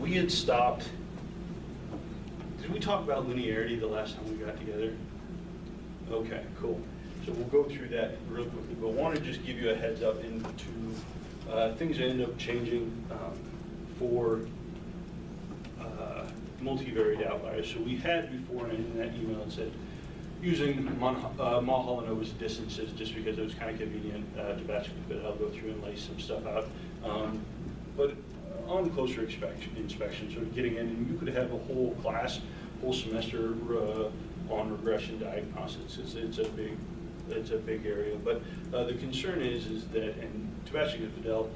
we had stopped, did we talk about linearity the last time we got together? Okay, cool. So we'll go through that real quickly, but I want to just give you a heads up into things that end up changing for multivariate outliers. So we had before in that email it said using Mulholland-Ovis distances just because it was kind of convenient to batch fit. I'll go through and lay some stuff out. But on closer inspection, sort of getting in, and you could have a whole class, whole semester on regression diagnostics. It's a big area. But the concern is that, and Tabasco and Fidel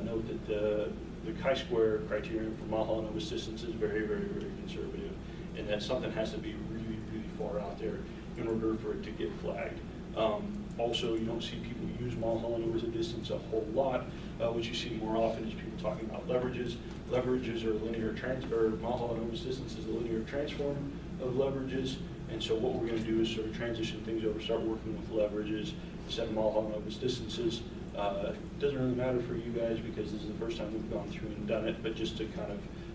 note that the chi-square criterion for Mulholland-Ovis distance is very, very, very conservative, and that something has to be really, really far out there in order for it to get flagged. Also, you don't see people use Mulholland-Ovis distance a whole lot. What you see more often is people talking about leverages. Leverages are linear transfer. Mulholland-Ovis distance is a linear transform of leverages. And so what we're going to do is sort of transition things over, start working with leverages instead of Mulholland-Ovis distances. It doesn't really matter for you guys because this is the first time we've gone through and done it, but just to kind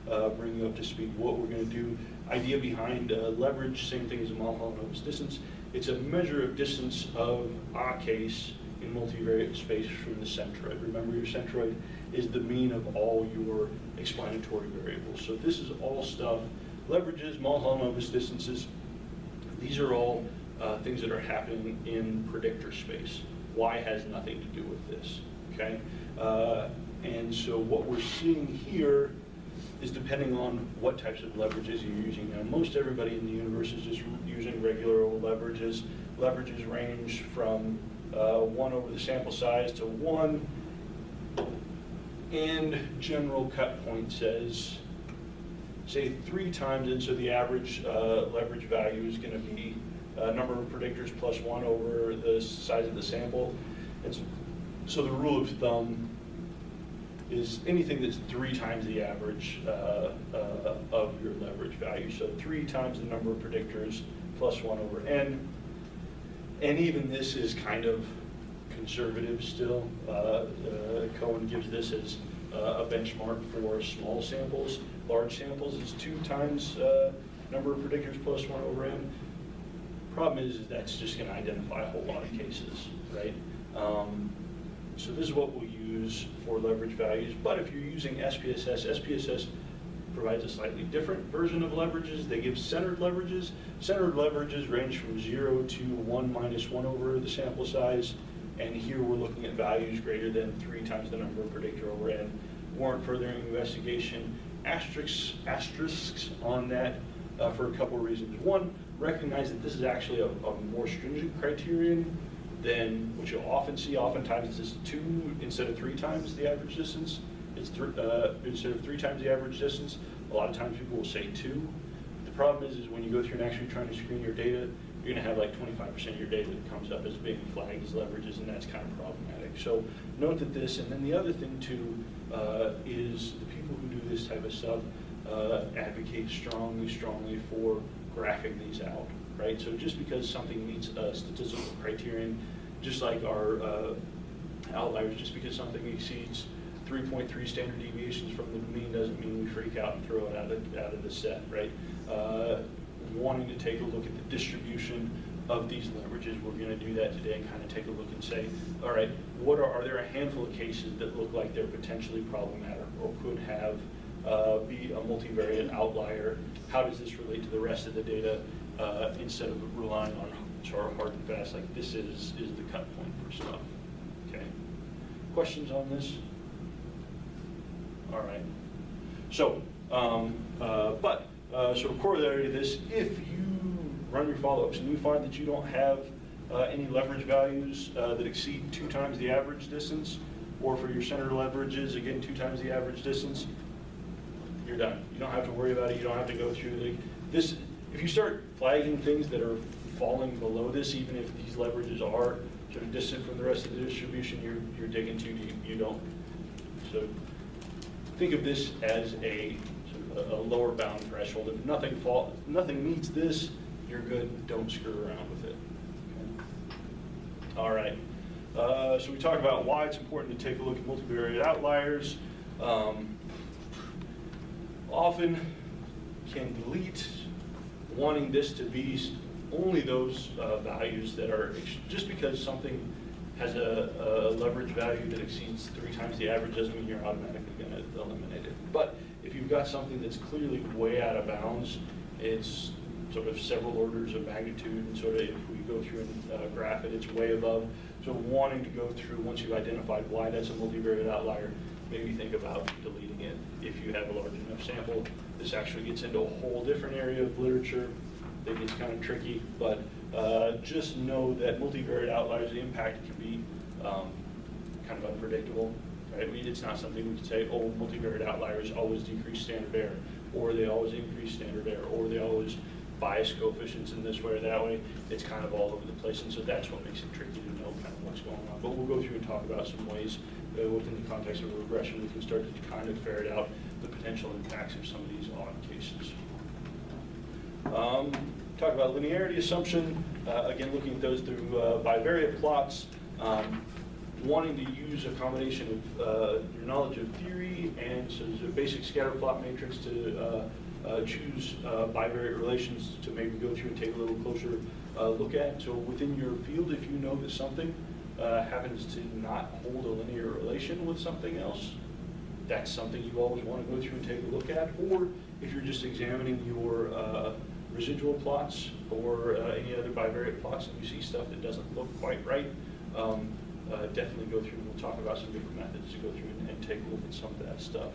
of bring you up to speed, what we're going to do. Idea behind leverage, same thing as a Mulholland-Ovis distance. It's a measure of distance of a case in multivariate space from the centroid. Remember, your centroid is the mean of all your explanatory variables. So this is all stuff, leverages, Mulholland-Ovis distances. These are all things that are happening in predictor space. Y has nothing to do with this, okay? And so what we're seeing here is depending on what types of leverages you're using. Now, most everybody in the universe is just using regular old leverages. Leverages range from 1 over the sample size to 1, and general cut point says, say 3 times, and so the average leverage value is going to be number of predictors plus 1 over the size of the sample. And so the rule of thumb is anything that's 3 times the average of your leverage value. So 3 times the number of predictors plus 1 over n. And even this is kind of conservative still. Cohen gives this as a benchmark for small samples. Large samples is 2 times number of predictors plus 1 over n. Problem is that's just going to identify a whole lot of cases, right? So this is what we'll use for leverage values. But if you're using SPSS, SPSS provides a slightly different version of leverages. They give centered leverages. Centered leverages range from 0 to 1 minus 1 over the sample size. And here we're looking at values greater than 3 times the number of predictor over n. Warrant further investigation. Asterisks on that for a couple of reasons. One, recognize that this is actually a more stringent criterion than what you'll often see. Oftentimes this is 2 instead of 3 times the average distance. It's instead of 3 times the average distance. A lot of times people will say 2. The problem is when you go through and actually trying to screen your data, you're going to have like 25% of your data that comes up as being flagged as leverages, and that's kind of problematic. So note that this, and then the other thing too is the people who do this type of stuff advocate strongly for graphing these out, right? So just because something meets a statistical criterion, just like our outliers, just because something exceeds 3.3 standard deviations from the mean doesn't mean we freak out and throw it out of the set, right? Wanting to take a look at the distribution of these leverages, we're going to do that today and kind of take a look and say, all right, are there a handful of cases that look like they're potentially problematic or could have be a multivariate outlier? How does this relate to the rest of the data instead of relying on sort of hard and fast, like this is the cut point for stuff, okay? Questions on this? All right. So, sort of corollary to this, if you run your follow-ups and you find that you don't have any leverage values that exceed 2 times the average distance, or for your center leverages, again, 2 times the average distance, you're done. You don't have to worry about it. You don't have to go through this. If you start flagging things that are falling below this, even if these leverages are sort of distant from the rest of the distribution, you're digging too deep. You don't. So think of this as a lower bound threshold. If nothing meets this, you're good. Don't screw around with it. Okay. All right. So we talked about why it's important to take a look at multivariate outliers. often can delete wanting this to be only those values that are, just because something has a leverage value that exceeds 3 times the average doesn't mean you're automatically going to eliminate it. But if you've got something that's clearly way out of bounds, it's sort of several orders of magnitude, and sort of if we go through and graph it, it's way above. So wanting to go through, once you've identified why that's a multivariate outlier, maybe think about deleting it if you have a large enough sample. This actually gets into a whole different area of literature that gets kind of tricky, but just know that multivariate outliers, the impact can be kind of unpredictable, right? It's not something we can say, oh, multivariate outliers always decrease standard error, or they always increase standard error, or they always bias coefficients in this way or that way. It's kind of all over the place, and so that's what makes it tricky to know kind of what's going on. But we'll go through and talk about some ways within the context of a regression we can start to kind of ferret out the potential impacts of some of these odd cases. Talk about linearity assumption. Again, looking at those through bivariate plots. Wanting to use a combination of your knowledge of theory and so there's a basic scatter plot matrix to choose bivariate relations to maybe go through and take a little closer look at. So within your field, if you know that something happens to not hold a linear relation with something else, that's something you always want to go through and take a look at. Or if you're just examining your residual plots or any other bivariate plots and you see stuff that doesn't look quite right, definitely go through, and we'll talk about some different methods to go through and take a look at some of that stuff.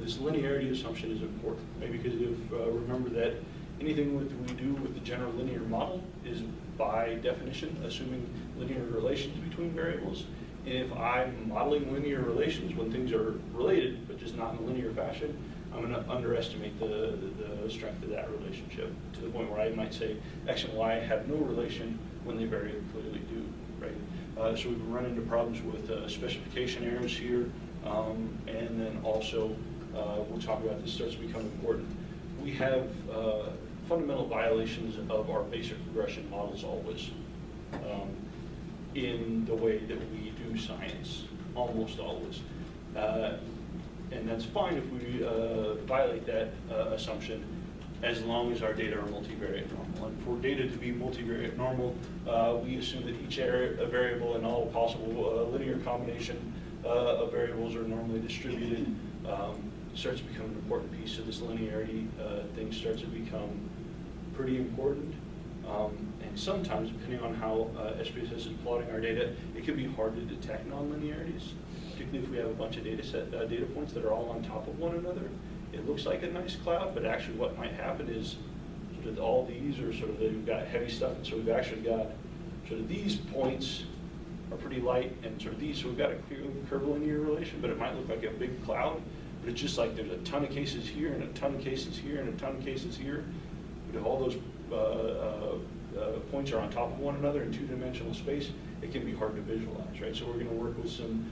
This linearity assumption is important, maybe because remember that anything we do with the general linear model is by definition assuming linear relations between variables. And if I'm modeling linear relations when things are related, but just not in a linear fashion, I'm going to underestimate the strength of that relationship to the point where I might say X and Y have no relation when they very clearly do, right? So we've run into problems with specification errors here, and then also we'll talk about this starts to become important. We have fundamental violations of our basic regression models always in the way that we do science, almost always. And that's fine if we violate that assumption as long as our data are multivariate normal. And for data to be multivariate normal, we assume that each variable and all possible linear combination of variables are normally distributed. Starts to become an important piece of this linearity thing starts to become pretty important. And sometimes, depending on how SPSS is plotting our data, it can be hard to detect nonlinearities, particularly if we have a bunch of data points that are all on top of one another. It looks like a nice cloud, but actually what might happen is sort of all these are sort of, we've got heavy stuff, and so we've actually got sort of these points are pretty light, and sort of these, so we've got a clear curvilinear relation, but it might look like a big cloud, but it's just like there's a ton of cases here, and a ton of cases here, and a ton of cases here. But if all those points are on top of one another in two-dimensional space, it can be hard to visualize, right? So we're going to work with some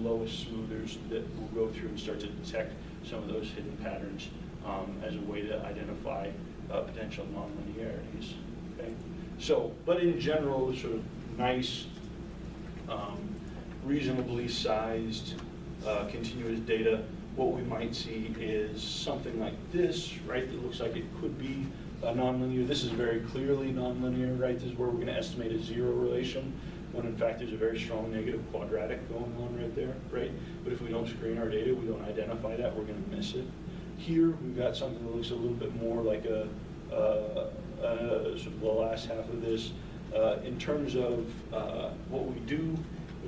lowest smoothers that will go through and start to detect some of those hidden patterns as a way to identify potential nonlinearities, okay? So, but in general, sort of nice, reasonably sized continuous data, what we might see is something like this, right? That looks like it could be nonlinear. This is very clearly nonlinear, right? This is where we're going to estimate a zero relation, when in fact there's a very strong negative quadratic going on right there, right? But if we don't screen our data, we don't identify that, we're going to miss it. Here, we've got something that looks a little bit more like a sort of the last half of this. In terms of what we do,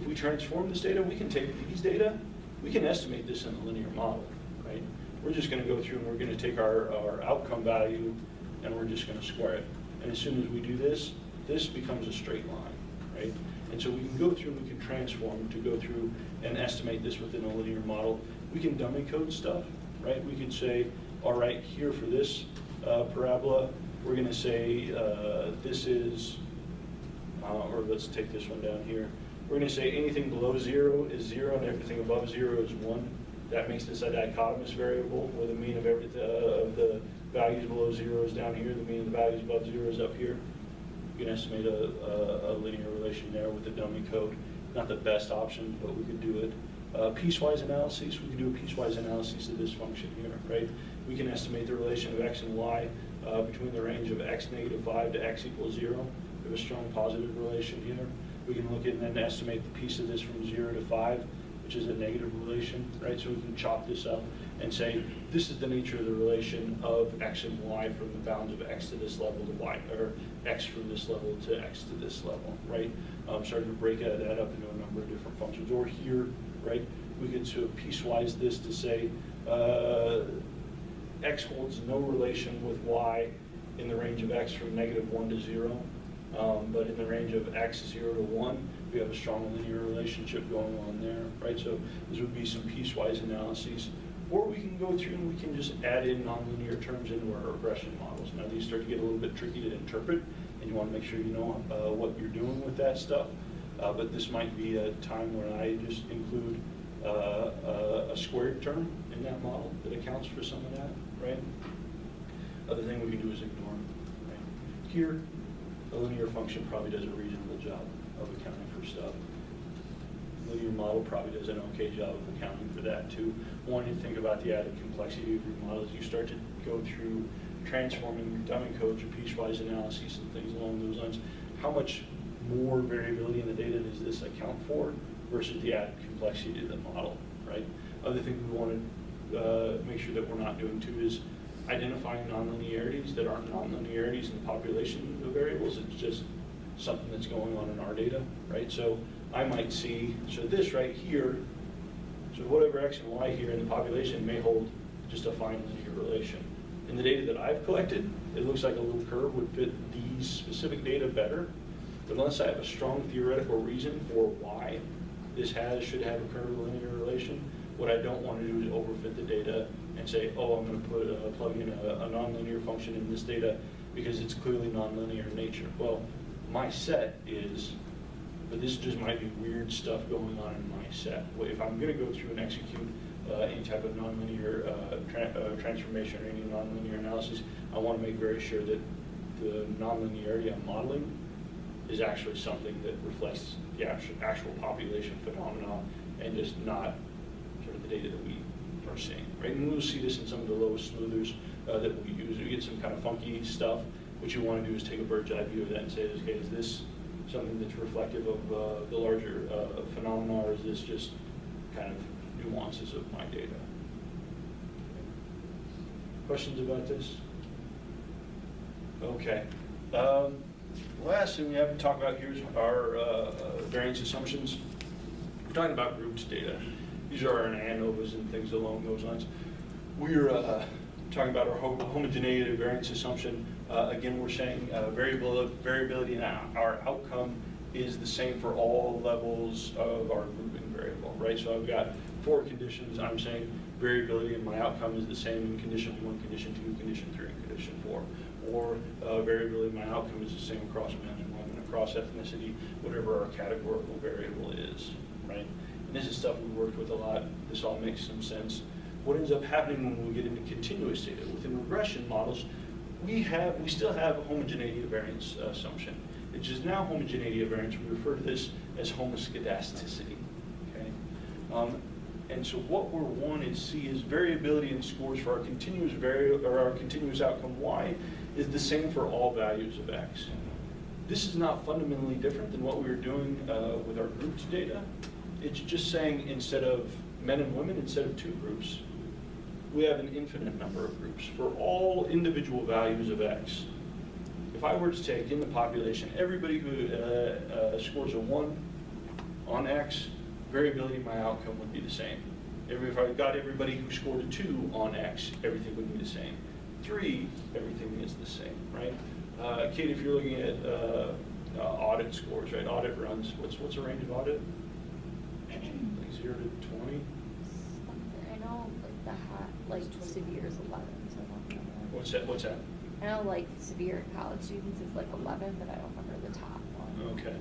if we transform this data, we can take these data, we can estimate this in a linear model, right? We're just going to go through and we're going to take our outcome value and we're just going to square it. And as soon as we do this, this becomes a straight line, right? And so we can go through and we can transform to go through and estimate this within a linear model. We can dummy code stuff, right? We could say, all right, here for this parabola, we're going to say this is, or let's take this one down here. We're going to say anything below 0 is 0 and everything above 0 is 1. That makes this a dichotomous variable where the mean of the values below 0 is down here, the mean of the values above 0 is up here. You can estimate a linear relation there with the dummy code. Not the best option, but we could do it. Piecewise analyses, we can do a piecewise analysis of this function here, right? We can estimate the relation of x and y between the range of x negative 5 to x equals 0. We have a strong positive relation here. We can look at and then estimate the piece of this from 0 to 5, which is a negative relation, right? So we can chop this up and say, this is the nature of the relation of x and y from the bounds of x to this level to y, or x from this level to x to this level, right? Starting to break that up into a number of different functions. Or here, right, we could sort of piecewise this to say, x holds no relation with y in the range of x from negative 1 to 0, but in the range of x 0 to 1, we have a strong linear relationship going on there, right? So this would be some piecewise analyses. Or we can go through and we can just add in nonlinear terms into our regression models. Now these start to get a little bit tricky to interpret, and you want to make sure you know what you're doing with that stuff. But this might be a time when I just include a squared term in that model that accounts for some of that, right? Other thing we can do is ignore them, right? Here, a linear function probably does a reasonable job of accounting for stuff. Linear model probably does an okay job of accounting for that too. One, you think about the added complexity of your models. You start to go through transforming your dummy codes or piecewise analyses and things along those lines. How much more variability in the data does this account for versus the added complexity of the model, right? Other thing we want to make sure that we're not doing too is identifying nonlinearities that aren't nonlinearities in the population of variables. It's just something that's going on in our data, right? So I might see, so this right here, so whatever x and y here in the population may hold just a fine linear relation. In the data that I've collected, it looks like a little curve would fit these specific data better, but unless I have a strong theoretical reason for why this should have a curved linear relation, what I don't want to do is overfit the data and say, oh, I'm going to plug in a nonlinear function in this data because it's clearly nonlinear in nature. Well, my set is, but this just might be weird stuff going on in my set. If I'm going to go through and execute any type of nonlinear transformation or any nonlinear analysis, I want to make very sure that the nonlinearity I'm modeling is actually something that reflects the actual population phenomenon and just not sort of the data that we are seeing, right? And we'll see this in some of the lowest smoothers that we use. We get some kind of funky stuff. What you want to do is take a bird's eye view of that and say, okay, is this something that's reflective of the larger phenomena, or is this just kind of nuances of my data? Questions about this? Okay. Last thing we have to talk about here is our variance assumptions. We're talking about grouped data. These are our ANOVAs and things along those lines. We're talking about our homogeneity variance assumption. Again, we're saying variability in our outcome is the same for all levels of our grouping variable, right? So I've got 4 conditions. I'm saying variability in my outcome is the same in condition 1, condition 2, condition 3, and condition 4. Or variability in my outcome is the same across men and women, across ethnicity, whatever our categorical variable is, right? And this is stuff we worked with a lot. This all makes some sense. What ends up happening when we get into continuous data? Within regression models, we still have a homogeneity of variance assumption. It's just now homogeneity of variance. We refer to this as homoscedasticity, okay? And so what we're wanting to see is variability in scores for our continuous outcome y is the same for all values of x. This is not fundamentally different than what we were doing with our grouped data. It's just saying instead of men and women, instead of 2 groups, we have an infinite number of groups for all individual values of x. If I were to take in the population everybody who scores a 1 on x, variability in my outcome would be the same. If I got everybody who scored a 2 on x, everything would be the same. 3, everything is the same, right? Kate, if you're looking at audit scores, right? Audit runs, what's the range of audit? Like 0 to 20? I know like severe is 11, so I don't remember. What's that? I know like severe college students is like 11, but I don't remember the top one. Okay.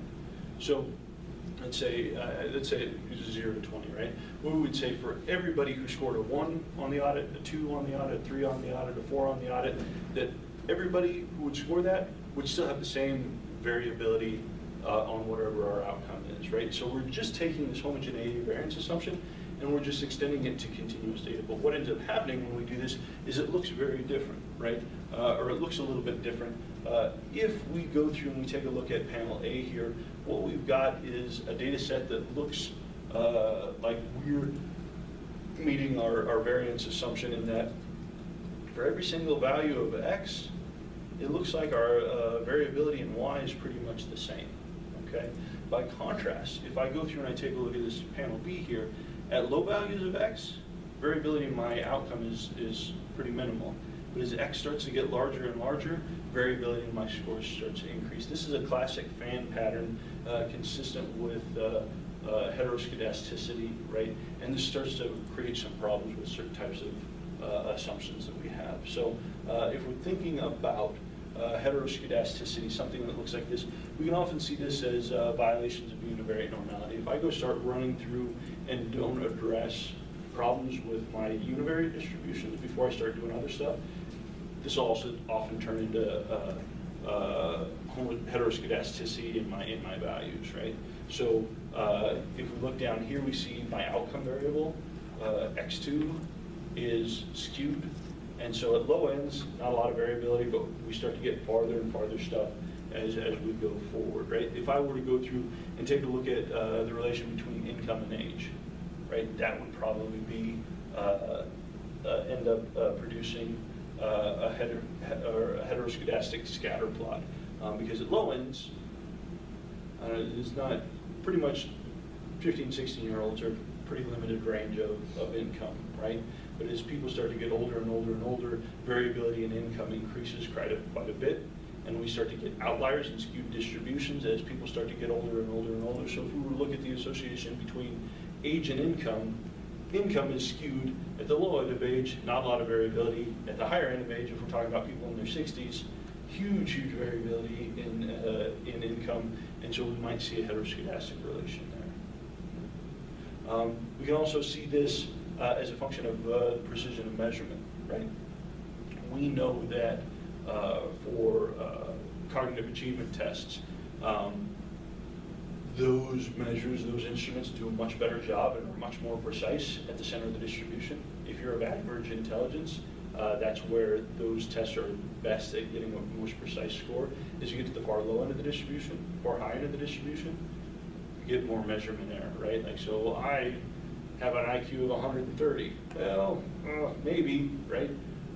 So let's say it uses 0 to 20, right? We would say for everybody who scored a 1 on the audit, a 2 on the audit, a 3 on the audit, a 4 on the audit, that everybody who would score that would still have the same variability on whatever our outcome is, right? So we're just taking this homogeneity variance assumption and we're just extending it to continuous data. But what ends up happening when we do this is it looks very different, right? Or it looks a little bit different. If we go through and we take a look at panel A here, what we've got is a data set that looks like we're meeting our variance assumption in that for every single value of X, it looks like our variability in Y is pretty much the same, okay? By contrast, if I go through and I take a look at this panel B here, at low values of X, variability in my outcome is pretty minimal. But as X starts to get larger and larger, variability in my scores starts to increase. This is a classic fan pattern consistent with heteroscedasticity, right? And this starts to create some problems with certain types of assumptions that we have. So if we're thinking about heteroscedasticity, something that looks like this, we can often see this as violations of univariate normality. If I go start running through and don't address problems with my univariate distributions before I start doing other stuff, this will also often turn into heteroscedasticity in my values, right? So if we look down here, we see my outcome variable, x2 is skewed. And so at low ends, not a lot of variability, but we start to get farther and farther stuff as we go forward, right? If I were to go through and take a look at the relation between income and age, right, that would probably be, end up producing a heteroscedastic scatter plot. Because at low ends, it's not, pretty much 15, 16-year-olds are pretty limited range of income, right? But as people start to get older and older and older, variability in income increases quite a bit, and we start to get outliers and skewed distributions as people start to get older and older and older. So if we were to look at the association between age and income, income is skewed at the low end of age, not a lot of variability. At the higher end of age, if we're talking about people in their 60s, huge variability in income, and so we might see a heteroscedastic relation there. We can also see this as a function of precision of measurement, right? We know that for cognitive achievement tests, those measures, those instruments do a much better job and are much more precise at the center of the distribution. If you're of average intelligence, that's where those tests are best at getting a most precise score. As you get to the far low end of the distribution, far high end of the distribution, you get more measurement error, right? Like, so I have an IQ of 130. Well, maybe, right?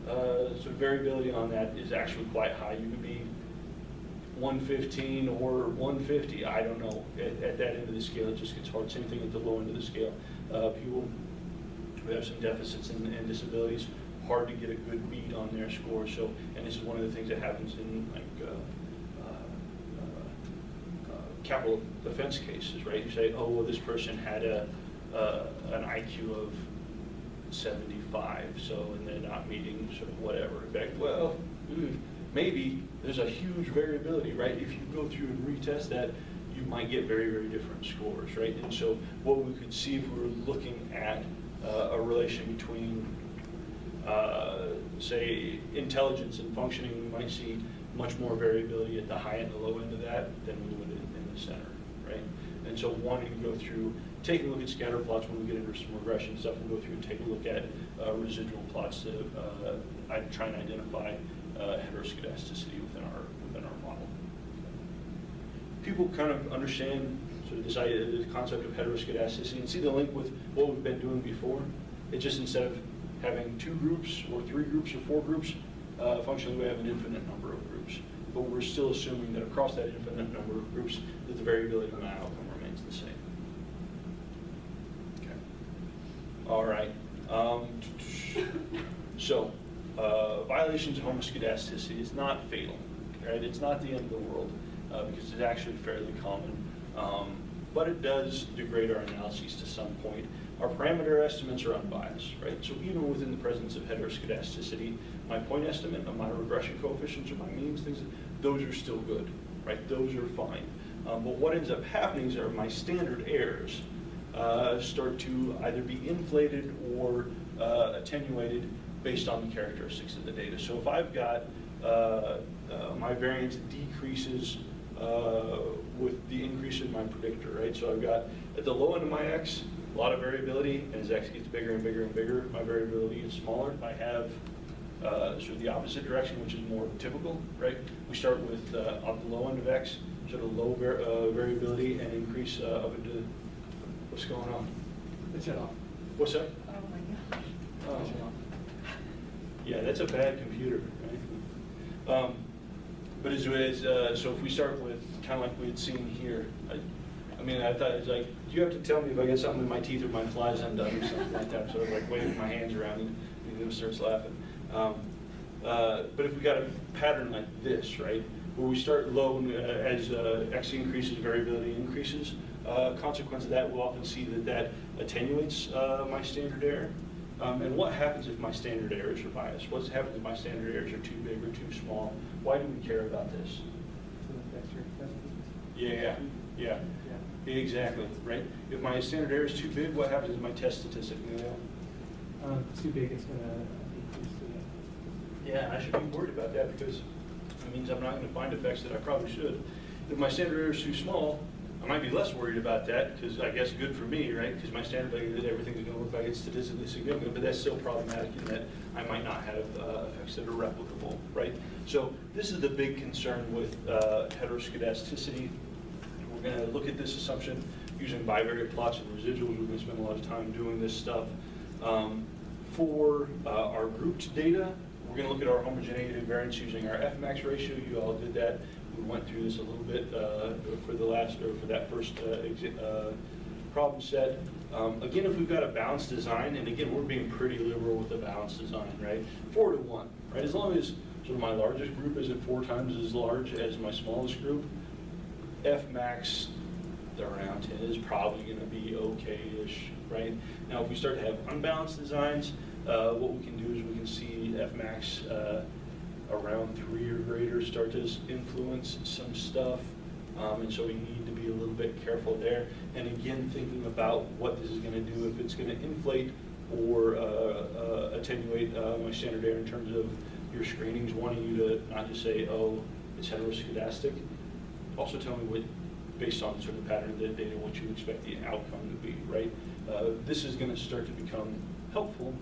So variability on that is actually quite high. You could be 115 or 150, I don't know. At that end of the scale, it just gets hard. Same thing at the low end of the scale. People who have some deficits and disabilities, hard to get a good beat on their score. So, and this is one of the things that happens in like capital offense cases, right? You say, oh, well, this person had an IQ of 75, so, and they're not meeting sort of whatever. In fact, well, maybe there's a huge variability, right? If you go through and retest that, you might get very, very different scores, right? And so what we could see if we were looking at a relation between, say, intelligence and functioning, we might see much more variability at the high and the low end of that than we would in the center, right? And so wanting to go through, taking a look at scatter plots when we get into some regression stuff, we'll go through and take a look at residual plots to try and identify heteroscedasticity within our model. People kind of understand sort of the concept of heteroscedasticity and see the link with what we've been doing before. It's just instead of having 2 groups or 3 groups or 4 groups, functionally we have an infinite number of groups. But we're still assuming that across that infinite number of groups that the variability of my outcome remains the same. Okay. All right. So violations of homoscedasticity is not fatal, right? It's not the end of the world because it's actually fairly common. But it does degrade our analyses to some point. Our parameter estimates are unbiased, right? So even within the presence of heteroscedasticity, my point estimate, my regression coefficients, or my means, things, those are still good, right? Those are fine. But what ends up happening is that my standard errors start to either be inflated or attenuated based on the characteristics of the data. So if I've got my variance decreases with the increase in my predictor, right? So I've got at the low end of my X, a lot of variability, and as x gets bigger and bigger and bigger, my variability gets smaller. I have sort of the opposite direction, which is more typical, right? We start with on the low end of x, sort of low variability, and increase up into, what's going on? It's shut off. What's that? Oh my gosh. Oh. Shut off. Yeah, that's a bad computer, right? But so if we start with kind of like we had seen here, I mean, I thought it's like, you have to tell me if I get something in my teeth or my flies undone or something like that. So I'm like waving my hands around and he starts laughing. But if we got a pattern like this, right, where we start low as x increases, variability increases, consequence of that, we'll often see that attenuates my standard error. And what happens if my standard errors are biased? What happens if my standard errors are too big or too small? Why do we care about this? Yeah, exactly, right? If my standard error is too big, what happens to my test statistic? Too big, it's going to increase the. Yeah, I should be worried about that because it means I'm not going to find effects that I probably should. If my standard error is too small, I might be less worried about that because I guess good for me, right? Because my standard error, everything's going to look like it's statistically significant, but that's still problematic in that I might not have effects that are replicable, right? So this is the big concern with heteroscedasticity. We're going to look at this assumption using bivariate plots and residuals. We're going to spend a lot of time doing this stuff. For our grouped data, we're going to look at our homogeneity and variance using our F-max ratio. You all did that. We went through this a little bit for that first problem set. Again, if we've got a balanced design, and again, we're being pretty liberal with the balanced design, right? 4 to 1, right? As long as sort of my largest group isn't 4 times as large as my smallest group, F-max around 10 is probably going to be okay-ish, right? Now, if we start to have unbalanced designs, what we can do is we can see F-max around 3 or greater start to influence some stuff. And so we need to be a little bit careful there. And again, thinking about what this is going to do, if it's going to inflate or attenuate my standard error in terms of your screenings, wanting you to not just say, oh, it's heteroscedastic. Also tell me what, based on sort of the pattern of the data, what you expect the outcome to be, right? This is going to start to become helpful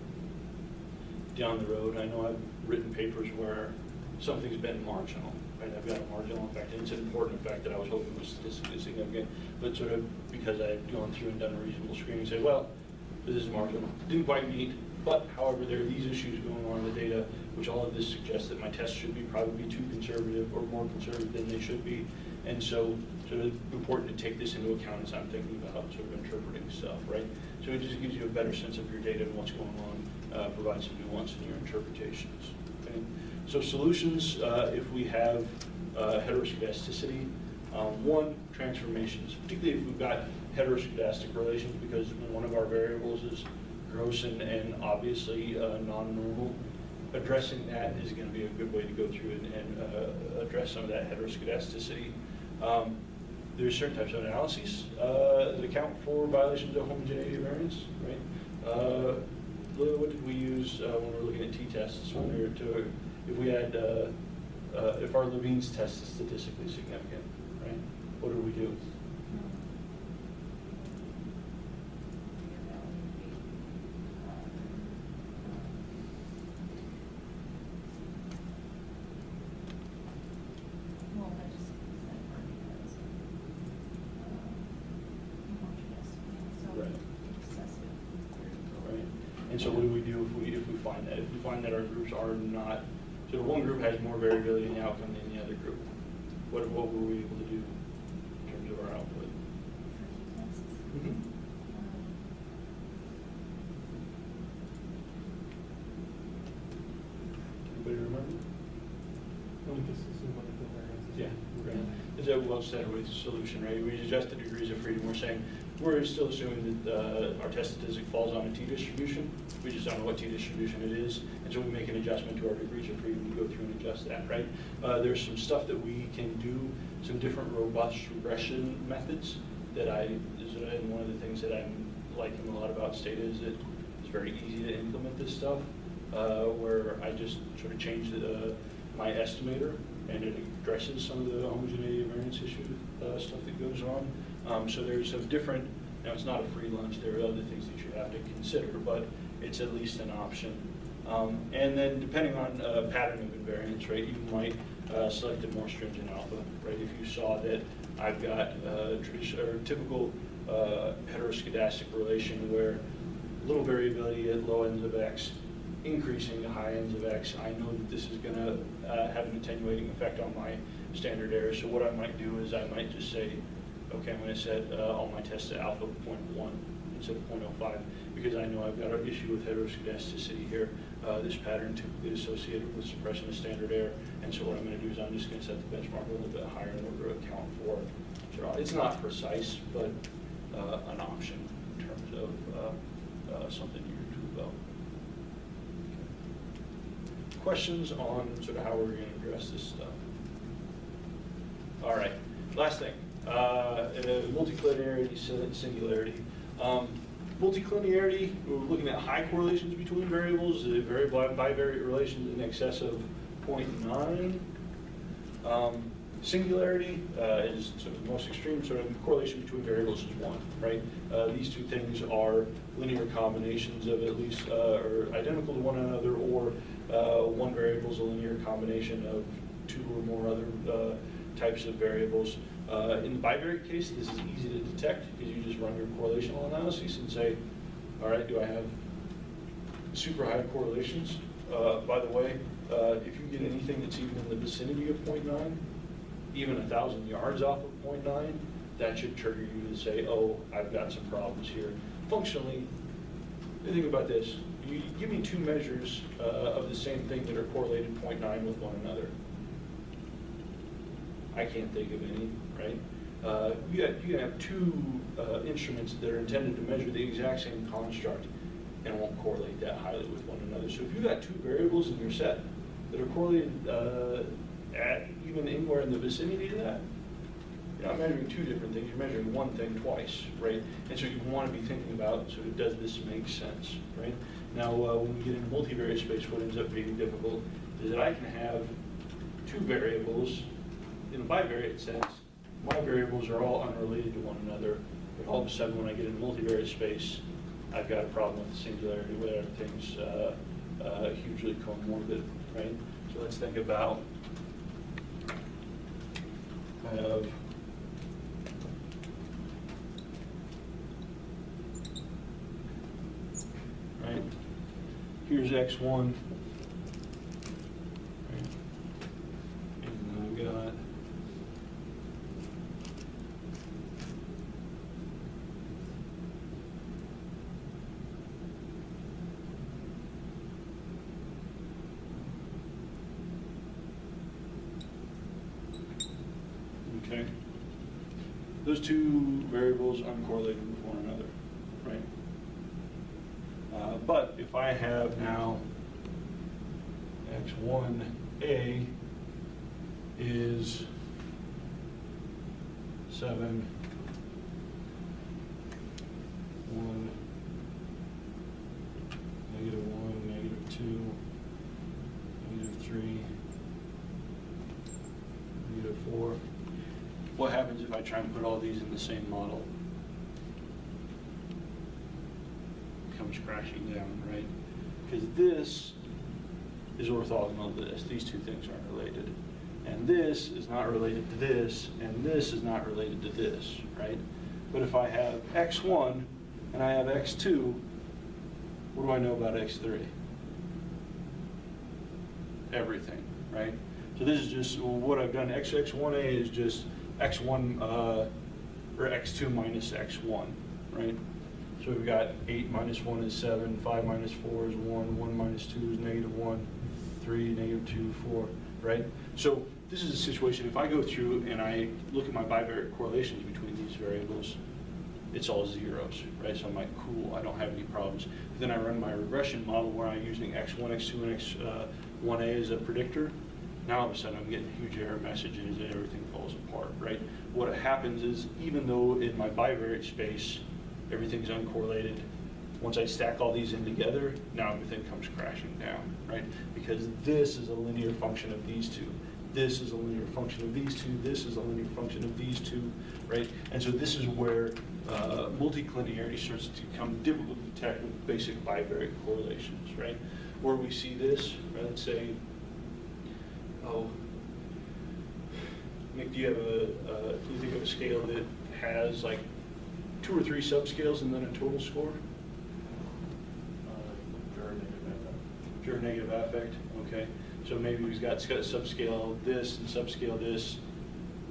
down the road. I know I've written papers where something's been marginal, right? I've got a marginal effect, and it's an important effect that I was hoping was statistically significant, but sort of because I had gone through and done a reasonable screening, say, well, this is marginal. Didn't quite meet, but however, there are these issues going on in the data, which all of this suggests that my tests should be probably too conservative or more conservative than they should be. And so sort of important to take this into account as I'm thinking about sort of interpreting stuff, right? So it just gives you a better sense of your data and what's going on, provides some nuance in your interpretations. Okay? So solutions, if we have heteroscedasticity, 1, transformations, particularly if we've got heteroscedastic relations, because one of our variables is gross and obviously non-normal. Addressing that is going to be a good way to go through and address some of that heteroscedasticity. There's certain types of analyses that account for violations of homogeneity and variance, right? What did we use when we were looking at t-tests? If we had, if our Levine's test is statistically significant, right? What do we do? And so what do we do if we find that? If we find that our groups are not, so one group has more variability in the outcome than the other group, what were we able to do in terms of our output? Mm-hmm. Anybody remember? We just assume what the variance is. Yeah, right. It's a well-said with solution, right? We adjust the degrees of freedom. We're saying we're still assuming that our test statistic falls on a t-distribution. We just don't know what t-distribution it is, and so we make an adjustment to our degrees of freedom to go through and adjust that, right? There's some stuff that we can do, some different robust regression methods that and one of the things that I'm liking a lot about Stata is that it's very easy to implement this stuff, where I just sort of change my estimator, and it addresses some of the homogeneity and variance issue stuff that goes on. So there's some different Now, it's not a free lunch, there are other things that you have to consider, but it's at least an option. And then depending on pattern of invariance, right, you might select a more stringent alpha, right? If you saw that I've got typical heteroscedastic relation where little variability at low ends of X, increasing to high ends of X, I know that this is going to have an attenuating effect on my standard error. So what I might do is I might just say, okay, I'm going to set all my tests to alpha 0.1 instead of 0.05, because I know I've got an issue with heteroscedasticity here. This pattern typically is associated with suppression of standard error, and so what I'm going to do is I'm just going to set the benchmark a little bit higher in order to account for it. It's not precise, but an option in terms of something you're to about. Questions on sort of how we're going to address this stuff? All right, last thing, multicollinearity, singularity. Multicollinearity, we're looking at high correlations between variables, bivariate relations in excess of 0.9. Singularity is sort of the most extreme sort of correlation between variables is 1, right? These two things are linear combinations of at least, or identical to one another, or one variable is a linear combination of two or more other types of variables. In the bivariate case, this is easy to detect because you just run your correlational analyses and say, all right, do I have super high correlations? By the way, if you get anything that's even in the vicinity of 0.9, even 1,000 yards off of 0.9, that should trigger you to say, oh, I've got some problems here. Functionally, think about this. You give me two measures of the same thing that are correlated 0.9 with one another. I can't think of any, right? You can have two instruments that are intended to measure the exact same construct and won't correlate that highly with one another. So if you've got two variables in your set that are correlated at even anywhere in the vicinity of that, you're not measuring two different things, you're measuring one thing twice, right? And so you want to be thinking about, sort of, does this make sense, right? Now, when we get into multivariate space, what ends up being difficult is that I can have two variables in a bivariate sense. My variables are all unrelated to one another, but all of a sudden when I get into multivariate space, I've got a problem with the singularity where everything's hugely comorbid, right? So let's think about, I have right, here's x1, right? And I've got okay. Those two variables uncorrelated with one another, right? But if I have now x1a is 7, 1, -1, -2, -3, -4. What happens if I try and put all these in the same model? It comes crashing down, right? Because this is orthogonal to this. These two things aren't related. And this is not related to this, and this is not related to this, right? But if I have x1 and I have x2, what do I know about x3? Everything, right? So this is just what I've done. X1a is just x1 or x2 minus x1, right? So we've got 8 minus 1 is 7, 5 minus 4 is 1, 1 minus 2 is -1, 3, -2, 4, right? So this is a situation, if I go through and I look at my bivariate correlations between these variables, it's all zeros, right? So I'm like, cool, I don't have any problems. Then I run my regression model where I'm using x1, x2, and x1a as a predictor. Now all of a sudden I'm getting huge error messages and everything falls apart, right? What happens is, even though in my bivariate space everything's uncorrelated, once I stack all these in together, now everything comes crashing down, right? Because this is a linear function of these two. this is a linear function of these two, this is a linear function of these two, right? And so this is where multicollinearity starts to become difficult to detect with basic bivariate correlations, right? Where we see this, right, let's say, oh, Nick, do you have can you think of a scale that has like 2 or 3 subscales and then a total score? Pure negative affect, okay. So maybe we've got subscale this and subscale this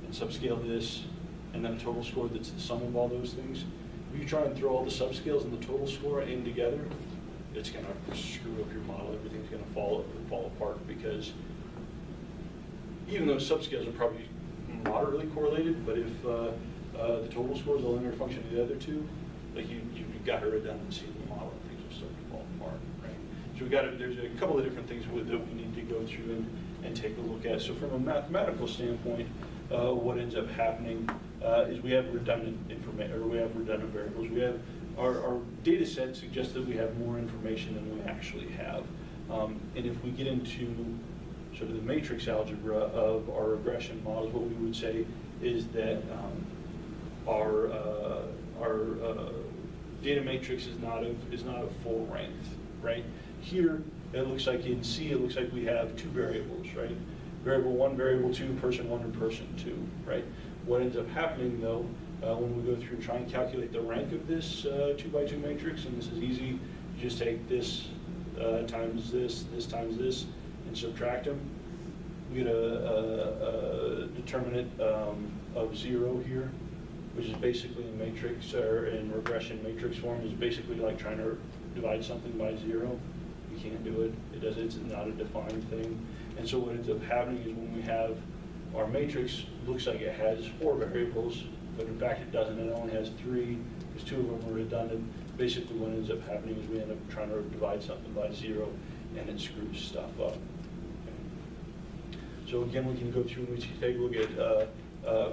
and subscale this and then a total score that's the sum of all those things. If you try and throw all the subscales and the total score in together, it's going to screw up your model. Everything's going to fall apart, because even though subscales are probably moderately correlated, but if the total score is a linear function of the other two, like you've got a redundancy in the model, and things will start to fall apart, right? So there's a couple of different things that we need to go through and take a look at. So from a mathematical standpoint, what ends up happening is we have redundant information, or we have redundant variables. We have our data set suggests that we have more information than we actually have, and if we get into sort of the matrix algebra of our regression models, what we would say is that our data matrix is not of full length, right? Here, it looks like in C, it looks like we have 2 variables, right? Variable 1, variable 2, person 1, and person 2, right? What ends up happening, though, when we go through and try and calculate the rank of this 2x2 matrix, and this is easy, you just take this times this times this, and subtract them. We get a determinant of 0 here, which is basically in matrix, or in regression matrix form, is basically like trying to divide something by 0. You can't do it. It's not a defined thing. And so what ends up happening is when we have our matrix, looks like it has 4 variables, but in fact it doesn't. It only has 3, because 2 of them are redundant. Basically what ends up happening is we end up trying to divide something by 0, and it screws stuff up. So again, we can go through and we can take a look at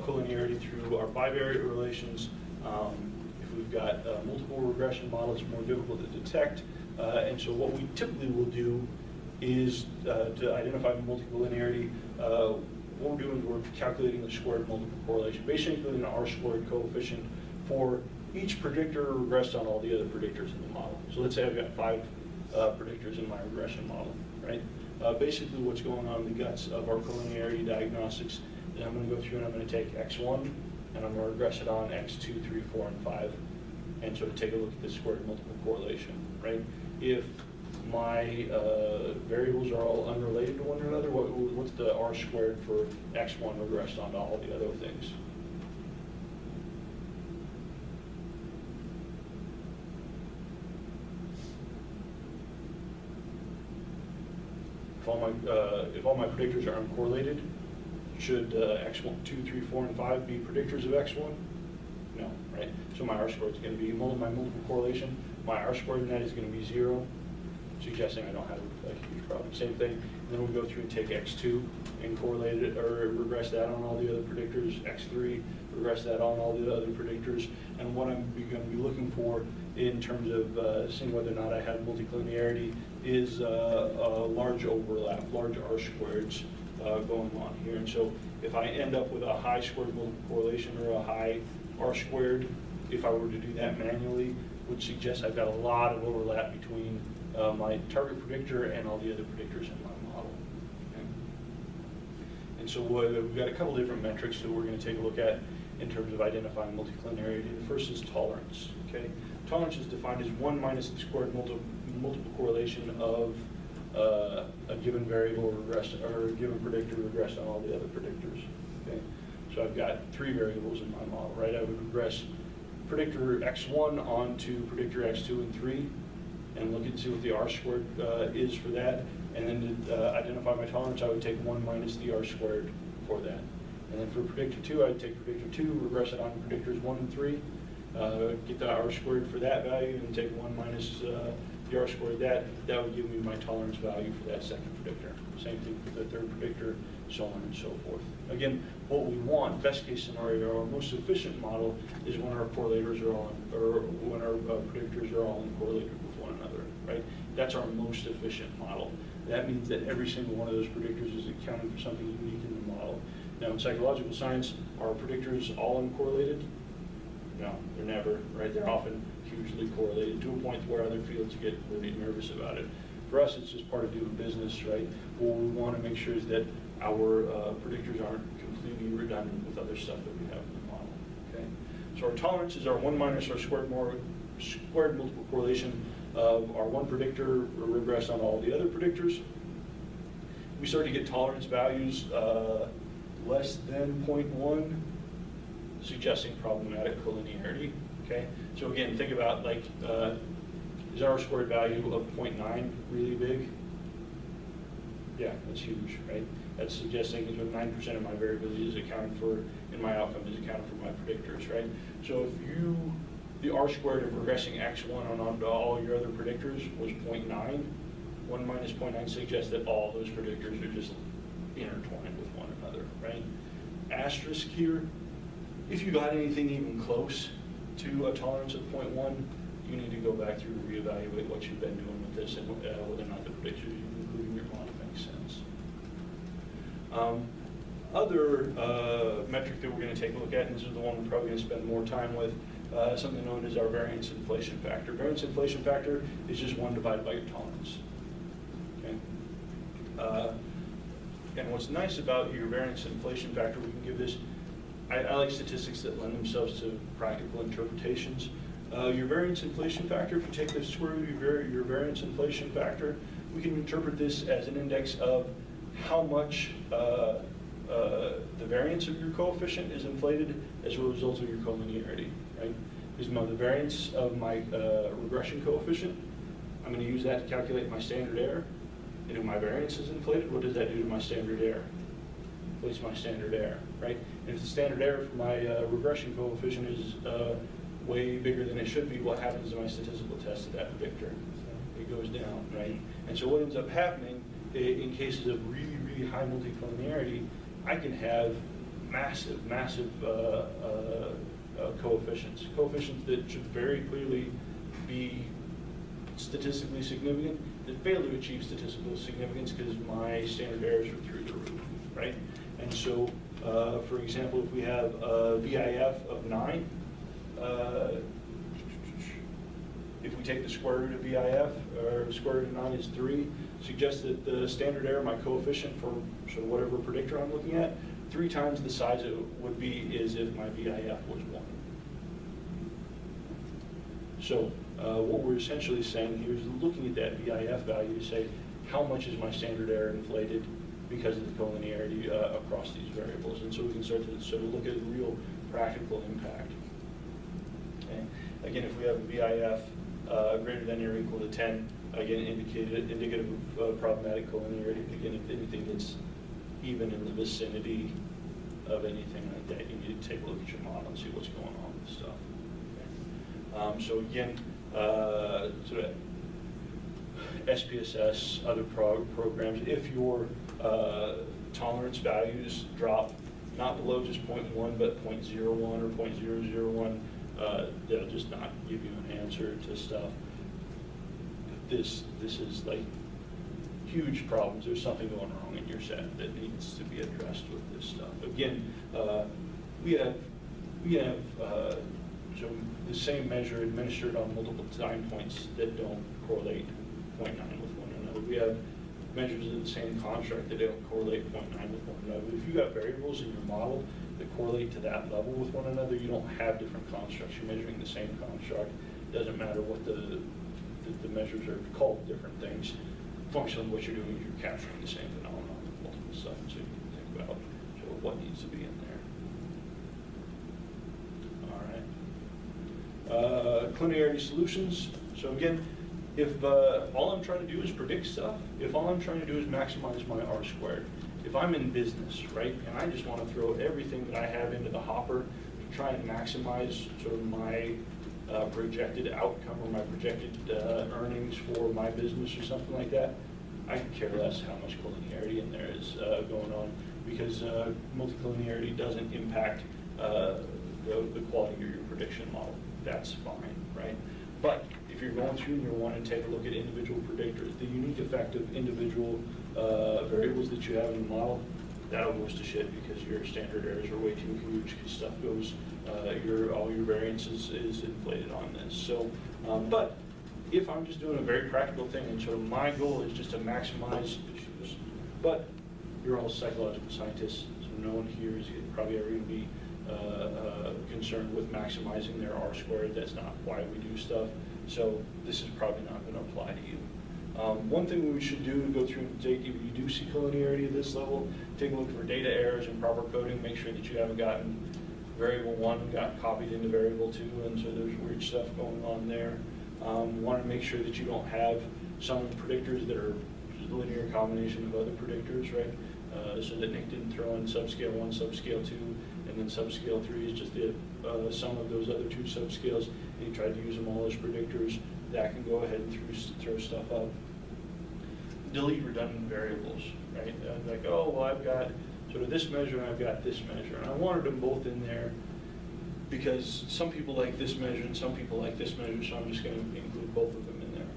collinearity through our bivariate relations. If we've got multiple regression models, it's more difficult to detect. And so what we typically will do is to identify multicollinearity, what we're doing is we're calculating the squared multiple correlation, basically an R-squared coefficient for each predictor regressed on all the other predictors in the model. So let's say I've got 5 predictors in my regression model, right? Basically what's going on in the guts of our collinearity diagnostics is I'm going to go through and I'm going to take X1 and I'm going to regress it on X2, 3, 4, and 5, and sort of take a look at the squared multiple correlation, right? If my variables are all unrelated to one another, what's the R squared for X1 regressed onto all the other things? If all my predictors are uncorrelated, should X1, 2, 3, 4, and 5 be predictors of X1? No, right? So my R squared is going to be my multiple correlation. My R squared in that is going to be 0, suggesting I don't have a huge problem. Same thing, and then we'll go through and take X2 and correlate it, or regress that on all the other predictors. X3, regress that on all the other predictors. And what I'm going to be looking for in terms of seeing whether or not I have multicollinearity is a large overlap, large R squareds going on here. And so if I end up with a high squared multiple correlation or a high R squared, if I were to do that manually, would suggest I've got a lot of overlap between my target predictor and all the other predictors in my model. Okay? And so we've got a couple different metrics that we're going to take a look at in terms of identifying multicollinearity. The first is tolerance. Okay, tolerance is defined as 1 minus the squared multiple correlation of a given variable regressed, or a given predictor regressed on all the other predictors. Okay, so I've got 3 variables in my model, right? I would regress predictor X1 onto predictor X2 and 3, and look and see what the R squared is for that. And then to identify my tolerance, I would take 1 minus the R squared for that. And then for predictor 2, I'd take predictor 2, regress it on predictors 1 and 3, get the R squared for that value, and take 1 minus the R squared. That would give me my tolerance value for that second predictor. Same thing for the third predictor, so on and so forth. Again, what we want, best case scenario, our most efficient model is when our correlators are all, or when our predictors are all correlated with one another, right? That's our most efficient model. that means that every single one of those predictors is accounting for something unique in the model. Now, in psychological science, are predictors all uncorrelated? No, they're never, right? They're often hugely correlated to a point where other fields get really nervous about it. For us, it's just part of doing business, right? What we want to make sure is that our predictors aren't completely redundant with other stuff that we have in the model, okay? So our tolerance is our 1 minus our squared multiple correlation of our one predictor regressed on all the other predictors. We start to get tolerance values less than 0.1, suggesting problematic collinearity, okay? So again, think about like, is our squared value of 0.9 really big? Yeah, that's huge, right? That's suggesting that 9% of my variability is accounted for, in my outcome is accounted for my predictors, right? So if the R squared of regressing X1 onto all your other predictors was 0.9, 1 minus 0.9 suggests that all those predictors are just intertwined with one another, right? Asterisk here, if you got anything even close to a tolerance of 0.1, you need to go back through and reevaluate what you've been doing with this and whether or not the predictors you include in your model makes sense. Other metric that we're going to take a look at, and this is the one we're probably going to spend more time with, something known as our variance inflation factor. Variance inflation factor is just 1 divided by your tolerance. Okay. And what's nice about your variance inflation factor, we can give this, I like statistics that lend themselves to practical interpretations. Your variance inflation factor, if you take the square root of your variance inflation factor, we can interpret this as an index of how much the variance of your coefficient is inflated as a result of your collinearity, right? Because the variance of my regression coefficient, I'm going to use that to calculate my standard error. And if my variance is inflated, what does that do to my standard error? Inflates my standard error, right? And if the standard error for my regression coefficient is way bigger than it should be, what happens to my statistical test of that predictor? It goes down, right? And so what ends up happening in cases of really, really high multicollinearity, I can have massive coefficients that should very clearly be statistically significant that fail to achieve statistical significance because my standard errors are through the roof, right? And so, for example, if we have a VIF of 9, if we take the square root of VIF, or square root of 9 is 3, suggests that the standard error, my coefficient for sort of whatever predictor I'm looking at, 3 times the size it would be is if my VIF was 1. So what we're essentially saying here is looking at that VIF value to say, how much is my standard error inflated because of the collinearity across these variables? And so we can start to sort of look at real practical impact. Okay. Again, if we have a VIF greater than or equal to 10, again, indicative of problematic collinearity. Again, if anything that's even in the vicinity of anything like that, you need to take a look at your model and see what's going on with stuff. Okay. So again, sort of SPSS, other programs, if your tolerance values drop not below just 0.1 but 0.01 or 0.001, they'll just not give you an answer to stuff. This is like huge problems. There's something going wrong in your set that needs to be addressed with this stuff. Again, we have so the same measure administered on multiple time points that don't correlate 0.9 with one another. We have measures of the same construct that don't correlate 0.9 with one another. If you got variables in your model that correlate to that level with one another, you don't have different constructs. You're measuring the same construct. It doesn't matter what the measures are called different things. Functionally, what you're doing is you're capturing the same phenomenon with multiple stuff. So you can think about what needs to be in there. All right. Collinearity solutions. So again, if all I'm trying to do is predict stuff, if all I'm trying to do is maximize my R squared, if I'm in business, right, and I just want to throw everything that I have into the hopper to try and maximize sort of my projected outcome or my projected earnings for my business or something like that, I could care less how much collinearity in there is going on, because multicollinearity doesn't impact the quality of your prediction model. That's fine, right? But if if you're going through and you're wanting to take a look at individual predictors, the unique effect of individual variables that you have in the model, that all goes to shit because your standard errors are way too huge because stuff goes, all your variance is inflated on this. So, but if I'm just doing a very practical thing, and so my goal is just to maximize issues, but you're all psychological scientists, so no one here is probably ever going to be concerned with maximizing their R squared. That's not why we do stuff. So this is probably not going to apply to you. One thing we should do to go through and take, if you do see collinearity at this level, take a look for data errors and proper coding. Make sure that you haven't gotten variable 1 got copied into variable 2, and so there's weird stuff going on there. Want to make sure that you don't have some predictors that are a linear combination of other predictors, right? So that Nick didn't throw in subscale 1, subscale 2, and then subscale 3 is just the sum of those other 2 subscales, and you tried to use them all as predictors. That can go ahead and throw stuff up. Delete redundant variables, right? Like, oh, well, I've got sort of this measure and I've got this measure, and I wanted them both in there because some people like this measure and some people like this measure, so I'm just going to include both of them in there.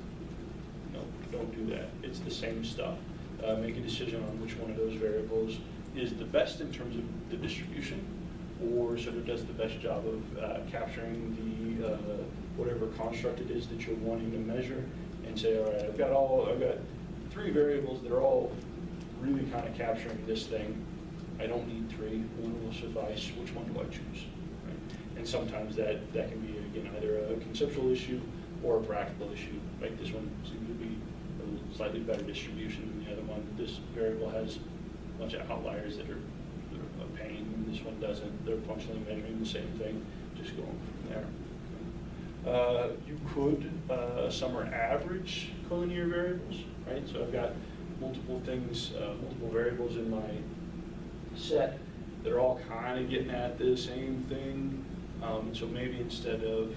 No, don't do that. It's the same stuff. Make a decision on which one of those variables is the best in terms of the distribution, or sort of does the best job of capturing the whatever construct it is that you're wanting to measure, and say, all right, I've got 3 variables that are all really kind of capturing this thing. I don't need 3. 1 will suffice. Which one do I choose? Right? And sometimes that can be, again, either a conceptual issue or a practical issue. Like this one seems to be a slightly better distribution than the other one. This variable has a bunch of outliers that are a pain, and this one doesn't. They're functionally measuring the same thing, just going from there. You could sum or average collinear variables, right? So I've got multiple things, multiple variables in my set that are all kind of getting at the same thing. So maybe instead of,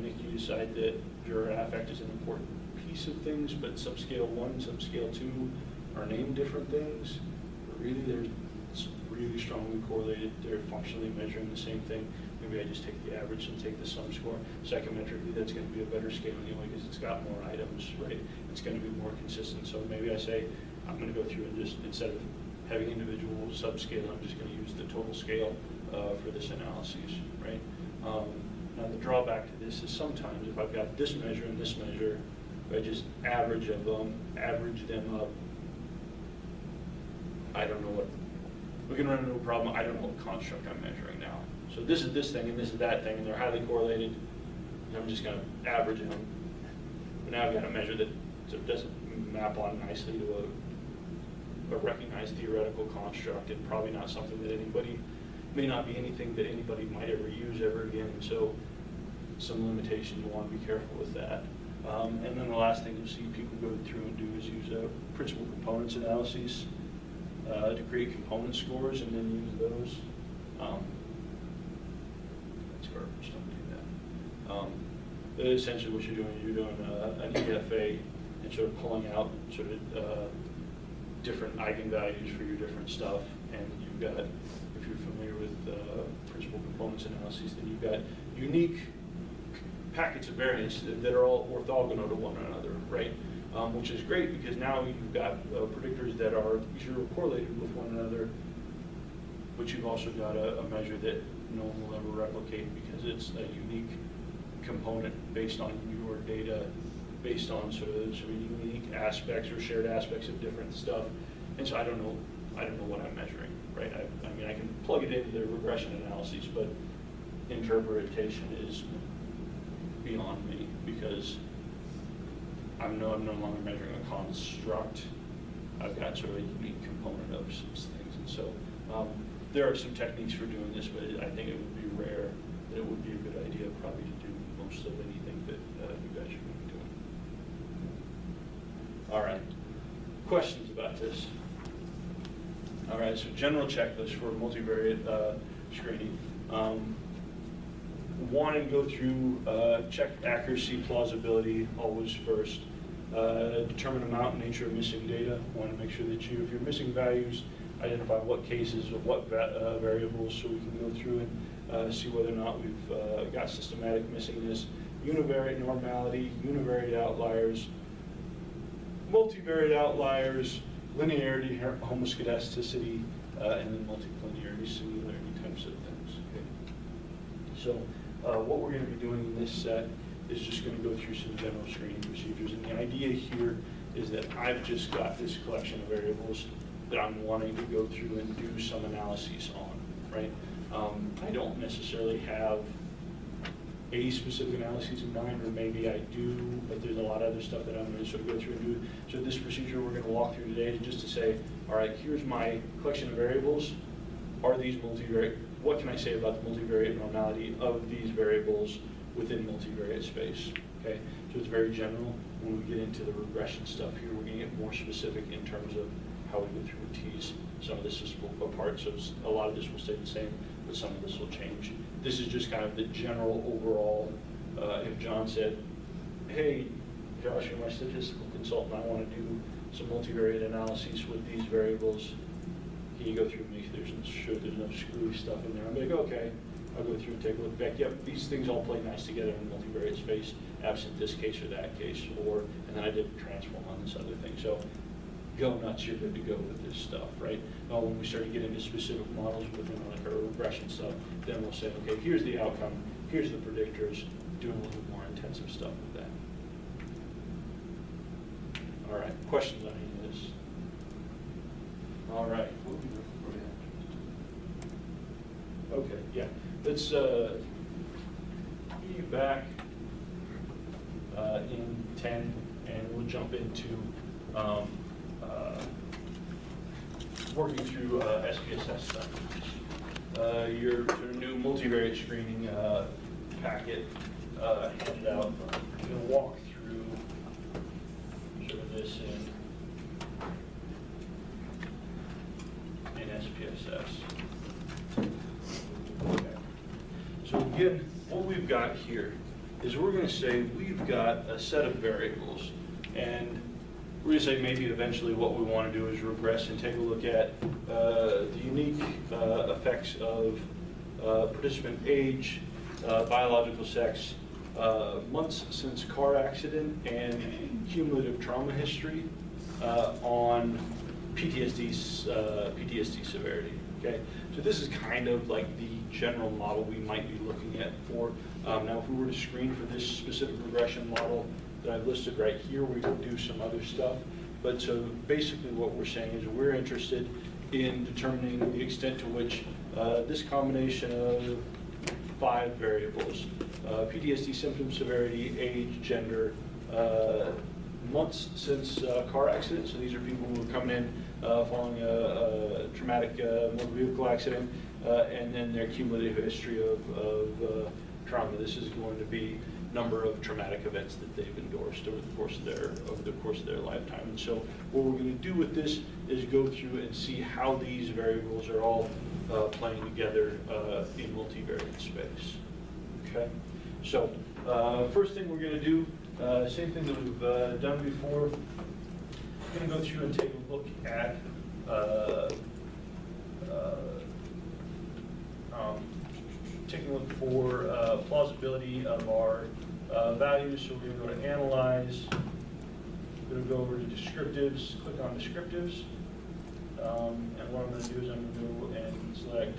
Nick, you decide that your affect is an important piece of things, but subscale 1 and subscale 2 are named different things. But really, they're really strongly correlated. They're functionally measuring the same thing. Maybe I just take the average and take the sum score. Psychometrically, that's going to be a better scale anyway because it's got more items, right? It's going to be more consistent. So maybe I say, I'm going to go through and just, instead of having individual subscale, I'm just going to use the total scale for this analysis, right? Now the drawback to this is sometimes if I've got this measure and this measure, if I just average them up, I don't know what, we can run into a problem, I don't know what construct I'm measuring now. So this is this thing and this is that thing, and they're highly correlated, and I'm just going to average them. But now I've got a measure that doesn't map on nicely to a recognized theoretical construct, and probably not something that may not be anything that anybody might ever use ever again. So some limitations, you want to be careful with that. And then the last thing you'll see people go through and do is use principal components analyses to create component scores and then use those. That's garbage, don't do that. Essentially what you're doing an EFA and sort of pulling out sort of different eigenvalues for your different stuff. And you've got, if you're familiar with principal components analyses, then you've got unique packets of variance that are all orthogonal to one another, right? Which is great because now you've got predictors that are zero correlated with one another, but you've also got a measure that no one will ever replicate because it's a unique component based on your data, based on sort of unique aspects or shared aspects of different stuff. And so I don't know what I'm measuring, right? I mean, I can plug it into the regression analyses, but interpretation is beyond me because I'm no longer measuring a construct. I've got sort of a unique component of some things. And so there are some techniques for doing this, but I think it would be rare that it would be a good idea probably to do most of anything that you guys are going to be doing. All right, questions about this? All right, so general checklist for multivariate screening. Want to go through, check accuracy, plausibility, always first. Determine amount and nature of missing data. Want to make sure that if you're missing values, identify what cases or what variables so we can go through and see whether or not we've got systematic missingness. univariate normality, univariate outliers, multivariate outliers, linearity, homoscedasticity, and then multicollinearity, singularity types of things. Okay. So what we're going to be doing in this set is just going to go through some general screening procedures. And the idea here is that I've just got this collection of variables that I'm wanting to go through and do some analyses on, right? I don't necessarily have a specific analysis in mind, or maybe I do, but there's a lot of other stuff that I'm going to sort of go through and do. So this procedure we're going to walk through today is just to say, all right, here's my collection of variables. Are these multivariate? What can I say about the multivariate normality of these variables within multivariate space? Okay, so it's very general. When we get into the regression stuff here, we're going to get more specific in terms of how we go through and tease. Some of this is apart, so a lot of this will stay the same, but some of this will change. This is just kind of the general overall. If John said, hey, Josh, you're my statistical consultant, I want to do some multivariate analyses with these variables. Can you go through and make sure there's no screwy stuff in there? I'm like, okay, I'll go through and take a look back. Yep, these things all play nice together in multivariate space, absent this case or that case, and then I did transform on this other thing. So go nuts, you're good to go with this stuff, right? When we start to get into specific models within like our regression stuff, then we'll say, okay, here's the outcome, here's the predictors, doing a little more intensive stuff with that. All right, questions on any of this? All right. Okay, yeah. Let's be back in 10, and we'll jump into working through SPSS stuff. Your sort of new multivariate screening packet handed out. I'm going to walk through sort of this in SPSS. Okay. So again, what we've got here is we're going to say we've got a set of variables, and we're going to say maybe eventually what we want to do is regress and take a look at the unique effects of participant age, biological sex, months since car accident, and cumulative trauma history on PTSD severity. Okay, so this is kind of like the general model we might be looking at for. Now, if we were to screen for this specific regression model that I've listed right here, we could do some other stuff. But so basically what we're saying is we're interested in determining the extent to which this combination of 5 variables, PTSD symptom severity, age, gender, months since car accident, so these are people who are coming in following a traumatic motor vehicle accident, and then their cumulative history of trauma. This is going to be number of traumatic events that they've endorsed over the course of their lifetime. And so what we're going to do with this is go through and see how these variables are all playing together in multivariate space. Okay, so first thing we're going to do, same thing that we've done before. We're going to go through and take a look at taking a look for plausibility of our values. So we're going to go to Analyze. We're going to go over to Descriptives, click on Descriptives. And what I'm going to do is I'm going to go and select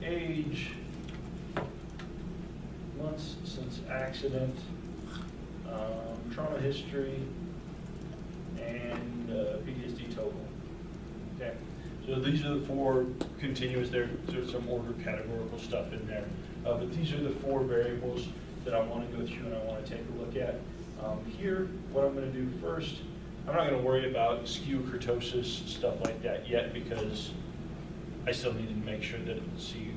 age, months since accident, trauma history, and PTSD total. Okay. So these are the 4 continuous. There's some order categorical stuff in there. But these are the 4 variables that I want to go through and I want to take a look at. Here, what I'm going to do first, I'm not going to worry about skew, kurtosis, stuff like that yet, because I still need to make sure that it see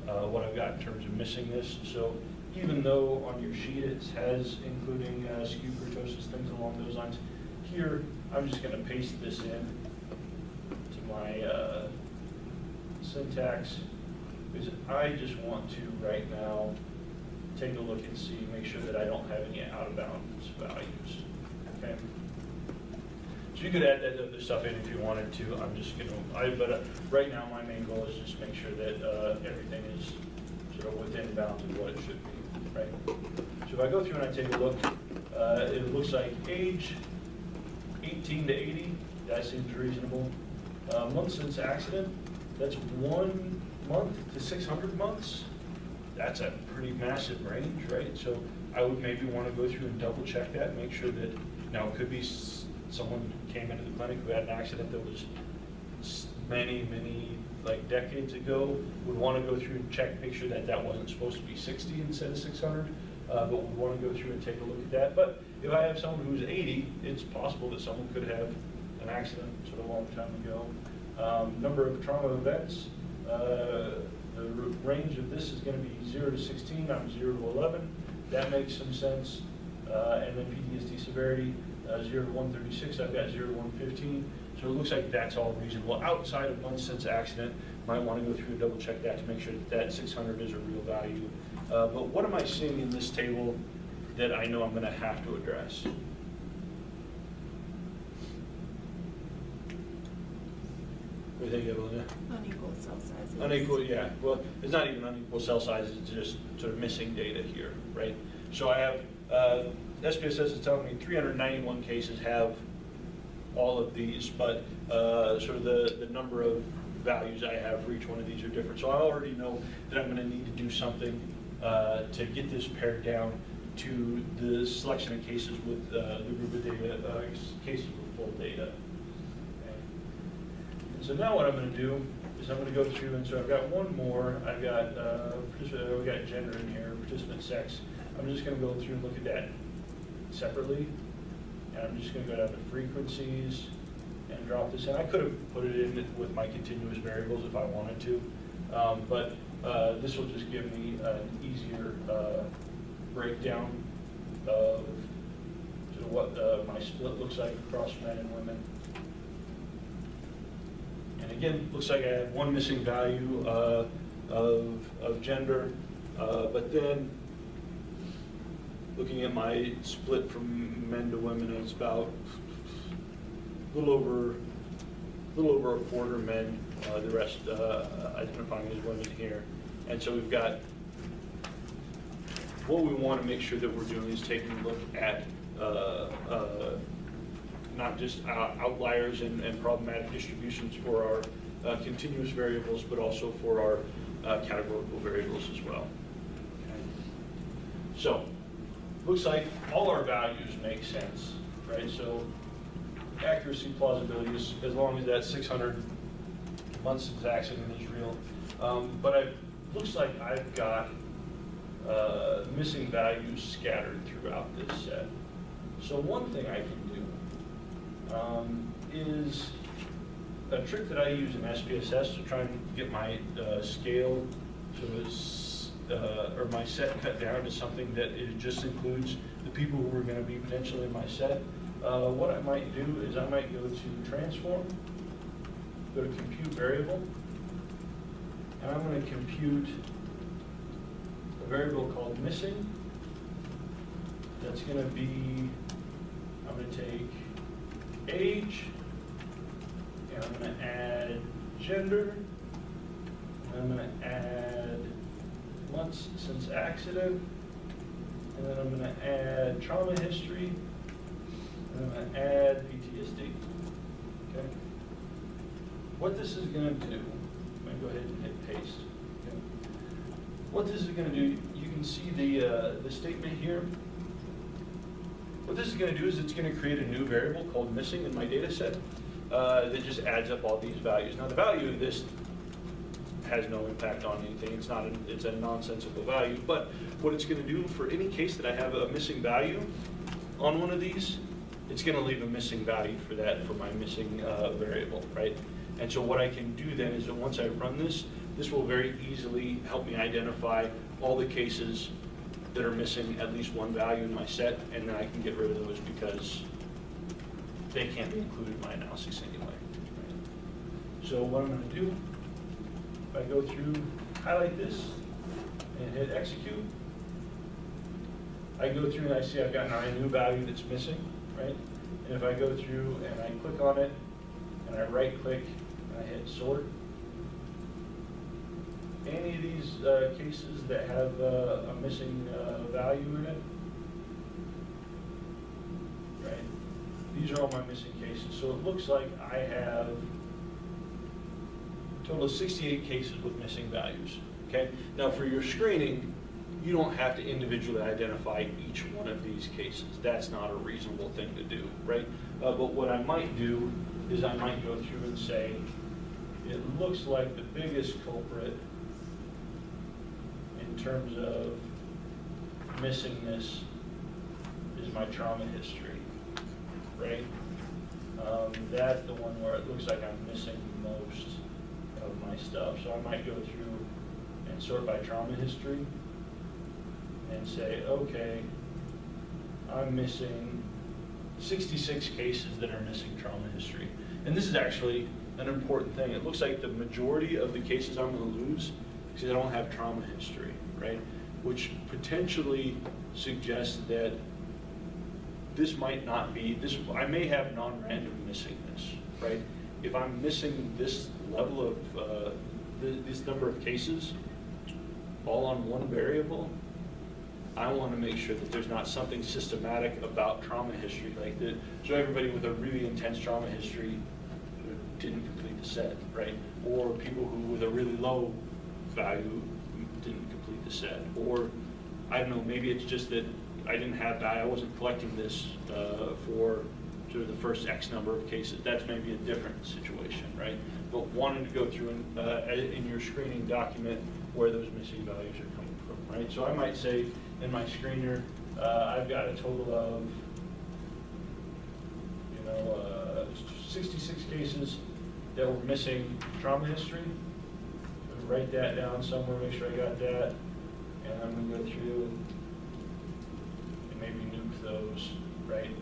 what I've got in terms of missing this. So even though on your sheet it has including skew, kurtosis, things along those lines, here I'm just going to paste this in to my syntax, because I just want to right now take a look and see, make sure that I don't have any out of bounds values. Okay. So you could add that other stuff in if you wanted to. I'm just going to, but right now my main goal is just make sure that everything is sort of within bounds of what it should be. right? So if I go through and I take a look, it looks like age, 18 to 80, that seems reasonable. Months since accident, that's 1 month to 600 months. That's a pretty massive range, right? So I would maybe want to go through and double check that, make sure that, now it could be someone came into the clinic who had an accident that was many, like decades ago, would want to go through and check, make sure that that wasn't supposed to be 60 instead of 600, but would want to go through and take a look at that. But if I have someone who's 80, it's possible that someone could have an accident sort of a long time ago. Number of trauma events, the range of this is going to be 0 to 16, I'm 0 to 11. That makes some sense. And then PTSD severity, 0 to 136, I've got 0 to 115. So it looks like that's all reasonable. Outside of months since accident, might want to go through and double check that to make sure that that 600 is a real value. But what am I seeing in this table that I know I'm going to have to address? What do you think, Evelina? Unequal cell sizes. Unequal, yeah. Well, it's not even unequal cell sizes, it's just sort of missing data here, right? So I have, SPSS is telling me 391 cases have all of these, but sort of the number of values I have for each one of these are different. So I already know that I'm going to need to do something to get this pared down to the selection of cases with the group of data, cases with full data. Okay. And so now what I'm going to do is I'm going to go through, and so I've got one more. I've got we got gender in here, participant sex. I'm just going to go through and look at that separately. And I'm just going to go down to frequencies and drop this in. I could have put it in with my continuous variables if I wanted to, but this will just give me an easier breakdown of sort of what my split looks like across men and women. And again, looks like I have one missing value of gender, but then looking at my split from men to women, it's about a little over a quarter men, the rest identifying as women here. And so we've got, what we want to make sure that we're doing is taking a look at not just outliers and problematic distributions for our continuous variables, but also for our categorical variables as well. Okay. So, looks like all our values make sense, right? So accuracy, plausibility, is as long as that 600 months since accident is real. But looks like I've got missing values scattered throughout this set. So one thing I can do is a trick that I use in SPSS to try and get my scale or my set cut down to something that it just includes the people who are going to be potentially in my set. What I might do is I might go to transform, go to compute variable, and I'm going to compute a variable called missing. That's going to be, I'm going to take age, and I'm going to add gender, and I'm going to add months since accident, and then I'm going to add trauma history, and I'm going to add PTSD. Okay. What this is going to do, I'm going to go ahead and hit paste. Okay. What this is going to do, you can see the statement here. What this is going to do is it's going to create a new variable called missing in my data set that just adds up all these values. Now the value of this has no impact on anything. It's a nonsensical value. But what it's going to do for any case that I have a missing value on one of these, it's going to leave a missing value for that, for my missing variable, right? And so what I can do then is that once I run this, this will very easily help me identify all the cases that are missing at least one value in my set, and then I can get rid of those because they can't be included in my analysis anyway. Right? So what I'm going to do, if I go through, highlight this, and hit execute, I go through and I see I've got a new value that's missing, right? And if I go through and I click on it, and I right click, and I hit sort, Any of these cases that have a missing value in it? Right? These are all my missing cases. So it looks like I have a total of 68 cases with missing values. Okay? Now for your screening, you don't have to individually identify each one of these cases. That's not a reasonable thing to do, right? But what I might do is I might go through and say, it looks like the biggest culprit in terms of missingness is my trauma history, right? That's the one where it looks like I'm missing most of my stuff. So I might go through and sort by trauma history and say, okay, I'm missing 66 cases that are missing trauma history. And this is actually an important thing. It looks like the majority of the cases I'm going to lose because I don't have trauma history, right? Which potentially suggests that this might not be, I may have non-random missingness, right? If I'm missing this level of, this number of cases, all on one variable, I want to make sure that there's not something systematic about trauma history like that. So everybody with a really intense trauma history didn't complete the set, right? Or people who with a really low value didn't complete the set. Or, I don't know, maybe it's just that I didn't have that, I wasn't collecting this for sort of the first X number of cases. That's maybe a different situation, right? But wanting to go through in your screening document where those missing values are coming from, right? So I might say in my screener, I've got a total of, 66 cases that were missing trauma history. I'm gonna write that down somewhere, make sure I got that, and I'm gonna go through and maybe nuke those, right?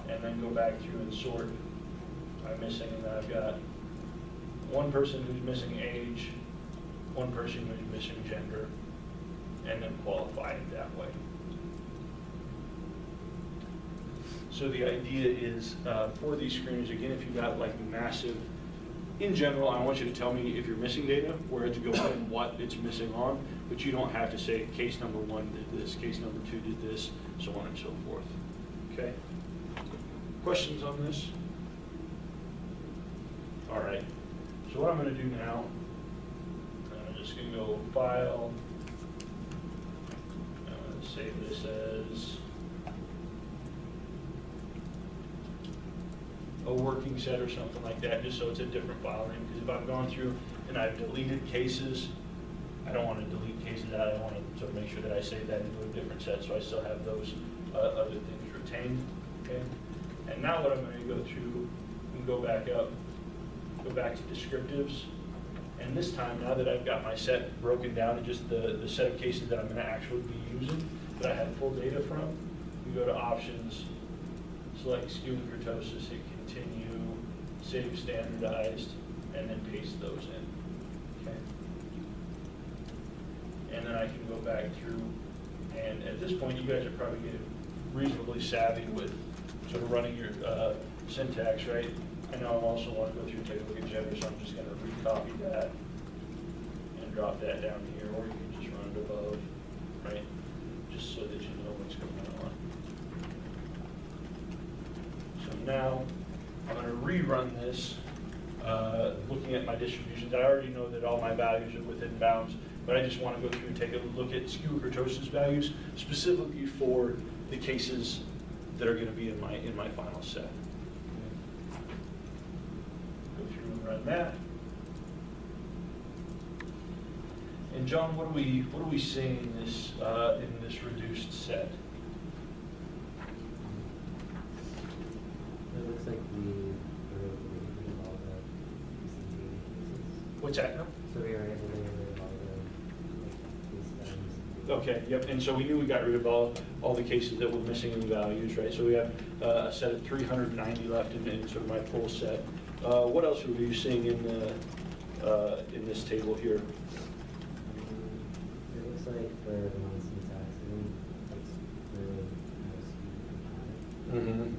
And then go back through and sort by missing, and then I've got one person who's missing age, one person who's missing gender, and then qualify it that way. So the idea is for these screeners, again, if you've got like massive, in general, I want you to tell me if you're missing data, where to go and what it's missing on, but you don't have to say case number 1 did this, case number 2 did this, so on and so forth. Okay? Questions on this? All right. So what I'm going to do now, I'm just going to go File. I'm going to save this as a working set or something like that, just so it's a different file name. Because if I've gone through and I've deleted cases, I don't want to delete cases out. I want to sort of make sure that I save that into a different set, so I still have those other things retained. Okay. And now what I'm going to go through and go back up, go back to descriptives. And this time, now that I've got my set broken down to just the set of cases that I'm going to actually be using, that I have full data from, we go to options, select skew and kurtosis, hit continue, save standardized, and then paste those in. Okay. And then I can go back through, and at this point, you guys are probably getting reasonably savvy with sort of running your syntax, right? I know I also want to go through and take a look at gender, so I'm just going to recopy that and drop that down here, or you can just run it above, right? Just so that you know what's going on. So now I'm going to rerun this, looking at my distributions. I already know that all my values are within bounds, but I just want to go through and take a look at skew kurtosis values, specifically for the cases that are going to be in my final set. Go through and run that. And John, what are we seeing in this reduced set? It looks like we rid of all the missing cases. What's that now? So we were able to get rid of all the case studies. Okay, yep, and so we knew we got rid of all the cases that were missing in values, right? So we have a set of 390 left in sort of my full set. What else are you seeing in this table here? It looks like for the non-syntax, it's really Mm-hmm.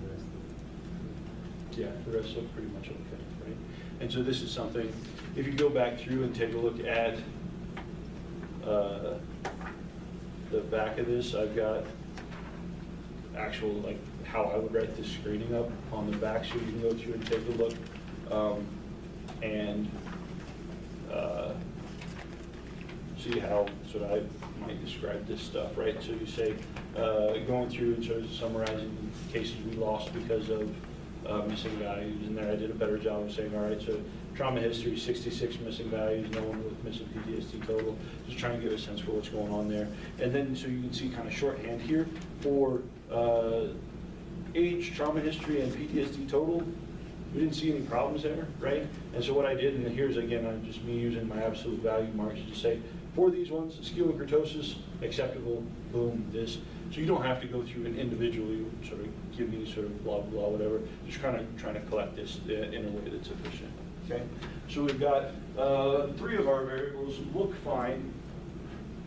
Yeah, the rest look pretty much okay, right? And so this is something, if you go back through and take a look at the back of this, I've got actual, like, how I would write this screening up on the back, so you can go through and take a look. And see how sort of I might describe this stuff, right? So you say, going through and sort of summarizing cases we lost because of missing values, and there I did a better job of saying, all right, so trauma history, 66 missing values, no one with missing PTSD total, just trying to give a sense for what's going on there. And then so you can see kind of shorthand here for age, trauma history, and PTSD total. We didn't see any problems there, right? And so what I did, and here's again, I'm just me using my absolute value marks to say, for these ones, skew and kurtosis, acceptable, boom, this. So you don't have to go through and individually sort of give me sort of blah, blah, whatever. Just kind of trying to collect this in a way that's efficient, okay? So we've got 3 of our variables look fine,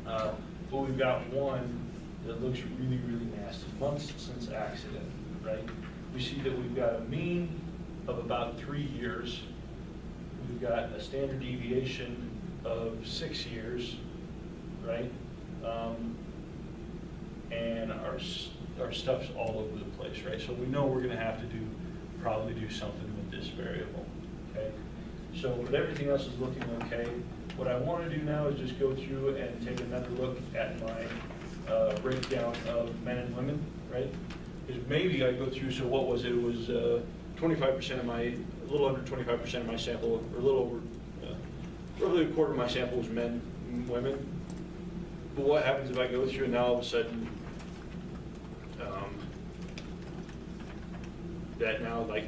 but we've got one that looks really, really nasty, months since accident, right? We see that we've got a mean of about 3 years. We've got a standard deviation of 6 years, right? And our stuff's all over the place, right? So we know we're gonna have to probably do something with this variable, okay? So but everything else is looking okay. What I wanna do now is just go through and take another look at my breakdown of men and women, right? Because maybe I go through, so what was it? It was 25% of a little under 25% of my sample, or a little over, roughly a quarter of my sample was men and women. But what happens if I go through and now all of a sudden, that now like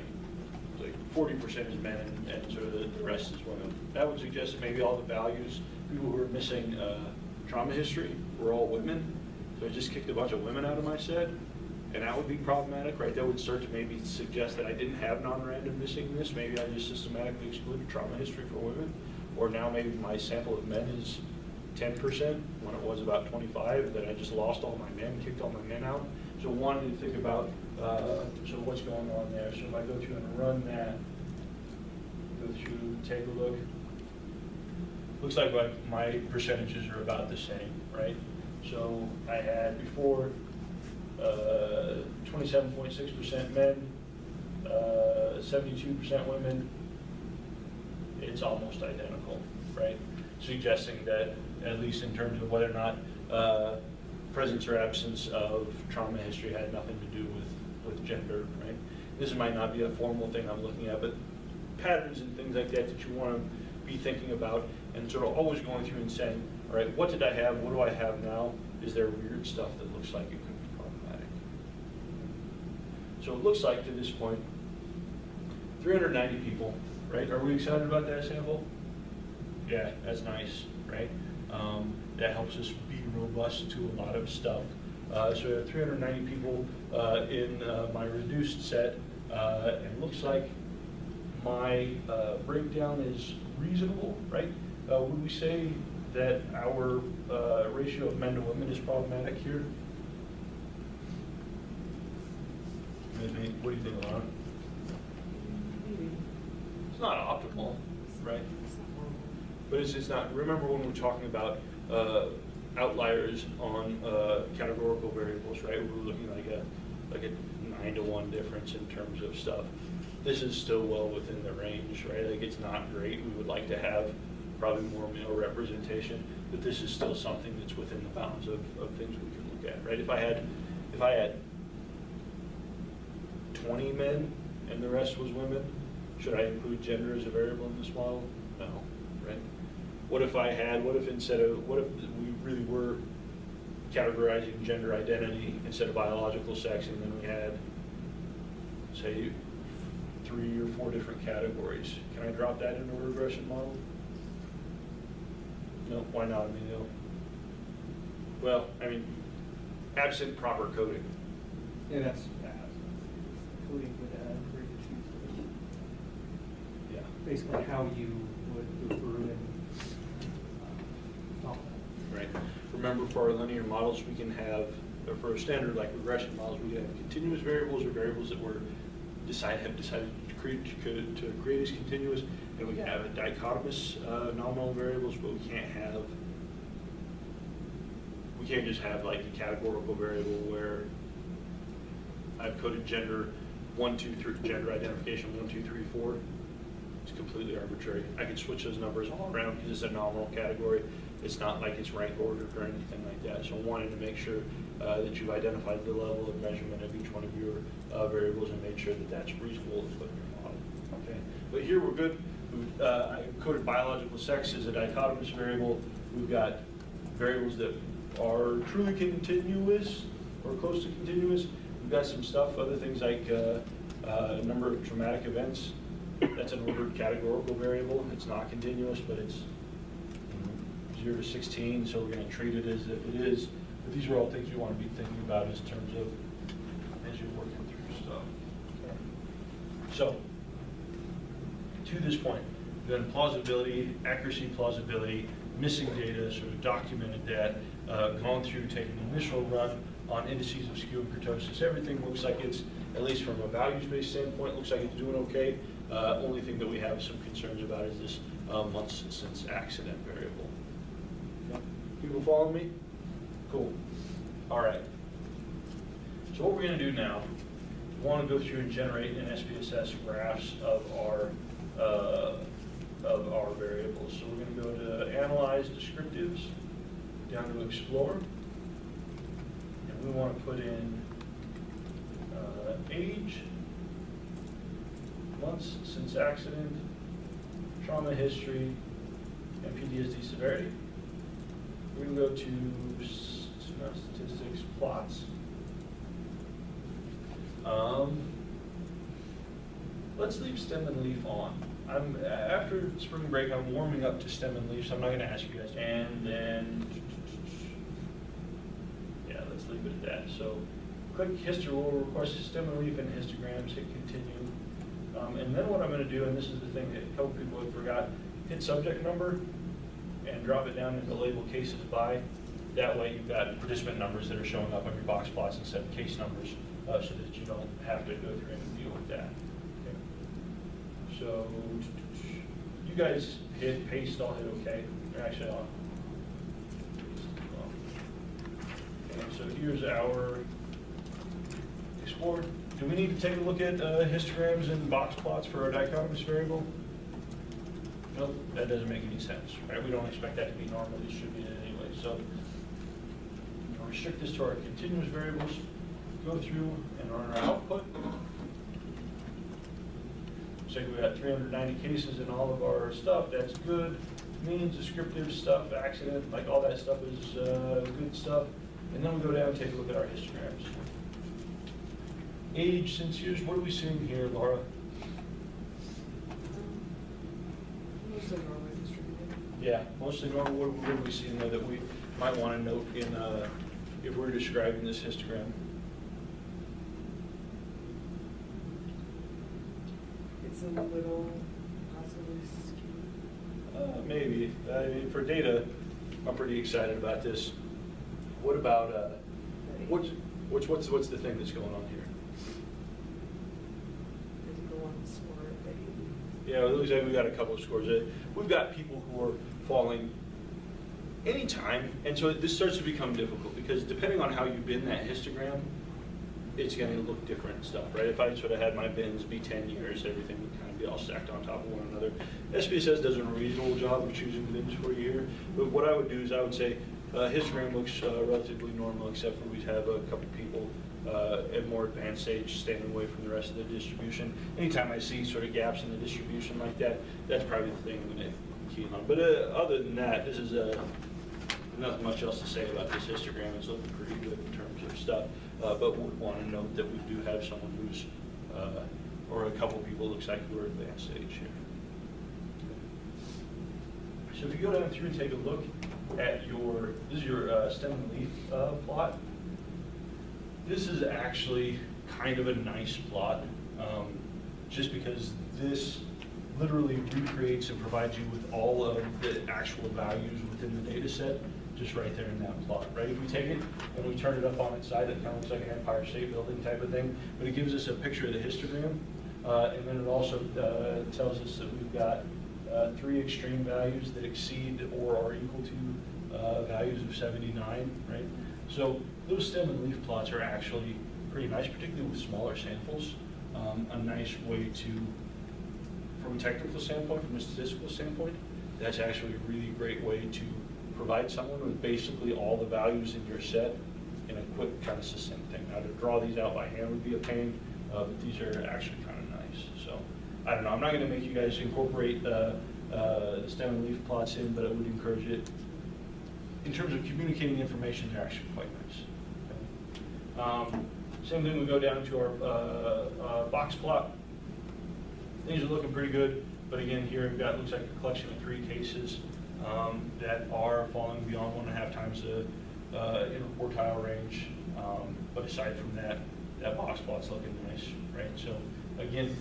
40% is men and sort of the rest is women. That would suggest that maybe all the values, people who are missing trauma history were all women. So I just kicked a bunch of women out of my set. And that would be problematic, right? That would start to maybe suggest that I didn't have non-random missingness. Maybe I just systematically excluded trauma history for women. Or now maybe my sample of men is 10% when it was about 25, that I just lost all my men, kicked all my men out. So wanted to think about, so what's going on there. So if I go through and run that, go through, take a look. Looks like my percentages are about the same, right? So I had before 27.6% men, 72% women. It's almost identical, right? Suggesting that, at least in terms of whether or not presence or absence of trauma history had nothing to do with gender, right? This might not be a formal thing I'm looking at, but patterns and things like that you want to be thinking about, and sort of always going through and saying, all right, what did I have? What do I have now? Is there weird stuff that looks like it could be problematic? So it looks like, to this point, 390 people, right? Are we excited about that sample? Yeah, that's nice, right? That helps us be robust to a lot of stuff. So we have 390 people in my reduced set. It looks like my breakdown is reasonable, right? Would we say that our ratio of men to women is problematic here? What do you think, Alana? It's not optimal, right? But it's not. Remember when we're talking about outliers on categorical variables, right? We're looking like a 9-to-1 difference in terms of stuff. This is still well within the range, right? Like, it's not great. We would like to have probably more male representation, but this is still something that's within the bounds of things we can look at, right? If I had 20 men and the rest was women, should I include gender as a variable in this model? No, right? What if we really were categorizing gender identity instead of biological sex, and then we had, say, 3 or 4 different categories? Can I drop that into a regression model? No, why not? Absent proper coding. Yeah, that's coding would create issues with, Yeah. basically how you would go through and Right. Remember, for our linear models, we can have, or for a standard like regression models, we can have continuous variables or variables that have decided to create as continuous, and we can have a dichotomous nominal variables, but we can't have we can't just have like a categorical variable where I've coded gender 1, 2, 3, gender identification 1, 2, 3, 4. It's completely arbitrary. I can switch those numbers all around because it's a nominal category. It's not like it's rank ordered or anything like that. So I wanted to make sure that you've identified the level of measurement of each one of your variables and made sure that that's reasonable to put in your model. Okay, but here we're good. I coded biological sex as a dichotomous variable. We've got variables that are truly continuous or close to continuous. We've got some stuff, other things like number of traumatic events. That's an ordered categorical variable. It's not continuous, but it's 0 to 16, so we're going to treat it as if it is. But these are all things you want to be thinking about in terms of as you're working through stuff. Okay. So, to this point, we've done plausibility, accuracy, plausibility, missing data, sort of documented that, gone through, taking the initial run on indices of skew and kurtosis. Everything looks like it's, at least from a values-based standpoint, looks like it's doing okay. Only thing that we have some concerns about is this months since accident variable. Okay. People follow me? Cool. All right. So what we're going to do now, we want to go through and generate in SPSS graphs of our variables. So we're going to go to Analyze Descriptives, down to Explore, and we want to put in age, months since accident, trauma history, and PTSD severity. We're going to go to statistics, plots. Let's leave stem and leaf on. After spring break, I'm warming up to stem and leaf, so I'm not going to ask you guys. And then, yeah, let's leave it at that. So, click history will request stem and leaf and histograms. Hit continue. And then what I'm going to do, and this is the thing that a couple people have forgot, hit subject number and drop it down into label cases by. That way you've got participant numbers that are showing up on your box plots instead of case numbers, so that you don't have to go through and deal with that. Okay. So you guys hit paste, I'll hit OK. Or actually, I'll okay, so here's our Explore. Do we need to take a look at histograms and box plots for our dichotomous variable? Nope, that doesn't make any sense, right? We don't expect that to be normally distributed anyway. So we'll restrict this to our continuous variables, go through and run our output. Say we got 390 cases in all of our stuff, that's good. Means, descriptive stuff, accident, like all that stuff is good stuff. And then we go down and take a look at our histograms. Age since years, what are we seeing here, Laura? Mostly normally distributed. Yeah, mostly normal. What are we seeing there that we might want to note in if we're describing this histogram? It's a little possibly skewed. Maybe. I mean, for data, I'm pretty excited about this. What about what's the thing that's going on here? Yeah, it looks like we've got a couple of scores. We've got people who are falling anytime, and so this starts to become difficult because depending on how you bin that histogram, it's going to look different and stuff, right? If I sort of had my bins be 10 years, everything would kind of be all stacked on top of one another. SPSS does a reasonable job of choosing bins for a year, but what I would do is I would say histogram looks relatively normal, except for we have a couple people at more advanced stage staying away from the rest of the distribution. Anytime I see sort of gaps in the distribution like that, that's probably the thing I'm going to key on. But other than that, this is nothing much else to say about this histogram. It's looking pretty good in terms of stuff. But we want to note that we do have someone who's, or a couple people looks like who are advanced stage here. So if you go down through and take a look at this is your stem and leaf plot. This is actually kind of a nice plot, just because this literally recreates and provides you with all of the actual values within the data set, just right there in that plot, right? If we take it and we turn it up on its side, it kind of looks like an Empire State Building type of thing, but it gives us a picture of the histogram, and then it also tells us that we've got 3 extreme values that exceed or are equal to values of 79, right? So those stem and leaf plots are actually pretty nice, particularly with smaller samples. A nice way to, from a technical standpoint, from a statistical standpoint, that's actually a really great way to provide someone with basically all the values in your set in a quick, kind of succinct thing. Now, to draw these out by hand would be a pain, but these are actually kind of nice. So, I don't know, I'm not going to make you guys incorporate the stem and leaf plots in, but I would encourage it. In terms of communicating information, they're actually quite nice. Okay. Same thing, we go down to our box plot. Things are looking pretty good, but again, here we've got, looks like a collection of 3 cases that are falling beyond 1.5 times the interquartile range. But aside from that, that box plot's looking nice, right? So again,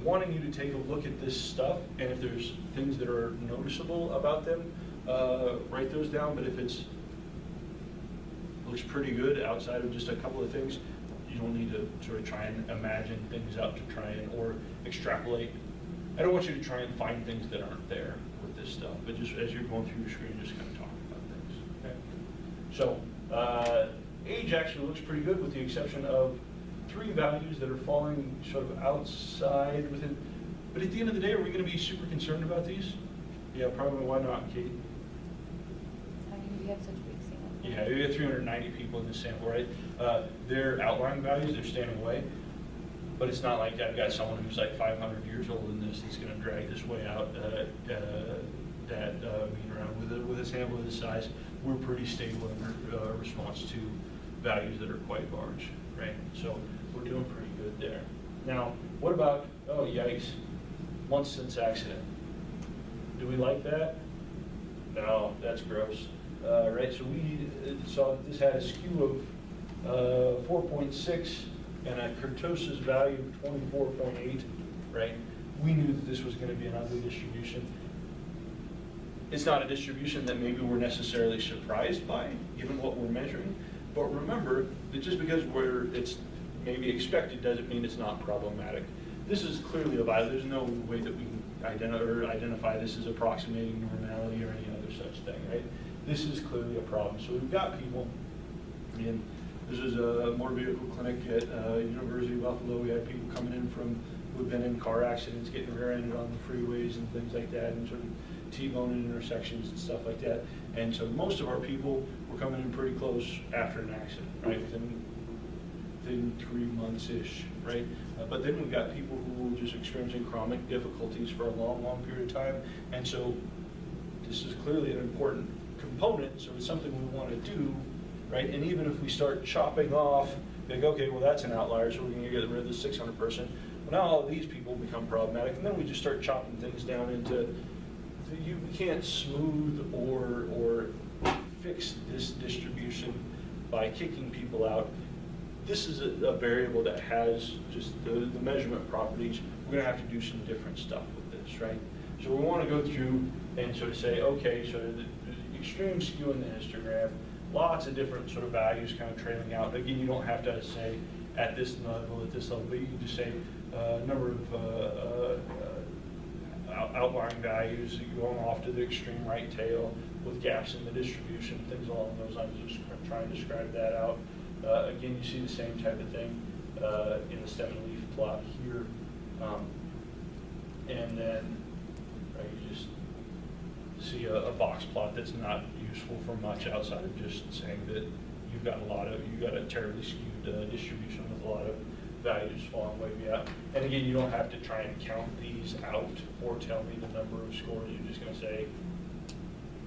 wanting you to take a look at this stuff, and if there's things that are noticeable about them, write those down. But if it's looks pretty good outside of just a couple of things, you don't need to sort of try and imagine things out to try and, or extrapolate. I don't want you to try and find things that aren't there with this stuff, but just as you're going through your screen, just kind of talk about things. Okay. So age actually looks pretty good, with the exception of 3 values that are falling sort of outside within. But at the end of the day, are we going to be super concerned about these? Yeah, probably. Why not, Kate? I mean, we have such big samples. Yeah, we have 390 people in this sample, right? Their outlying values, they're staying away. But it's not like I've got someone who's like 500 years old in this that's going to drag this way out mean around. With a sample of this size, we're pretty stable in response to values that are quite large, right? So we're doing pretty good there. Now, what about, oh yikes, months since accident? Do we like that? No, that's gross. Right, so we saw that this had a skew of 4.6 and a kurtosis value of 24.8, right? We knew that this was going to be an ugly distribution. It's not a distribution that maybe we're necessarily surprised by, given what we're measuring. But remember that just because it's maybe expected doesn't mean it's not problematic. This is clearly a value. There's no way that we can identify this as approximating normality or any other such thing, right? This is clearly a problem. So we've got people, and this is a motor vehicle clinic at University of Buffalo. We had people coming in who've been in car accidents, getting rear-ended on the freeways and things like that, and sort of T-boning intersections and stuff like that. And so most of our people were coming in pretty close after an accident, right? Within 3 months-ish, right? But then we've got people who were just experiencing chronic difficulties for a long, long period of time. And so this is clearly an important component, so it's something we want to do, right? And even if we start chopping off, like, okay, well, that's an outlier, so we're going to get rid of the 600 person. Well, now all of these people become problematic, and then we just start chopping things down into, you can't smooth or fix this distribution by kicking people out. This is a variable that has just the measurement properties. We're going to have to do some different stuff with this, right? So we want to go through and sort of say, okay, so the extreme skew in the histogram, lots of different sort of values kind of trailing out. Again, you don't have to say at this level, but you can just say number of outlying values going off to the extreme right tail with gaps in the distribution, things along those lines. Just trying to describe that out. Again, you see the same type of thing in the stem and leaf plot here. And then you just see a box plot that's not useful for much outside of just saying that you've got a terribly skewed distribution with a lot of values falling way out. And again, you don't have to try and count these out or tell me the number of scores. You're just going to say,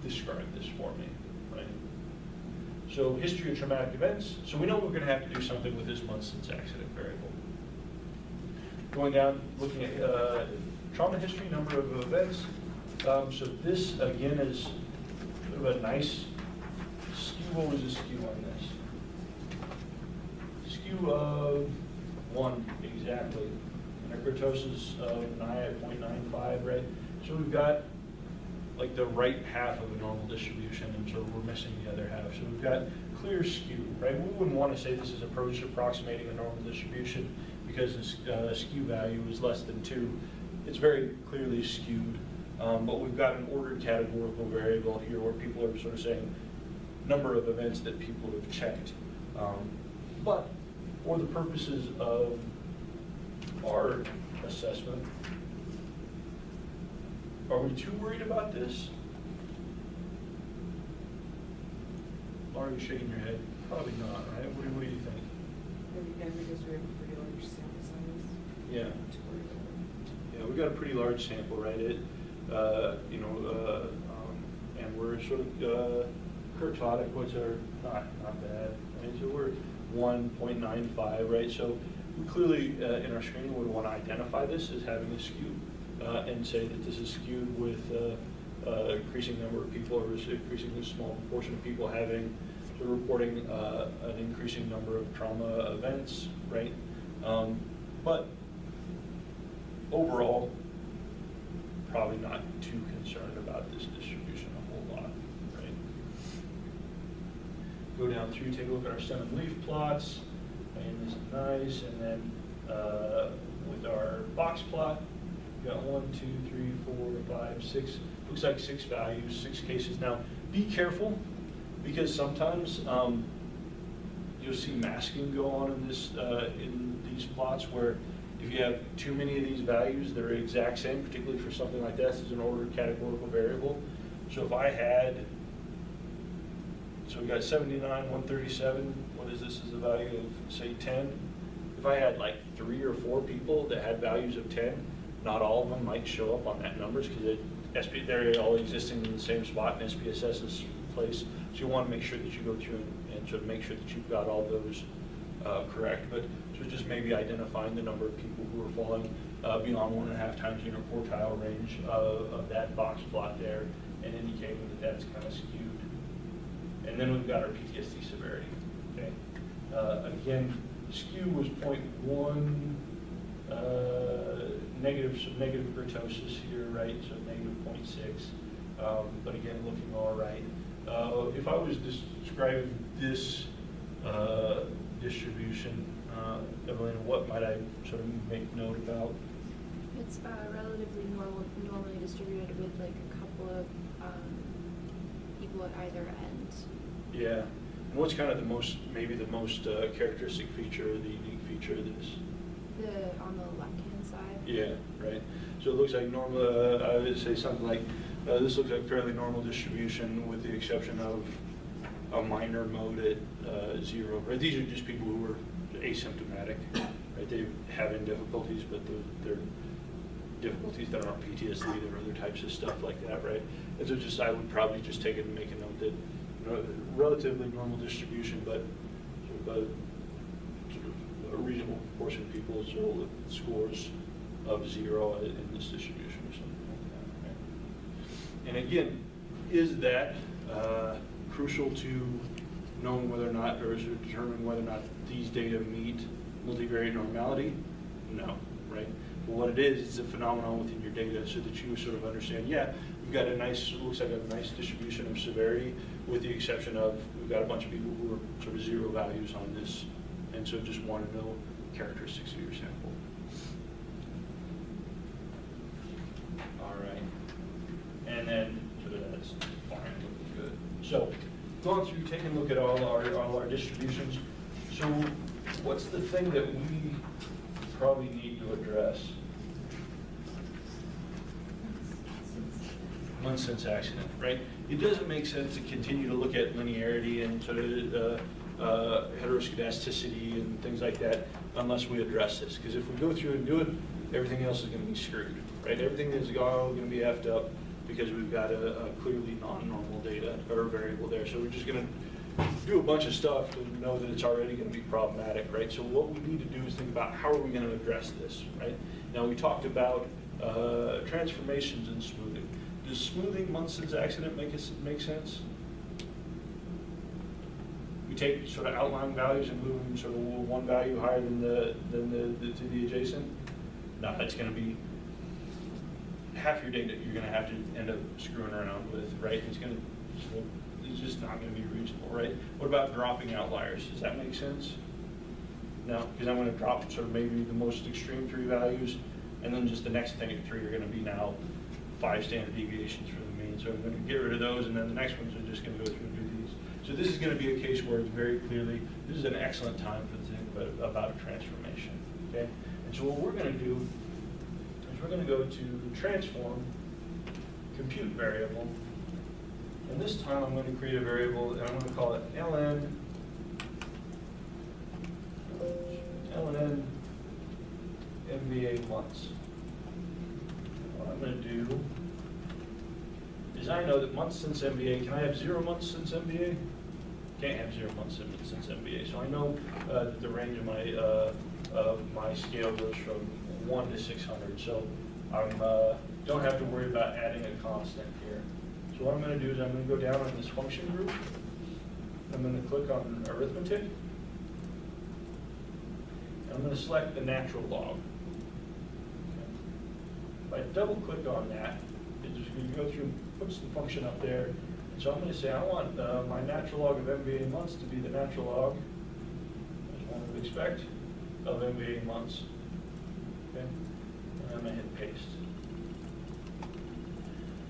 describe this for me, right? So history of traumatic events. So we know we're going to have to do something with this month since accident variable. Going down, looking at trauma history, number of events. So this, again, is sort of a nice skew. What was the skew on this? Skew of 1, exactly. And a kurtosis of 9.95, right? So we've got like the right half of a normal distribution, and so we're missing the other half. So we've got clear skew, right? We wouldn't want to say this is approximating a normal distribution because the skew value is less than 2. It's very clearly skewed. But we've got an ordered categorical variable here where people are sort of saying number of events that people have checked. But for the purposes of our assessment, are we too worried about this? Laura, you're shaking your head. Probably not, right? What do you think? Again, because we have a pretty large sample size. Yeah. To worry about. Yeah, we've got a pretty large sample, right? And we're sort of kurtotic, which are not bad. Right? So we're 1.95, right? So we clearly, in our screening, would want to identify this as having a skew and say that this is skewed with increasing number of people or increasingly small proportion of people having, so reporting an increasing number of trauma events, right? But overall, probably not too concerned about this distribution a whole lot, right? Go down through, take a look at our stem and leaf plots, and this is nice, and then with our box plot, we got 1, 2, 3, 4, 5, 6, looks like 6 values, 6 cases. Now, be careful, because sometimes you'll see masking go on in this in these plots where if you have too many of these values, they're exact same, particularly for something like this as an ordered categorical variable. So if I had, so we got 79, 137, what is this as a value of, say, 10? If I had like 3 or 4 people that had values of 10, not all of them might show up on that numbers because they're all existing in the same spot in SPSS's place. So you want to make sure that you go through and sort of make sure that you've got all those correct. But so just maybe identifying the number of people who are falling beyond 1.5 times interquartile range of that box plot there and indicating that that's kind of skewed. And then we've got our PTSD severity. Okay. Again, skew was 0.1, negative kurtosis here, right? So negative 0.6. But again, looking all right. If I was describing this distribution, Evelyn, what might I sort of make note about? It's relatively normally distributed with like a couple of people at either end. Yeah. And what's kind of the most, maybe the most characteristic feature or the unique feature of this? On the left-hand side. Yeah, right. So it looks like normal, I would say something like, this looks like fairly normal distribution with the exception of a minor mode at 0, right? These are just people who are asymptomatic, right? They're having difficulties, but they're difficulties that aren't PTSD, they're other types of stuff like that, right? And so just, I would probably just take it and make a note that, relatively normal distribution, but sort of a reasonable proportion of people, so with scores of 0 in this distribution or something like that, right? And again, is that crucial to knowing whether or not, or is it determining whether or not these data meet multivariate normality? No, right? But what it is a phenomenon within your data so that you sort of understand, yeah, we've got a nice, looks like a nice distribution of severity with the exception of we've got a bunch of people who are sort of 0 values on this, and so just want to know characteristics of your sample. All right. And then, so that's fine, looking good. So, going through, taking a look at all our distributions. So, what's the thing that we probably need to address? Months since accident, right? It doesn't make sense to continue to look at linearity and sort of heteroscedasticity and things like that unless we address this. Because if we go through and do it, everything else is going to be screwed, right? Everything is going to be effed up because we've got a clearly non-normal data or variable there. So we're just going to do a bunch of stuff to know that it's already going to be problematic, right? So what we need to do is think about how are we going to address this, right? Now we talked about transformations and smoothing. Does smoothing months since accident make sense? We take sort of outlying values and move them sort of one value higher than the adjacent. No, it's going to be half your data you're going to have to end up screwing around with, right? It's just not going to be reasonable, right? What about dropping outliers? Does that make sense? No, because I'm going to drop sort of maybe the most extreme 3 values, and then just the next thing at 3 are going to be now 5 standard deviations from the mean. So I'm going to get rid of those, and then the next ones are just going to go through and do these. So this is going to be a case where it's very clearly, this is an excellent time for the thing about a transformation. Okay? And so what we're going to do is we're going to go to transform, compute variable, and this time I'm going to create a variable, and I'm going to call it ln MVA months. What I'm going to do is I know that months since MVA, can I have 0 months since MVA? Can't have 0 months since MVA. So I know that the range of my scale goes from 1 to 600. So I don't have to worry about adding a constant here. So what I'm going to do is I'm going to go down on this function group. I'm going to click on arithmetic. I'm going to select the natural log. Okay. If I double click on that, it's just going to go through and puts the function up there. And so I'm going to say I want my natural log of MVA months to be the natural log, as one would expect, of MVA months. Okay. And I'm going to hit paste.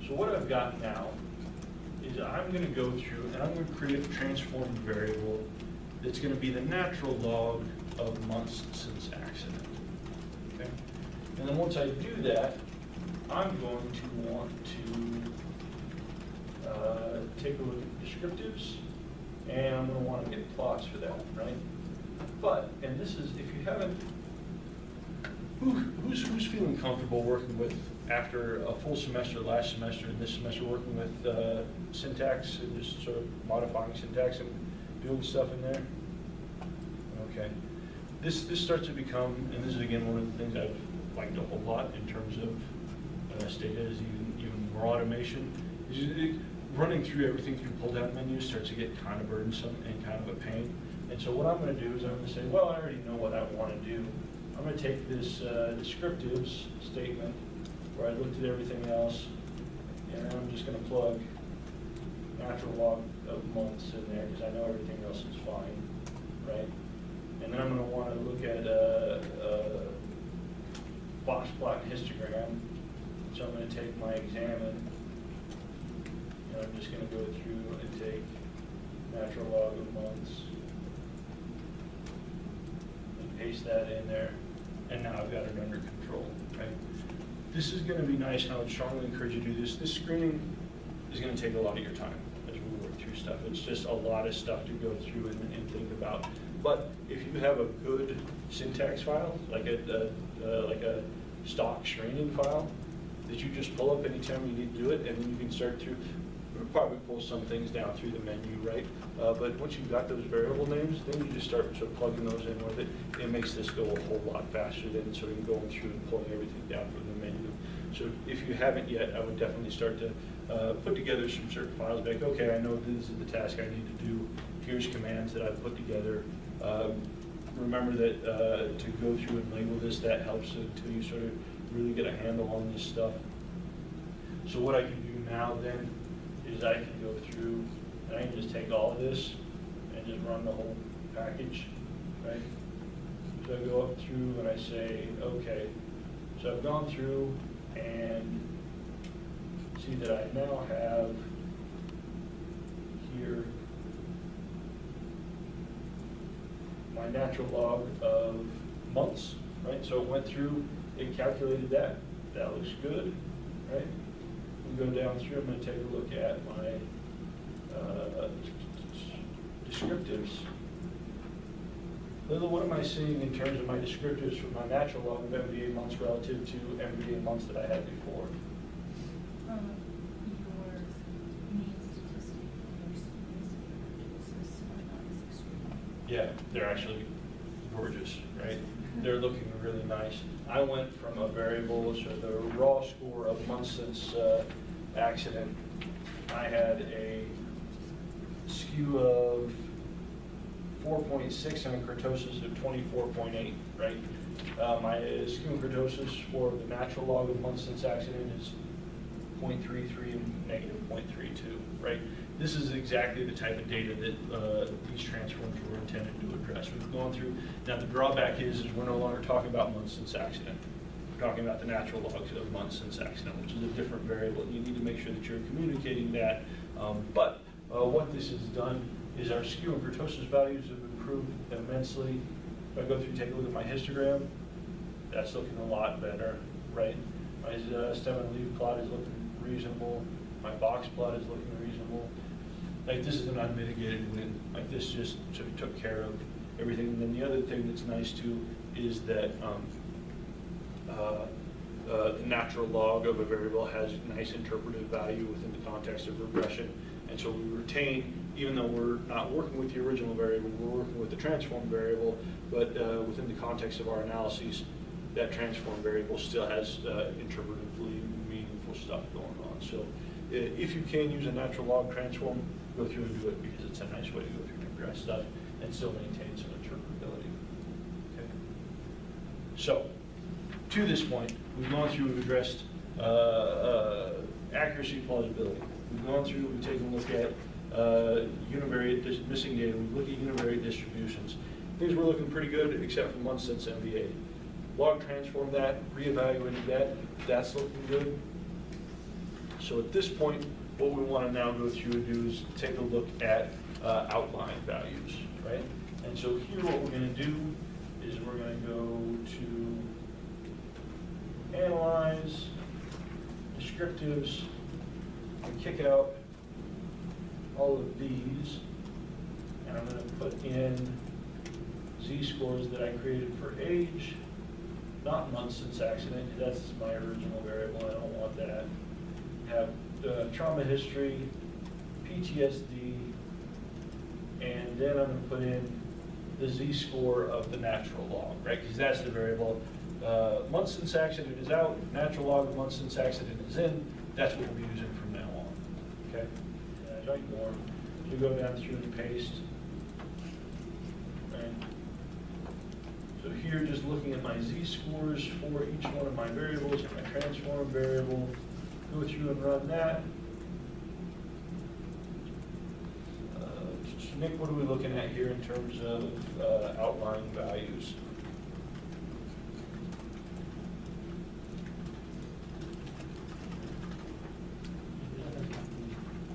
So what I've got now is I'm going to go through and I'm going to create a transformed variable that's going to be the natural log of months since accident. Okay? And then once I do that, I'm going to want to take a look at descriptives, and I'm going to want to get plots for that, right? But, and this is, if you haven't, who's feeling comfortable working with, after a full semester, last semester, and this semester, working with syntax and just sort of modifying syntax and doing stuff in there? Okay. This starts to become, and this is again one of the things I've liked a whole lot in terms of Stata is even more automation. Running through everything through pull-down menus starts to get kind of burdensome and kind of a pain. And so what I'm going to do is I'm going to say, well, I already know what I want to do. I'm going to take this descriptives statement where I looked at everything else, and I'm just going to plug natural log of months in there because I know everything else is fine, right? And then I'm going to want to look at box plot and histogram. So I'm going to take my examine, and I'm just going to go through and take natural log of months and paste that in there. And now I've got it under control, right? This is going to be nice, and I would strongly encourage you to do this. This screening is going to take a lot of your time as we work through stuff. It's just a lot of stuff to go through and think about. But if you have a good syntax file, like a stock screening file, that you just pull up anytime you need to do it, and then you can start through, we'll probably pull some things down through the menu, right? But once you've got those variable names, then you just start sort of plugging those in with it. It makes this go a whole lot faster than sort of going through and pulling everything down from the menu. So if you haven't yet, I would definitely start to put together some certain files, like, okay, I know this is the task I need to do. Here's commands that I've put together. Remember that to go through and label this, that helps until you sort of really get a handle on this stuff. So what I can do now then is I can go through and I can just take all of this and just run the whole package, right? So I go up through and I say, okay, so I've gone through and see that I now have here my natural log of months, right? So it went through, it calculated that. That looks good, right? We go down through, I'm going to take a look at my descriptives. What am I seeing in terms of my descriptives for my natural log of MVA months relative to MVA months that I had before? Your mean statistic and your kurtosis are not as extreme. Yeah, they're actually gorgeous, right? They're looking really nice. I went from a variable, so the raw score of months since accident, I had a skew of 4.6 and a kurtosis of 24.8, right? My skew and kurtosis for the natural log of months since accident is 0.33 and negative 0.32, right? This is exactly the type of data that these transforms were intended to address. We've gone through, now the drawback is we're no longer talking about months since accident. We're talking about the natural logs of months since accident, which is a different variable. You need to make sure that you're communicating that. But what this has done is our skew and kurtosis values have improved immensely. If I go through, take a look at my histogram, that's looking a lot better, right? My stem and leaf plot is looking reasonable. My box plot is looking reasonable. Like, this is an unmitigated win. Like, this just sort of took care of everything. And then the other thing that's nice too is that the natural log of a variable has nice interpretive value within the context of regression. And so we retain, even though we're not working with the original variable, we're working with the transform variable, but within the context of our analyses, that transform variable still has interpretively meaningful stuff going on. So if you can use a natural log transform, go through and do it, because it's a nice way to go through and regress stuff and still maintain some interpretability. Okay. So, to this point, we've gone through, we've addressed accuracy, plausibility. We've gone through, we've taken a look at univariate, missing data. We've looked at univariate distributions. Things were looking pretty good, except for months since MVA. Log transformed that, reevaluated that, that's looking good. So at this point, what we want to now go through and do is take a look at outline values, right? And so here what we're going to do is we're going to go to Analyze, Descriptives, and kick out all of these. And I'm going to put in z-scores that I created for age, not months since accident, because that's my original variable, I don't want that. Have trauma history, PTSD, and then I'm going to put in the z-score of the natural log, right? Because that's the variable. Months since accident is out, natural log of months since accident is in. That's what we'll be using from now on, okay? Write more. So go down through and paste. Right. So here, just looking at my z-scores for each one of my variables and my transform variable, go through and run that. Nick, what are we looking at here in terms of outlying values?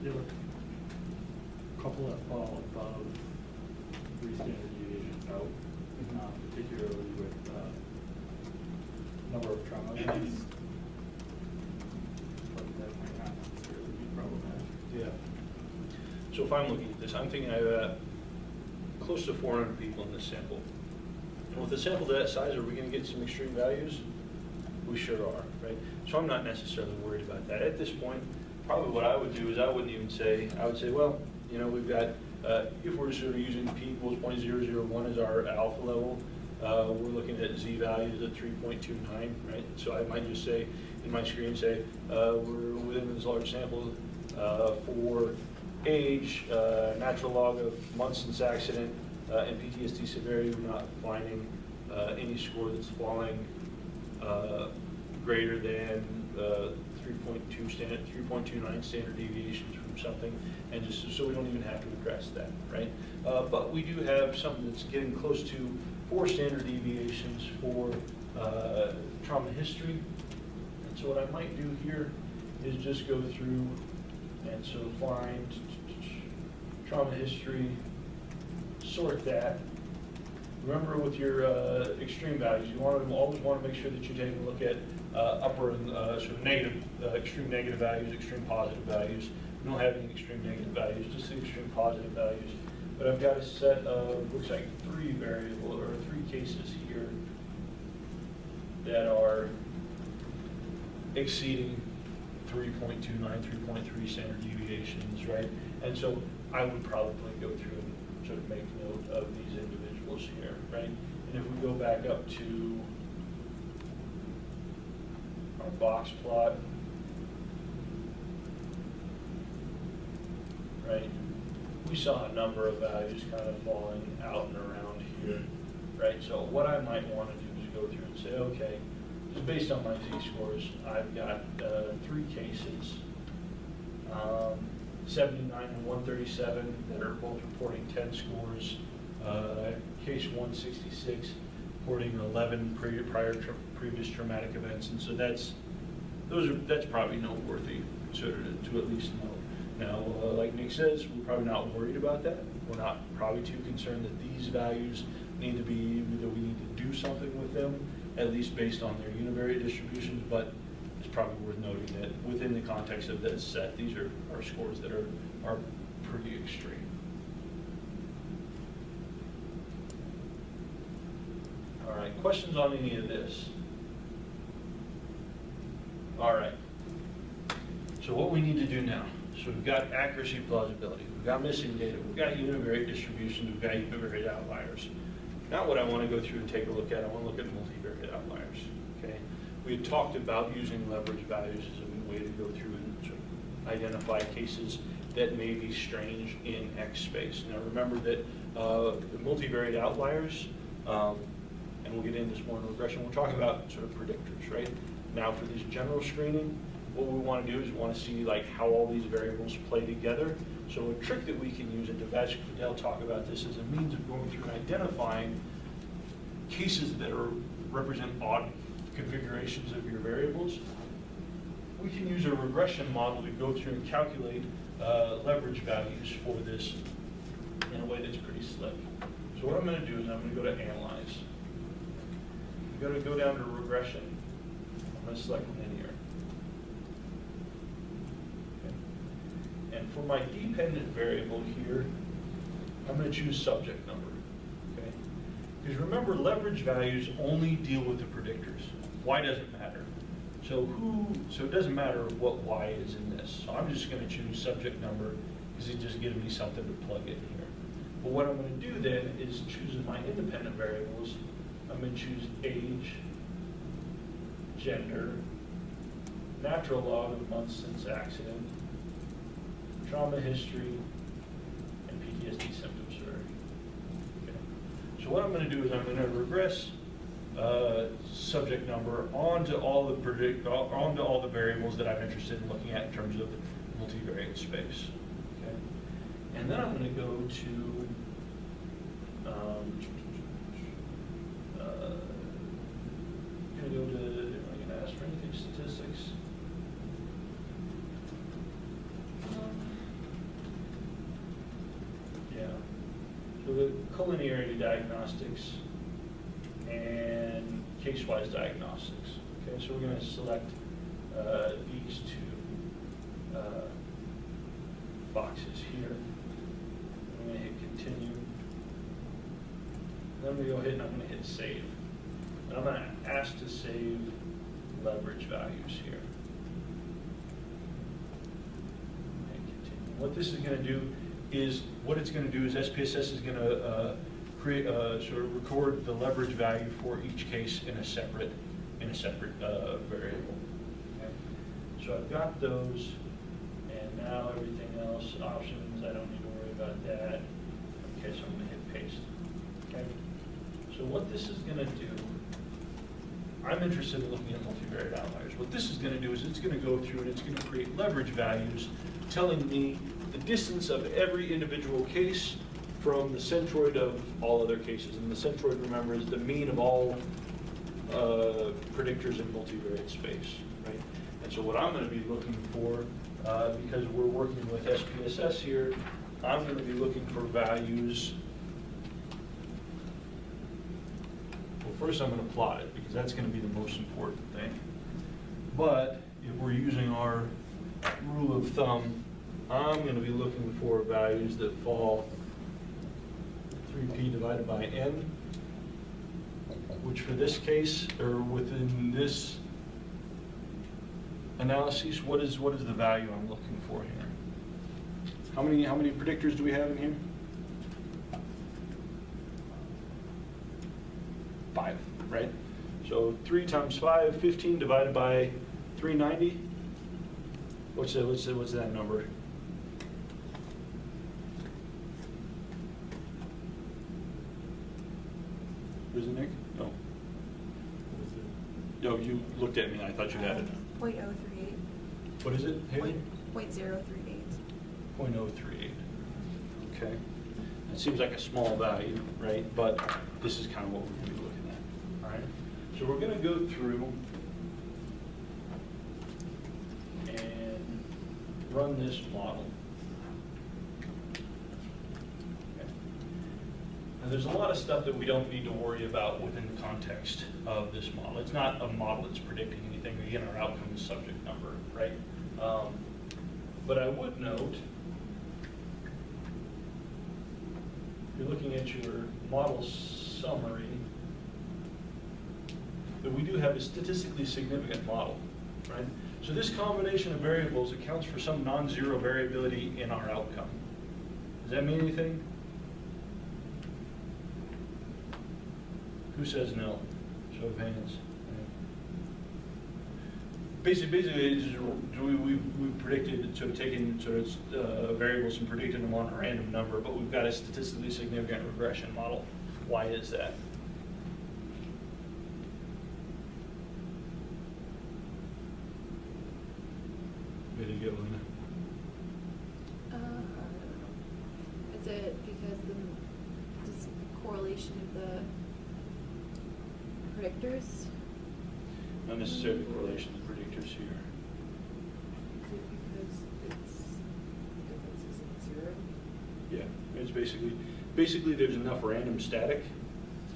There were a couple that fall above 3 standard deviations out, particularly with number of trauma events. But that might not necessarily be problematic. Yeah. So if I'm looking at this, I'm thinking I have close to 400 people in this sample. And with a sample that size, are we going to get some extreme values? We sure are, right? So I'm not necessarily worried about that. At this point, probably what I would do is I wouldn't even say, I would say, well, you know, we've got, if we're sort of using p equals 0.001 as our alpha level, we're looking at z values at 3.29, right? So I might just say, in my screen, say, we're within this large sample for age, natural log of months since accident, and PTSD severity, we're not finding any score that's falling greater than 3.29 standard deviations from something, and just so we don't even have to address that, right? But we do have something that's getting close to 4 standard deviations for trauma history. And so what I might do here is just go through and so find trauma history, sort that. Remember with your extreme values, you always want to make sure that you're taking a look at upper and sort of negative, extreme negative values, extreme positive values. We don't have any extreme negative values, just the extreme positive values. But I've got a set of, looks like 3 cases here that are exceeding 3.29, 3.3 standard deviations, right? And so I would probably go through and sort of make note of these individuals here, right? And if we go back up to our box plot, right? We saw a number of values kind of falling out and around here, right? So what I might want to do is go through and say, okay, just based on my z-scores, I've got 3 cases, 79 and 137 that are both reporting 10 scores, case 166 reporting 11 previous traumatic events, and so that's probably noteworthy to at least know. Now, like Nick says, we're probably not worried about that. We're not probably too concerned that these values need to be, that we need to do something with them, at least based on their univariate distributions, but it's probably worth noting that within the context of this set, these are scores that are pretty extreme. All right, questions on any of this? All right. So what we need to do now, so we've got accuracy, plausibility, we've got missing data, we've got univariate distributions, we've got univariate outliers. Now what I want to go through and take a look at, I want to look at multivariate outliers, okay? We had talked about using leverage values as a way to go through and sort of identify cases that may be strange in X space. Now remember that multivariate outliers, and we'll get into this more in regression, we're talking about sort of predictors, right? Now for this general screening, what we want to do is we want to see like how all these variables play together. So a trick that we can use, and Devash Fidel talk about this as a means of going through and identifying cases that represent odd configurations of your variables. We can use a regression model to go through and calculate leverage values for this in a way that's pretty slick. So what I'm going to do is I'm going to go to Analyze. I'm going to go down to Regression. I'm going to select Linear. Okay. And for my dependent variable here, I'm going to choose subject number. Okay? Because remember, leverage values only deal with the predictors. Y doesn't matter. So it doesn't matter what Y is in this. So I'm just going to choose subject number because it just gives me something to plug in here. But what I'm going to do then is choose my independent variables. I'm going to choose age, gender, natural log of months since accident, trauma history, and PTSD symptom severity. Okay. So what I'm going to do is I'm going to regress subject number onto all the variables that I'm interested in looking at in terms of multivariate space. Okay. And then I'm going to go to am I going to ask for anything statistics? Yeah. So the collinearity diagnostics and case-wise diagnostics. Okay, so we're going to select these two boxes here. I'm going to hit continue. Then I'm going to go ahead and I'm going to hit save. And I'm going to ask to save leverage values here. And continue. What this is going to do is, SPSS is going to sort of record the leverage value for each case in a separate variable. Okay? So I've got those, and now everything else, options, I don't need to worry about that. Okay, so I'm going to hit paste. Okay. So what this is going to do, I'm interested in looking at multivariate outliers. What this is going to do is it's going to go through and it's going to create leverage values telling me the distance of every individual case from the centroid of all other cases. And the centroid, remember, is the mean of all predictors in multivariate space, right? And so what I'm going to be looking for, because we're working with SPSS here, I'm going to be looking for values. Well, first I'm going to plot it, because that's going to be the most important thing. But if we're using our rule of thumb, I'm going to be looking for values that fall 3p divided by n, which for this case, or within this analysis, what is the value I'm looking for here? How many predictors do we have in here? 5, right? So 3 times 5, 15 divided by 390. What's that number? Was it Nick? No. No, you looked at me and I thought you had it. 0.038. What is it, Haley? 0.038. 0.038. Okay. It seems like a small value, right? But this is kind of what we're going to be looking So we're going to go through and run this model. Okay. Now there's a lot of stuff that we don't need to worry about within the context of this model. It's not a model that's predicting anything. Again, our outcome is subject number, right? But I would note, if you're looking at your model summary, that we do have a statistically significant model, right? So this combination of variables accounts for some non-zero variability in our outcome. Does that mean anything? Who says no? Show of hands. Basically, we predicted, sort of taken sort of variables and predicted them on a random number, but we've got a statistically significant regression model. Why is that? Way to go, Lena. Is it because this correlation of the predictors? Not necessarily correlation to predictors here. Is it because it's, the difference isn't zero? Yeah, it's basically there's enough random static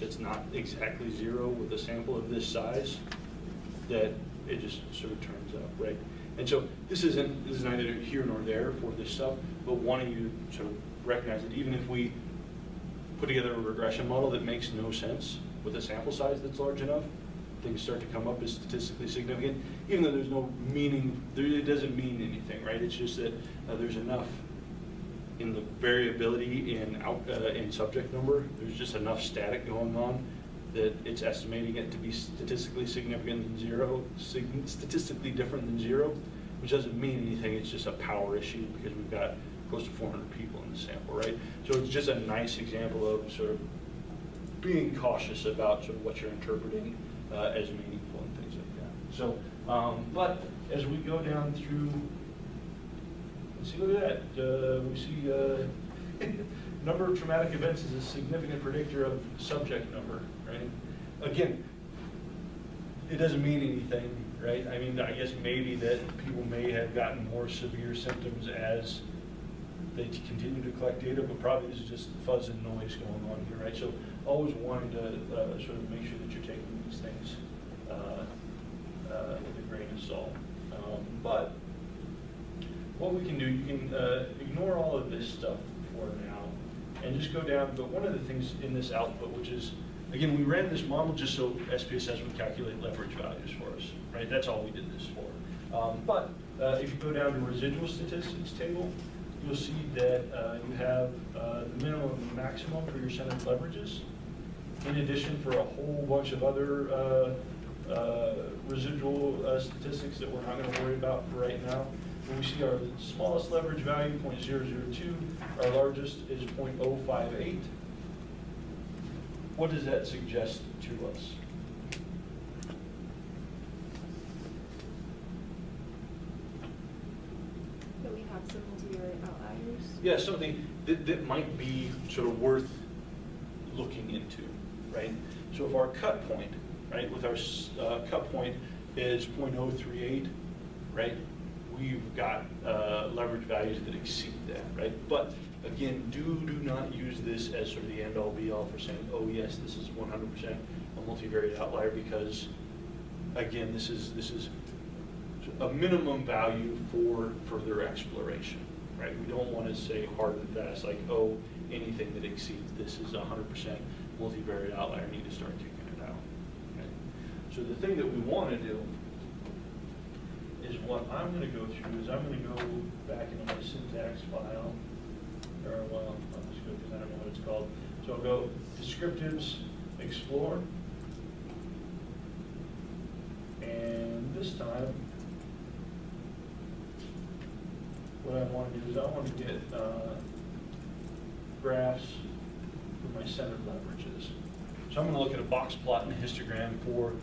that's not exactly zero with a sample of this size that it just sort of turns up, right? And so this is neither here nor there for this stuff, but wanting you to sort of recognize that even if we put together a regression model that makes no sense with a sample size that's large enough, things start to come up as statistically significant, even though there's no meaning, it doesn't mean anything, right? It's just that there's enough in the variability in subject number, there's just enough static going on that it's estimating it to be statistically significant than zero, statistically different than zero, which doesn't mean anything, it's just a power issue because we've got close to 400 people in the sample, right? So it's just a nice example of sort of being cautious about sort of what you're interpreting as meaningful and things like that. So, but as we go down through, let's see, look at that. We see number of traumatic events is a significant predictor of subject number, right? Again, it doesn't mean anything, right? I mean, I guess maybe that people may have gotten more severe symptoms as they continue to collect data, but probably this is just fuzz and noise going on here, right? So always wanting to sort of make sure that you're taking these things with a grain of salt. But what we can do, you can ignore all of this stuff for now and just go down. But one of the things in this output, which is, again, we ran this model just so SPSS would calculate leverage values for us, right? That's all we did this for. But if you go down to residual statistics table, you'll see that you have the minimum and maximum for your centered leverages. In addition, for a whole bunch of other residual statistics that we're not going to worry about for right now. When we see our smallest leverage value, 0.002, our largest is 0.058. What does that suggest to us? That we have some multivariate outliers? Yeah, something that might be sort of worth looking into, right? So if our cut point, right, with our cut point is 0.038, right, we've got leverage values that exceed that, right? But again, do not use this as sort of the end-all be-all for saying, oh yes, this is 100% a multivariate outlier, because again, this is a minimum value for further exploration, right? We don't want to say hard and fast like, oh, anything that exceeds this is 100% multivariate outlier. Need to start kicking it out. Okay? So the thing that we want to do is what I'm going to go through is I'm going to go back into my syntax file, or well, I'll just go because I don't know what it's called. So I'll go descriptives, explore, and this time what I want to do is I want to get graphs for my centered leverages. So I'm going to look at a box plot and a histogram for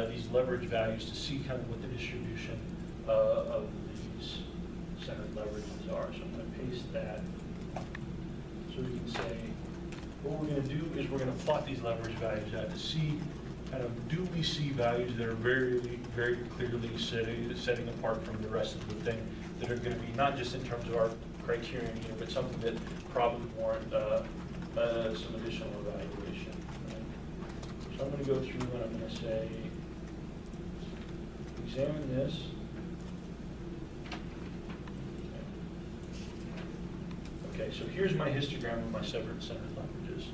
these leverage values to see kind of what the distribution of these centered leverages are. So I'm going to paste that. So we can say, what we're going to do is we're going to plot these leverage values out to see kind of, do we see values that are very, very clearly setting apart from the rest of the thing, that are going to be not just in terms of our criterion here, but something that probably warrant some additional evaluation. Right? So I'm going to go through and I'm going to say, examine this. Okay, so here's my histogram of my separate centered leverages.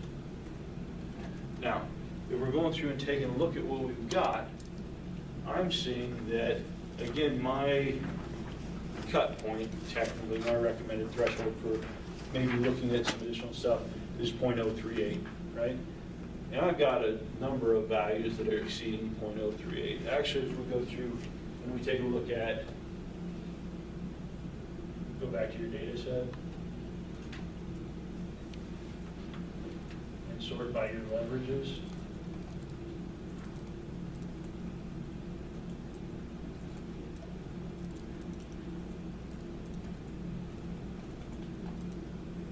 Now, if we're going through and taking a look at what we've got, I'm seeing that, again, my cut point, technically, my recommended threshold for maybe looking at some additional stuff is 0.038, right? And I've got a number of values that are exceeding 0.038. Actually, if we go through and we take a look at, go back to your data set, and sort by your leverages.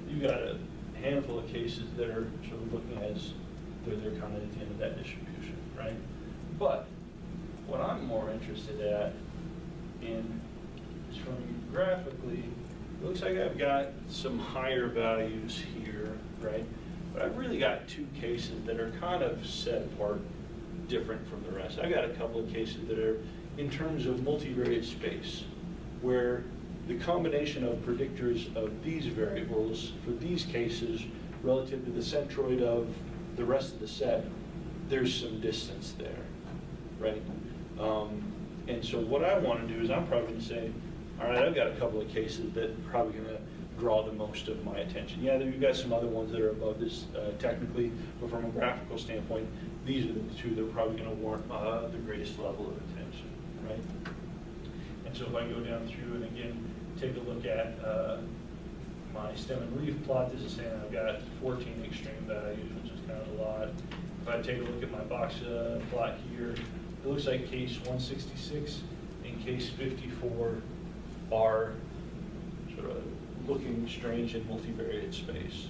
You've got a handful of cases that are sort of looking as though they're kind of at the end of that distribution, right? But what I'm more interested at in is from graphically, it looks like I've got some higher values here, right? But I've really got two cases that are kind of set apart different from the rest. I've got a couple of cases that are in terms of multivariate space, where the combination of predictors of these variables for these cases relative to the centroid of the rest of the set, there's some distance there, right? And so what I want to do is I'm probably going to say, all right, I've got a couple of cases that are probably going to draw the most of my attention. Yeah, you've got some other ones that are above this technically, but from a graphical standpoint, these are the two that are probably going to warrant the greatest level of attention, right? And so if I go down through and again, take a look at my stem and leaf plot, this is saying I've got 14 extreme values, which is kind of a lot. If I take a look at my box plot here, it looks like case 166 and case 54 are sort of looking strange in multivariate space.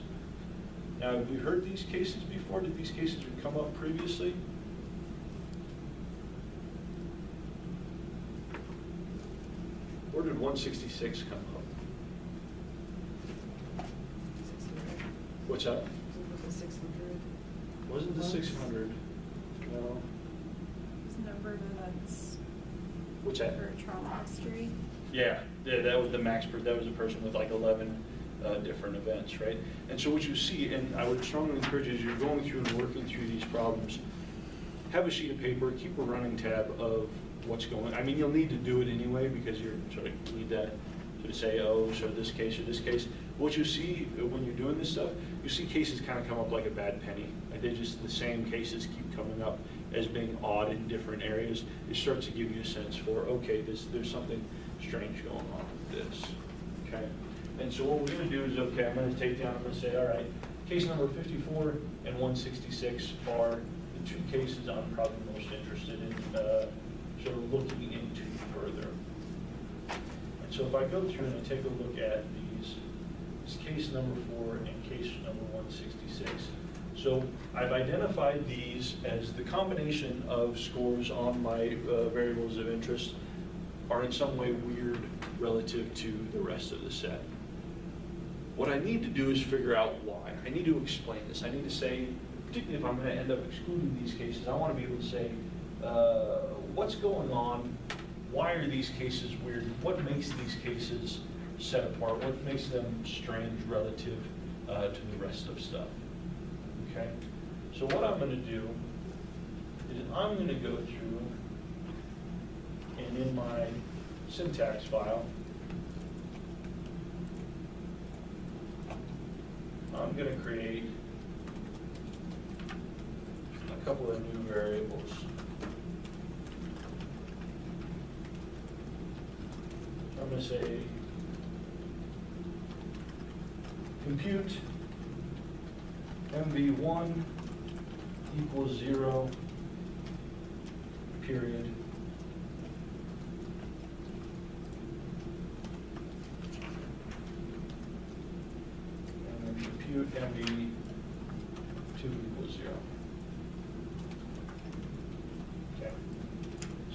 Now, have we heard these cases before? Did these cases come up previously? Where did 166 come up? 600. What's that? Was it 600? Wasn't the 600? No. Is number of events What's that? for trauma history? Yeah, that was the max, that was a person with like 11 different events, right? And so what you see, and I would strongly encourage you as you're going through and working through these problems, have a sheet of paper, keep a running tab of what's going on. I mean, you'll need to do it anyway because you're sort of need that to say, oh, so this case or this case. What you see when you're doing this stuff, you see cases kind of come up like a bad penny. Like they just, the same cases keep coming up as being odd in different areas. It starts to give you a sense for, okay, there's something strange going on with this, okay? And so what we're going to do is, okay, I'm going to take down, I'm going to say, all right, case number 54 and 166 are the two cases I'm probably most interested in sort of looking into further. And so if I go through and I take a look at these, it's case number 4 and case number 166. So I've identified these as the combination of scores on my variables of interest are in some way weird relative to the rest of the set. What I need to do is figure out why. I need to explain this. I need to say, particularly if I'm going to end up excluding these cases, I want to be able to say, what's going on? Why are these cases weird? What makes these cases set apart? What makes them strange relative to the rest of stuff? Okay? So what I'm going to do is I'm going to go through and in my syntax file, I'm going to create a couple of new variables. I'm going to say compute MV1 equals 0, period. Compute MV2 equals 0.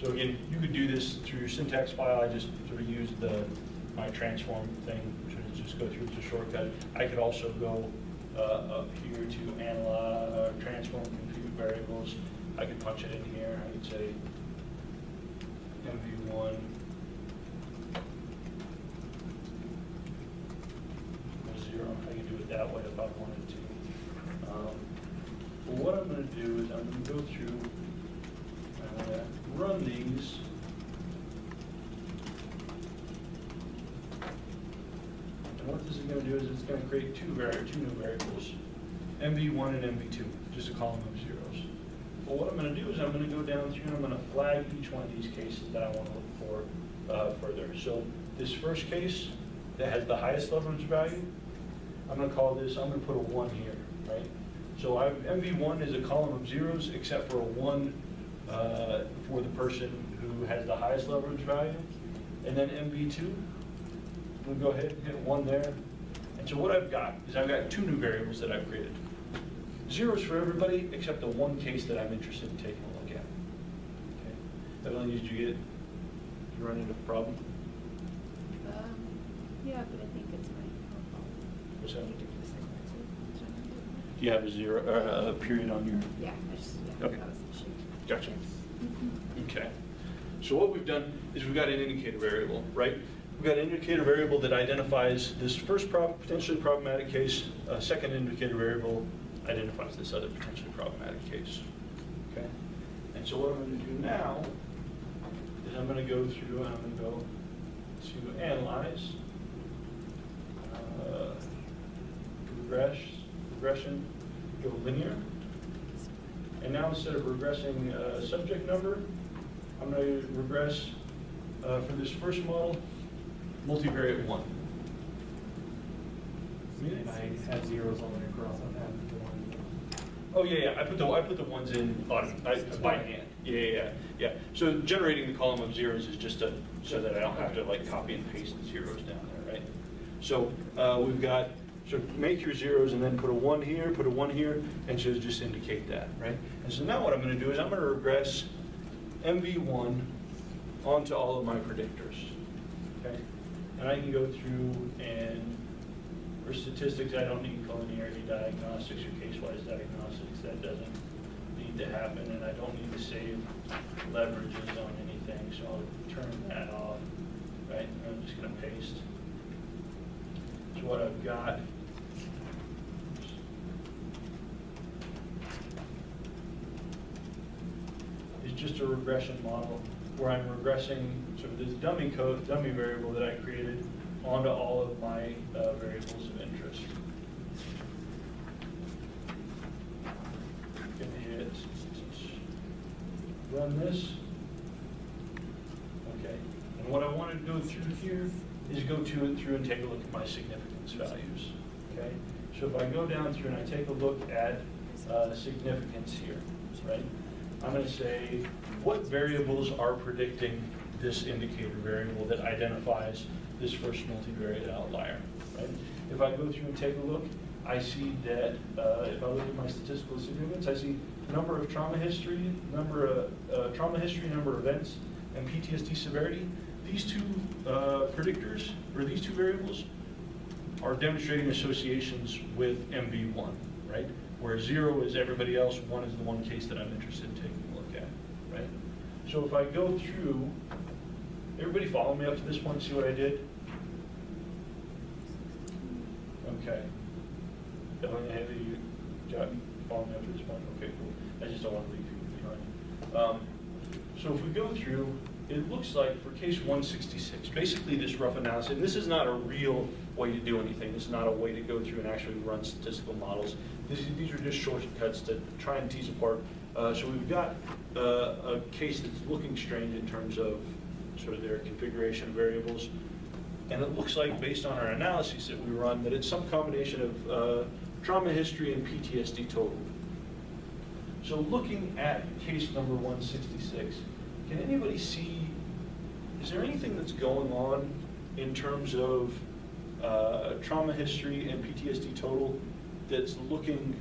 So again, you could do this through your syntax file. I just sort of used my transform thing to just go through as a shortcut. I could also go up here to analyze, transform, compute variables. I could punch it in here. I could say MV1 0. I can do it that way if I wanted to. But what I'm going to do is I'm going to go through, run these. And what this is going to do is it's going to create two new variables, MV1 and MV2, just a column of zeros. But what I'm going to do is I'm going to go down through and I'm going to flag each one of these cases that I want to look for further. So this first case that has the highest leverage value, I'm going to call this, I'm going to put a 1 here, right? So MV1 is a column of zeros except for a 1 for the person who has the highest leverage value. And then MV2, I'm going to go ahead and hit 1 there. And so what I've got is I've got 2 new variables that I've created. Zeros for everybody except the one case that I'm interested in taking a look at. Okay. Evelyn, did you get, you run into a problem? Yeah, but I think it's my own fault. What's that? I need to do the second one too. Do you have a zero, or a period on your? Yeah, I just, yeah, Okay. that was the issue. Gotcha. Mhm. Okay. So what we've done is we've got an indicator variable, right? We've got an indicator variable that identifies this first potentially problematic case. A second indicator variable identifies this other potentially problematic case. Okay. And so what I'm going to do now is I'm going to go through and I'm going to go to analyze, regression, go linear. And now instead of regressing subject number, I'm going to regress for this first model, multivariate 1. I had zeros all the way across on that. Oh yeah, I put the ones in by hand. Yeah. So generating the column of zeros is just so that I don't have to like copy and paste the zeros down there, right? So we've got, so make your zeros and then put a 1 here, put a 1 here, and so just indicate that, right? And so now what I'm going to do is I'm going to regress MV1 onto all of my predictors, okay? And I can go through and, for statistics, I don't need collinearity diagnostics or case-wise diagnostics. That doesn't need to happen, and I don't need to save leverages on anything, so I'll turn that off, right? And I'm just going to paste. So what I've got is just a regression model where I'm regressing sort of this dummy variable that I created onto all of my variables of interest. I'm going to hit run this. Okay. And what I want to go through here is go through and take a look at my significance values. Okay. So if I go down through and I take a look at significance here, right? I'm going to say what variables are predicting this indicator variable that identifies this first multivariate outlier, right? If I go through and take a look, I see that if I look at my statistical significance, I see number of trauma history, number of events, and PTSD severity. These two predictors, or these two variables, are demonstrating associations with MV1, right? Where 0 is everybody else, 1 is the one case that I'm interested in taking a look at, right? So if I go through, everybody follow me up to this point, see what I did? Okay. Definitely, have you follow me up to this point? Okay, cool. I just don't want to leave people behind. So if we go through, it looks like for case 166, basically this rough analysis, and this is not a real way to do anything. This is not a way to go through and actually run statistical models. These are just shortcuts to try and tease apart. So we've got a case that's looking strange in terms of sort of their configuration of variables. And it looks like, based on our analyses that we run, that it's some combination of trauma history and PTSD total. So looking at case number 166, can anybody see, is there anything that's going on in terms of trauma history and PTSD total that's looking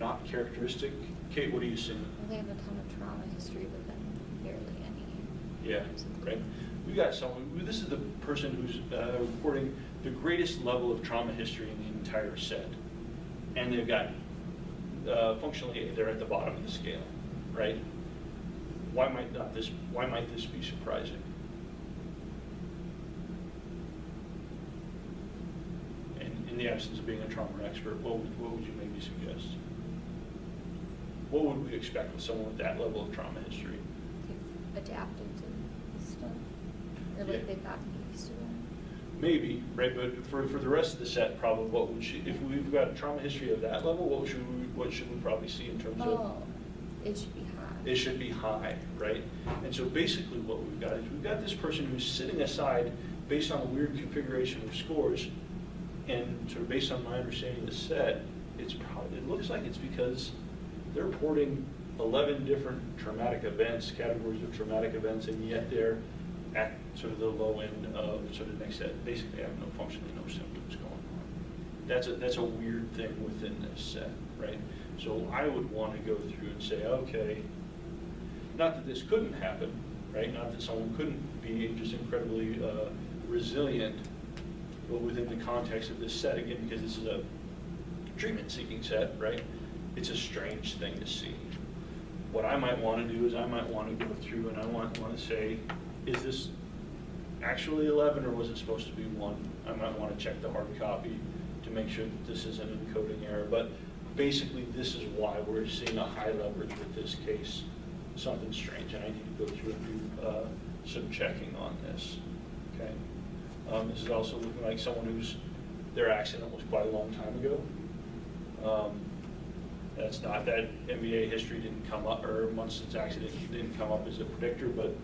not characteristic? Kate, what are you seeing? Well, they have a ton of trauma history, but then barely any Yeah, right. We got someone, this is the person who's reporting the greatest level of trauma history in the entire set. And they've got, functionally, they're at the bottom of the scale, right? Why might this be surprising? And in the absence of being a trauma expert, what would you maybe suggest? What would we expect with someone with that level of trauma history? They've adapted to this stuff, or Yeah. like they've gotten used to it. Maybe, right, but for the rest of the set, probably what would she, if we've got a trauma history of that level, what should we probably see in terms of? Oh, it should be high. It should be high, right? And so basically what we've got is we've got this person who's sitting aside based on a weird configuration of scores, and sort of based on my understanding of the set, it looks like it's because they're reporting 11 different traumatic events, categories of traumatic events, and yet they're at sort of the low end of sort of next set. Basically have functionally no symptoms going on. That's a weird thing within this set, right? So I would want to go through and say, okay, not that this couldn't happen, right? Not that someone couldn't be just incredibly resilient, but within the context of this set, again, because this is a treatment-seeking set, right? It's a strange thing to see. What I might want to do is I might want to go through and I want to say, is this actually 11 or was it supposed to be 1? I might want to check the hard copy to make sure that this is an encoding error. But basically, this is why we're seeing a high leverage with this case. Something strange, and I need to go through and do some checking on this. Okay. This is also looking like someone their accident was quite a long time ago. That's not, that MBA history didn't come up, or months since accident didn't come up as a predictor, but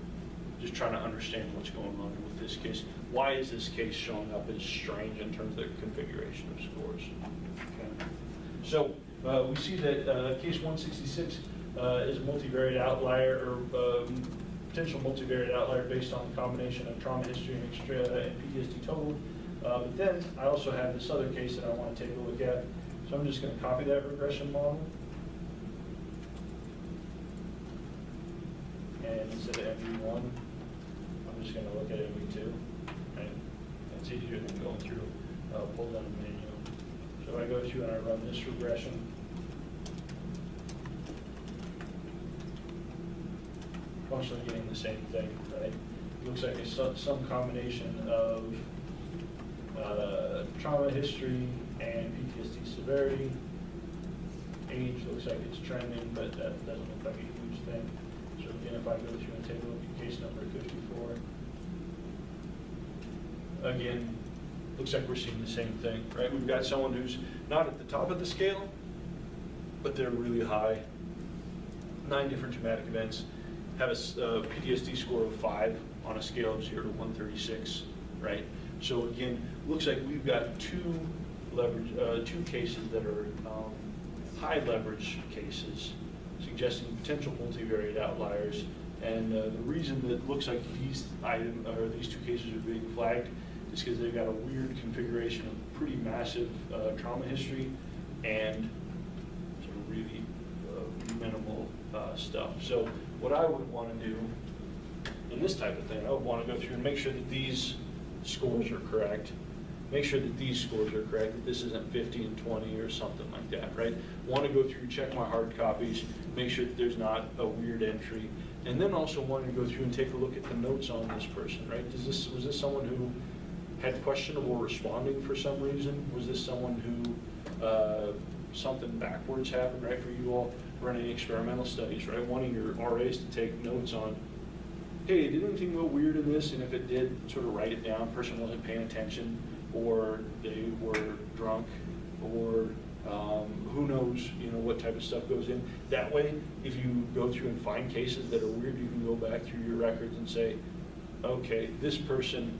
just trying to understand what's going on with this case. Why is this case showing up as strange in terms of the configuration of scores? Okay. So we see that case 166 is a multivariate outlier, or potential multivariate outlier based on the combination of trauma history and PTSD total. But then I also have this other case that I want to take a look at. So I'm just going to copy that regression model. And instead of MV1, I'm just going to look at MV2. Right? It's easier than going through pull down menu. So I go through and I run this regression. Functionally getting the same thing, right? It looks like it's some combination of trauma history and PTSD severity. Age looks like it's trending, but that doesn't look like a huge thing. So again, if I go through and take a look at case number 54, again, looks like we're seeing the same thing, right? We've got someone who's not at the top of the scale, but they're really high. 9 different traumatic events, have a PTSD score of 5 on a scale of 0 to 136, right? So again, looks like we've got two cases that are high leverage cases, suggesting potential multivariate outliers. And the reason that it looks like these two cases are being flagged is because they've got a weird configuration of pretty massive trauma history and sort of really minimal stuff. So what I would want to do in this type of thing, I would want to go through and make sure that these scores are correct. Make sure that these scores are correct, that this isn't 50 and 20 or something like that, right? Want to go through, check my hard copies, make sure that there's not a weird entry, and then also want to go through and take a look at the notes on this person, right? Was this someone who had questionable responding for some reason? Was this someone who something backwards happened, right? For you all running experimental studies, right? Wanting your RAs to take notes on, hey, did anything go weird in this? And if it did, sort of write it down. Person wasn't paying attention, or they were drunk, or who knows, what type of stuff goes in. That way, if you go through and find cases that are weird, you can go back through your records and say, okay, this person,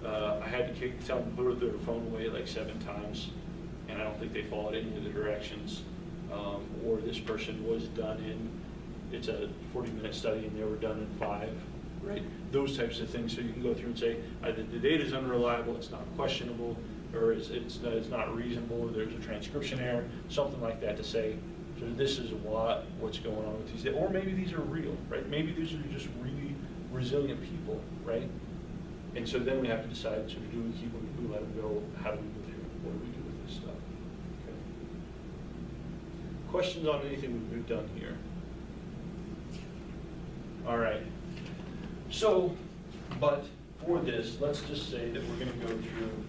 I had to tell them to put their phone away like 7 times, and I don't think they followed any of the directions. Or this person was done in, it's a 40-minute study and they were done in 5, right? Those types of things. So you can go through and say, either the data is unreliable, it's not questionable, or it's not reasonable, or there's a transcription error, something like that to say, so this is what's going on with these, or maybe these are real, right? Maybe these are just really resilient people, right? And so then we have to decide, so do we keep them, do we let them go, how do we go through, what do we do with this stuff? Okay. Questions on anything we've done here? All right. So, but for this, let's just say that we're going to go through,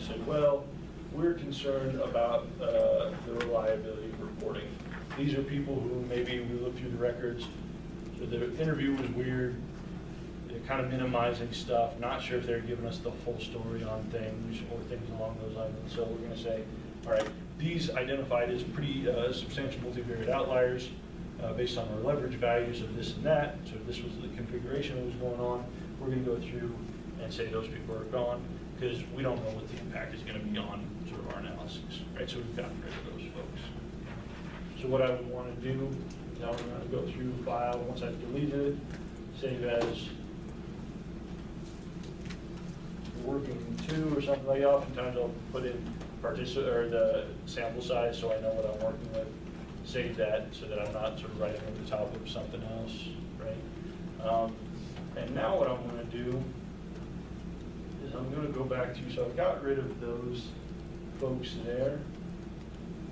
say, well, we're concerned about the reliability of reporting. These are people who maybe we look through the records, so the interview was weird, they're kind of minimizing stuff, not sure if they're giving us the full story on things or things along those lines. And so we're going to say, all right, these identified as pretty substantial multivariate outliers based on our leverage values of this and that. So this was the configuration that was going on. We're going to go through and say those people are gone because we don't know what the impact is going to be on sort of our analysis, right? So we've gotten rid of those folks. So what I would want to do is now we're going to go through file. Once I've deleted it, save as working two or something like that. Oftentimes I'll put in or the sample size so I know what I'm working with. Save that so that I'm not sort of writing over the top of something else, right? And now what I'm going to do is I'm going to go back to, so I got rid of those folks there,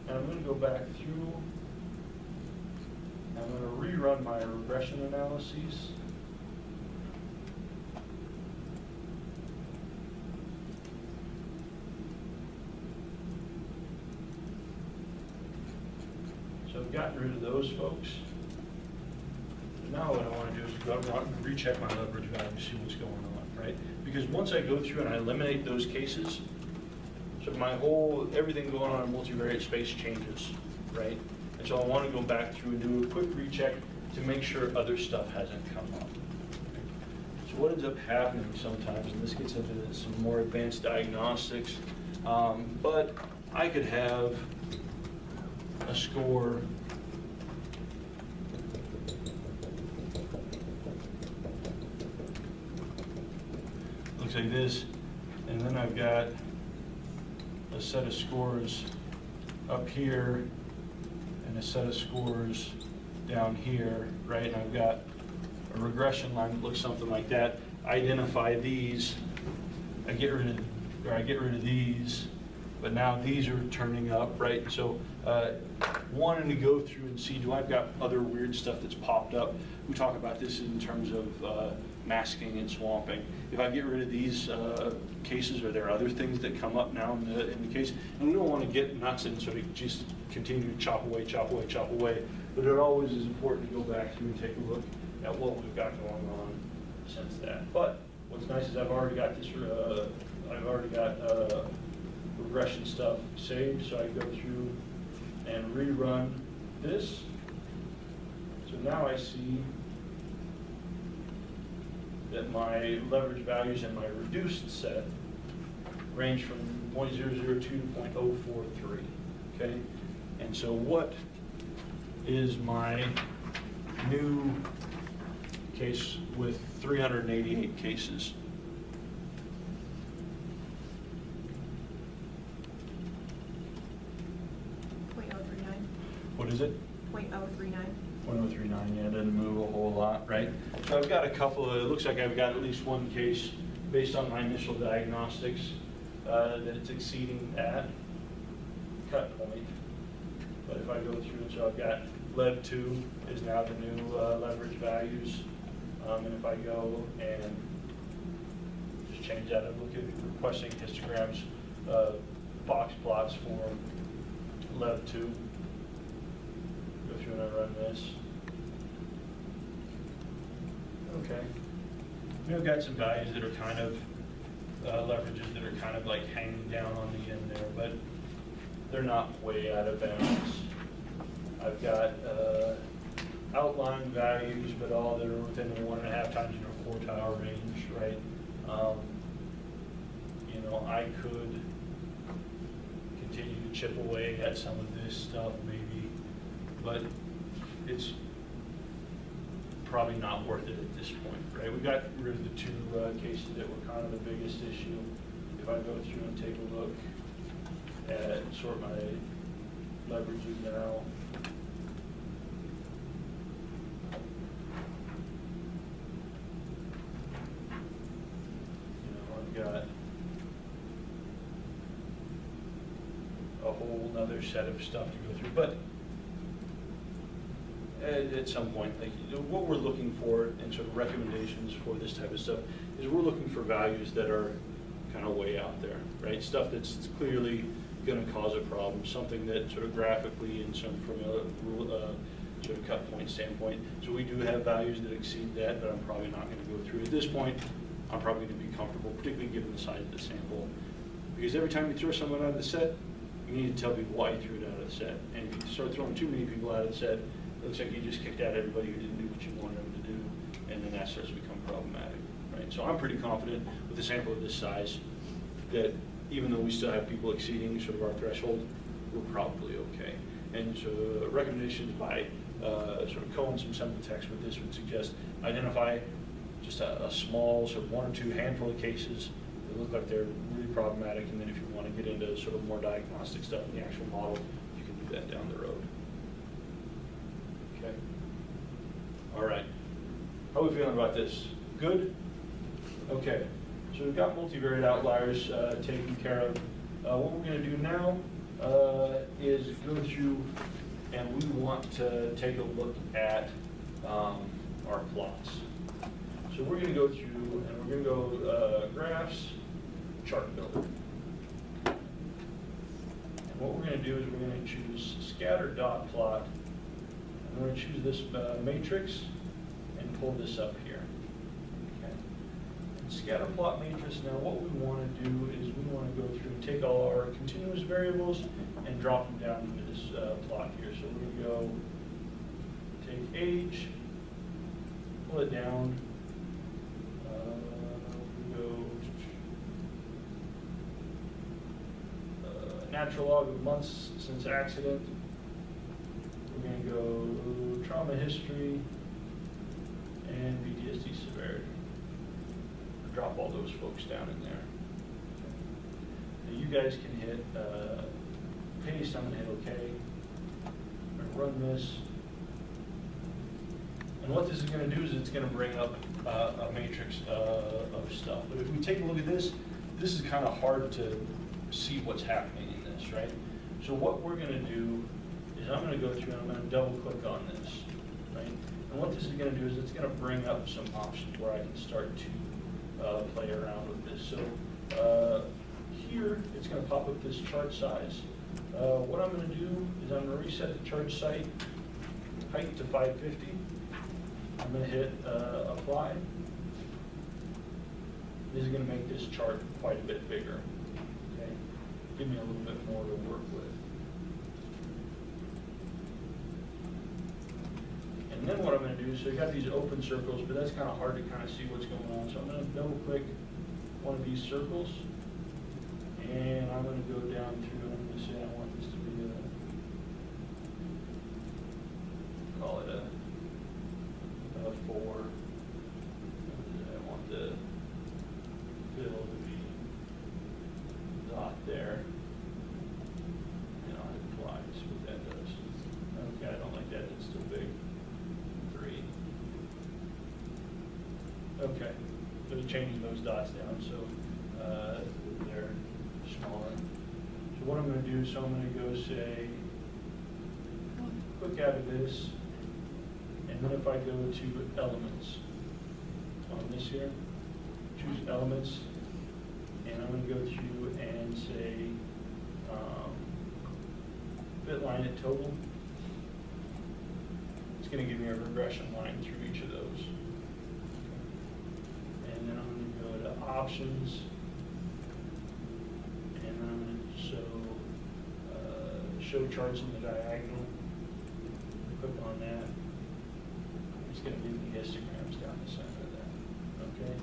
and I'm going to go back through, and I'm going to rerun my regression analyses. So I've gotten rid of those folks. Now what I want to do is go out and recheck my leverage value to see what's going on, right? Because once I go through and I eliminate those cases, so my whole, everything going on in multivariate space changes, right? And so I want to go back through and do a quick recheck to make sure other stuff hasn't come up. So what ends up happening sometimes, and this gets into some more advanced diagnostics, but I could have a score looks like this, and then I've got a set of scores up here and a set of scores down here, right? And I've got a regression line that looks something like that. I identify these, I get rid of these, but now these are turning up, right? So wanting to go through and see, do I've got other weird stuff that's popped up? We talk about this in terms of masking and swamping. If I get rid of these cases, are there other things that come up now in the case? And we don't want to get nuts and sort of just continue to chop away, but it always is important to go back through and take a look at what we've got going on since that. But what's nice is I've already got this, regression stuff saved, so I go through and rerun this. So now I see that my leverage values in my reduced set range from 0.002 to 0.043, okay? And so what is my new case with 388 cases? What is it? 0.039. 0.039, yeah, it doesn't move a whole lot, right? So I've got a couple of, it looks like I've got at least one case based on my initial diagnostics that it's exceeding that cut point. But if I go through, so I've got Lev 2 is now the new leverage values. And if I go and just change that, I look at requesting histograms, box plots for Lev 2. Go through and I run this. Okay. I've got some values that are kind of leverages that are kind of like hanging down on the end there, but they're not way out of bounds. I've got outline values, but all that are within the 1.5 times interquartile range, right? You know, I could continue to chip away at some of this stuff maybe, but it's probably not worth it at this point, right? We got rid of the two cases that were kind of the biggest issue. If I go through and take a look at sort my leverages now, another set of stuff to go through. But at some point, like, you know, what we're looking for and sort of recommendations for this type of stuff is we're looking for values that are kind of way out there, right? Stuff that's clearly going to cause a problem, something that sort of graphically and some from a sort of cut point standpoint. So we do have values that exceed that, but I'm probably not going to go through. At this point, I'm probably going to be comfortable, particularly given the size of the sample. Because every time you throw someone out of the set, you need to tell people why you threw it out of the set. And if you start throwing too many people out of the set, it looks like you just kicked out everybody who didn't do what you wanted them to do, and then that starts to become problematic, right? So I'm pretty confident with a sample of this size that even though we still have people exceeding sort of our threshold, we're probably okay. And so recommendations by sort of Cohen, some simple text with this would suggest identify just a small, sort of 1 or 2 handful of cases that look like they're really problematic, and then if you want to get into sort of more diagnostic stuff in the actual model, you can do that down the road. Okay. All right. How are we feeling about this? Good? Okay. So we've got multivariate outliers taken care of. What we're going to do now is go through, and we want to take a look at our plots. So we're going to go through, and we're going to go graphs, chart builder. And what we're going to do is we're going to choose scatter dot plot. And we're going to choose this matrix and pull this up here. Okay. And scatter plot matrix, now what we want to do is we want to go through and take all our continuous variables and drop them down into this plot here. So we're going to go take age, pull it down. We go natural log of months since accident. We're going to go trauma history and PTSD severity. Drop all those folks down in there. Now you guys can hit paste. I'm going to hit OK. I'm going to run this. And what this is going to do is it's going to bring up a matrix of stuff. But if we take a look at this, this is kind of hard to see what's happening in this, right? So what we're going to do is I'm going to go through and I'm going to double click on this, right? And what this is going to do is it's going to bring up some options where I can start to play around with this. So here it's going to pop up this chart size. What I'm going to do is I'm going to reset the chart site height to 550. I'm going to hit apply. This is going to make this chart quite a bit bigger. Okay, give me a little bit more to work with. And then what I'm going to do, so you got these open circles, but that's kind of hard to kind of see what's going on. So I'm going to double click one of these circles, and I'm going to go down through, and I'm going to say I want this to be call it a 4. I want the fill to be dot there. And I'll hit apply, see what that does. Okay, I don't like that, it's too big. 3. Okay, so changing those dots down so they're smaller. So what I'm going to do, so I'm going to go say, click out of this, and then if I go to elements on this here, choose elements, and I'm going to go through and say fit line at total. It's going to give me a regression line through each of those. And then I'm going to go to options, and I'm going to show charts in the diagonal. Click on that. It's going to give me histograms down the center of that. Okay,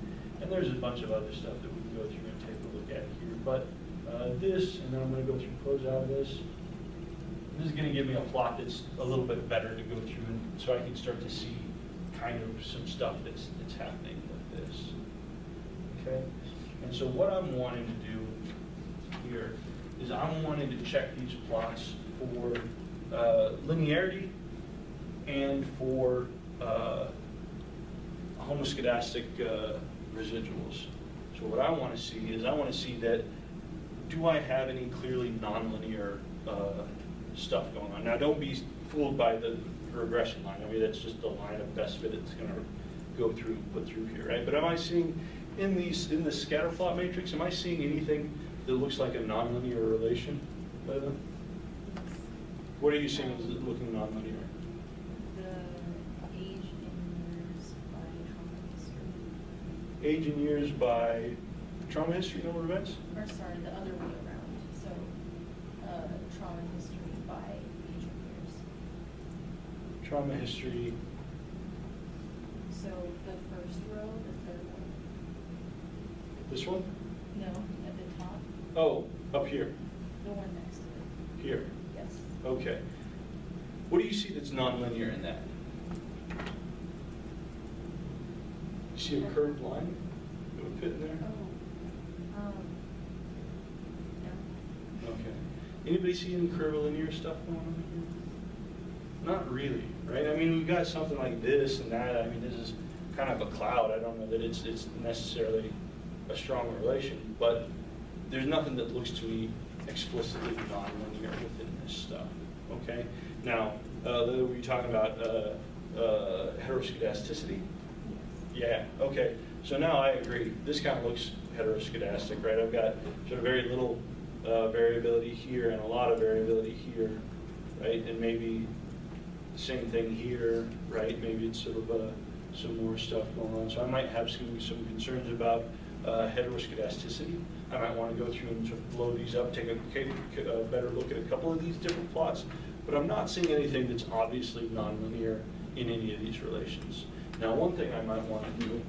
and there's a bunch of other stuff that we can go through and take a look at here. But this, and then I'm going to go through close out of this. This is going to give me a plot that's a little bit better to go through, and so I can start to see kind of some stuff that's happening with this. Okay, and so what I'm wanting to do here is I'm wanting to check these plots for linearity and for homoscedastic residuals. So what I want to see is I want to see that do I have any clearly nonlinear stuff going on. Now, don't be fooled by the regression line. I mean, that's just the line of best fit it's going to go through, put through here, right? But am I seeing in the scatter plot matrix, am I seeing anything that looks like a nonlinear relation? What are you seeing as looking nonlinear? The age in years by trauma history. Age in years by trauma history, number of events? Or sorry, the other way around. So, trauma history by age in years. Trauma history. So the first row, the third one. This one? No, at the top, Oh, up here. the one next to it. Here. Yes. Okay. What do you see that's nonlinear in that? You see a curved line that would fit in there? Oh. No. Okay. Anybody see any curvilinear stuff going on here? Not really, right? I mean, we've got something like this and that. I mean, this is kind of a cloud. I don't know that it's necessarily a strong relation, but there's nothing that looks to me explicitly nonlinear within this stuff, okay? Now, were you talking about heteroscedasticity? Yeah, okay. So now I agree. This kind of looks heteroscedastic, right? I've got sort of very little variability here and a lot of variability here, right? And maybe the same thing here, right? Maybe it's sort of some more stuff going on. So I might have some concerns about heteroscedasticity. I might want to go through and sort of blow these up, take a better look at a couple of these different plots. But I'm not seeing anything that's obviously nonlinear in any of these relations. Now, one thing I might want to do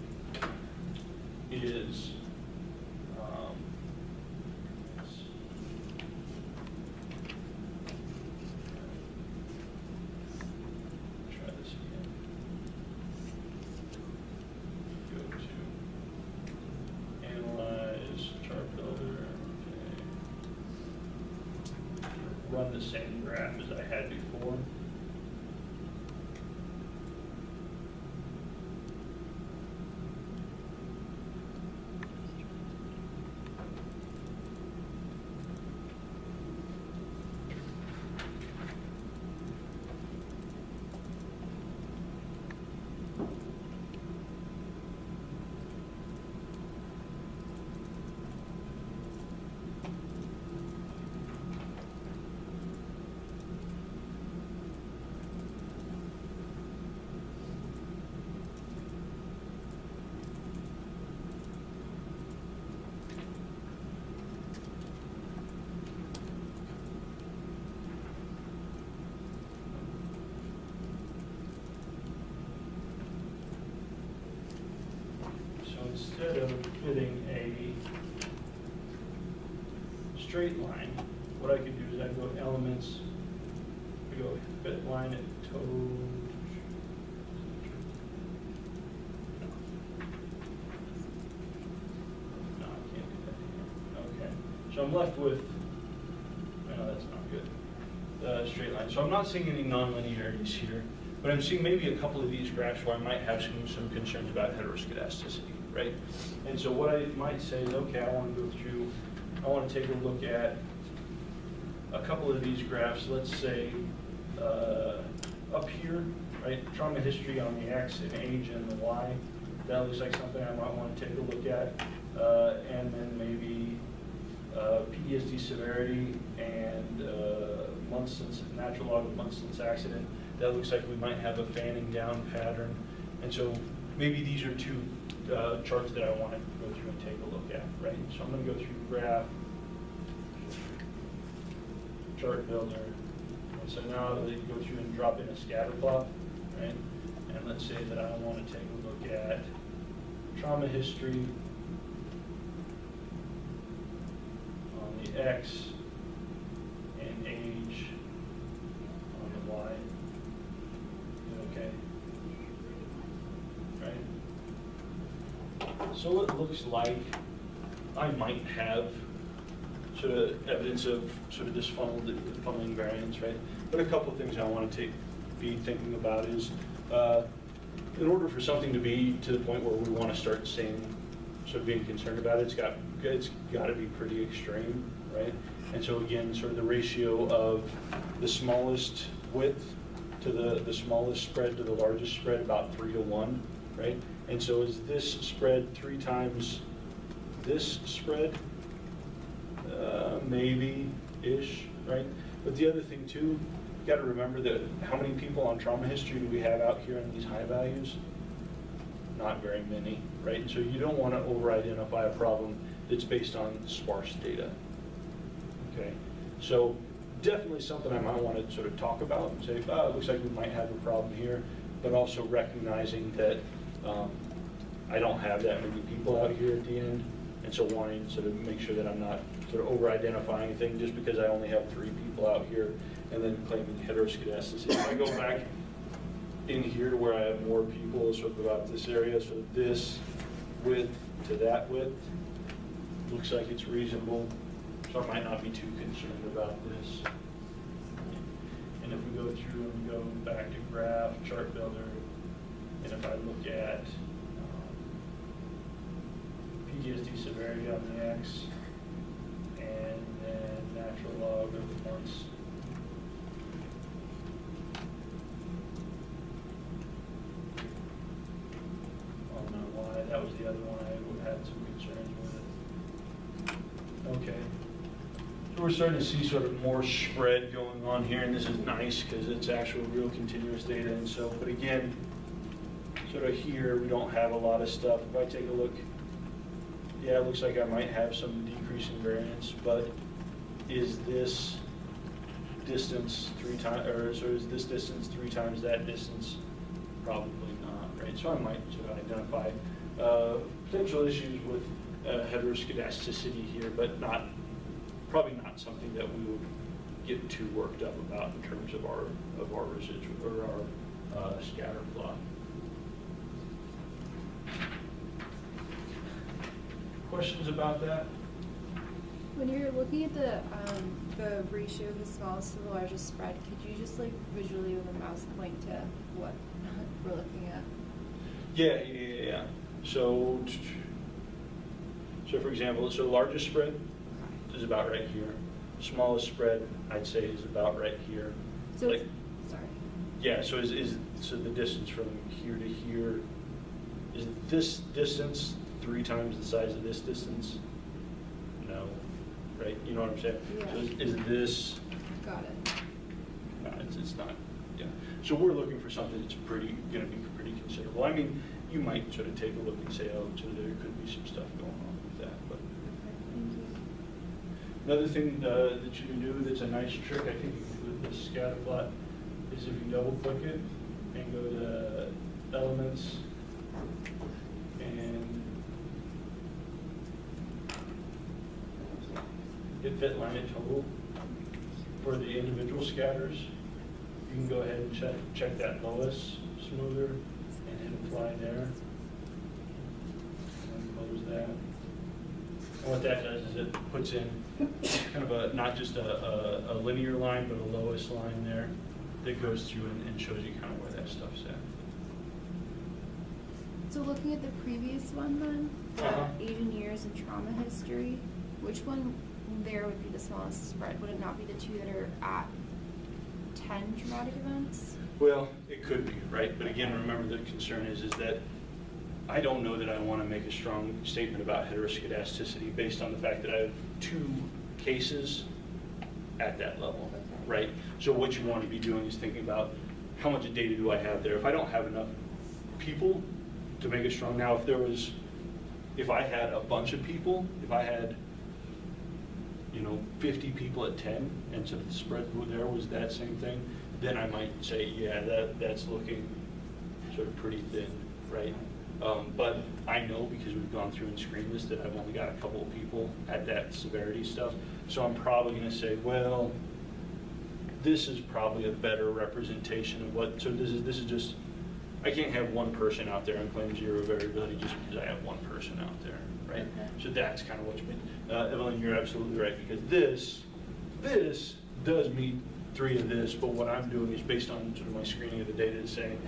is try this again. Go to Analyze, Chart Builder. Okay. Run the same graph as I had before. Instead of fitting a straight line, what I could do is I'd go elements, I go fit line at toe. No, I can't do that here. Okay. So I'm left with, no, that's not good. Straight line. So I'm not seeing any nonlinearities here, but I'm seeing maybe a couple of these graphs where I might have some concerns about heteroscedasticity. Right? And so what I might say is, okay, I want to go through, I want to take a look at a couple of these graphs. Let's say up here, right, trauma history on the X and age and the Y. That looks like something I might want to take a look at. And then maybe PTSD severity and months since, natural log of months since accident. That looks like we might have a fanning down pattern. And so maybe these are two charts that I want to go through and take a look at, right? So I'm going to go through graph, chart builder. And so now they go through and drop in a scatter plot, right? And let's say that I want to take a look at trauma history on the X and age on the Y. Okay. Right? So it looks like I might have sort of evidence of sort of this funneling variance, right? But a couple of things I want to be thinking about is, in order for something to be to the point where we want to start seeing sort of being concerned about it. It's got to be pretty extreme, right? And so again, sort of the ratio of the smallest width to the smallest spread to the largest spread, about 3 to 1, right? And so is this spread 3 times this spread? Maybe-ish, right? But the other thing too, you got to remember that how many people on trauma history do we have out here in these high values? Not very many, right? And so you don't want to over-identify a problem that's based on sparse data, okay? So definitely something I might want to sort of talk about and say, oh, it looks like we might have a problem here, but also recognizing that I don't have that many people out here at the end, and so wanting to sort of make sure that I'm not sort of over-identifying anything just because I only have 3 people out here and then claiming heteroscedasticity. If I go back in here to where I have more people, sort of about this area, so this width to that width, looks like it's reasonable. So I might not be too concerned about this. And if we go through and go back to graph, chart builder, and if I look at PTSD severity on the X, and then natural log of the months. I don't know why, that was the other one I had some concerns with. Okay. So we're starting to see sort of more spread going on here, and this is nice because it's actual real continuous data. And so, but again, sort of here, we don't have a lot of stuff. If I take a look, yeah, it looks like I might have some decrease in variance, but is this distance 3 times, or so is this distance 3 times that distance? Probably not, right? So I might sort of identify potential issues with heteroscedasticity here, but probably not something that we would get too worked up about in terms of our residual or our scatter plot. Questions about that? When you're looking at the ratio of the smallest to the largest spread, could you just like visually with a mouse point to what we're looking at? Yeah. So for example, so the largest spread is about right here. Smallest spread, I'd say, is about right here. So like, sorry. Yeah. So so the distance from here to here, is this distance 3 times the size of this distance? No, right? You know what I'm saying? Yeah. So is this? Got it. No, it's not. Yeah. So we're looking for something that's going to be pretty considerable. I mean, you might sort of take a look and say, oh, so there could be some stuff going on with that. But Okay, thank you. another thing that you can do that's a nice trick, I think, with this scatter plot is if you double click it and go to elements and hit fit line at total for the individual scatters, you can go ahead and check that lowest smoother and hit apply there. And close that. And what that does is it puts in kind of not just a linear line, but a lowest line there that goes through and shows you kind of where that stuff's at. So looking at the previous one then, Asian years and trauma history, which one there would be the smallest spread? Would it not be the 2 that are at 10 traumatic events? Well, it could be, right? But again, remember the concern is that I don't know that I want to make a strong statement about heteroscedasticity based on the fact that I have 2 cases at that level, right? So what you want to be doing is thinking about how much data do I have there. If I don't have enough people to make it strong, now if I had a bunch of people, if I had 50 people at 10, and so the spread there was that same thing, then I might say, yeah, that's looking sort of pretty thin, right? But I know because we've gone through and screened this that I've only got a couple of people at that severity stuff. So I'm probably going to say, well, this is probably a better representation of what, so this is just, I can't have one person out there and claim 0 variability just because I have one person out there, right? Okay. So that's kind of what's been, Evelyn, you're absolutely right, because this does meet 3 of this, but what I'm doing is based on sort of my screening of the data is saying,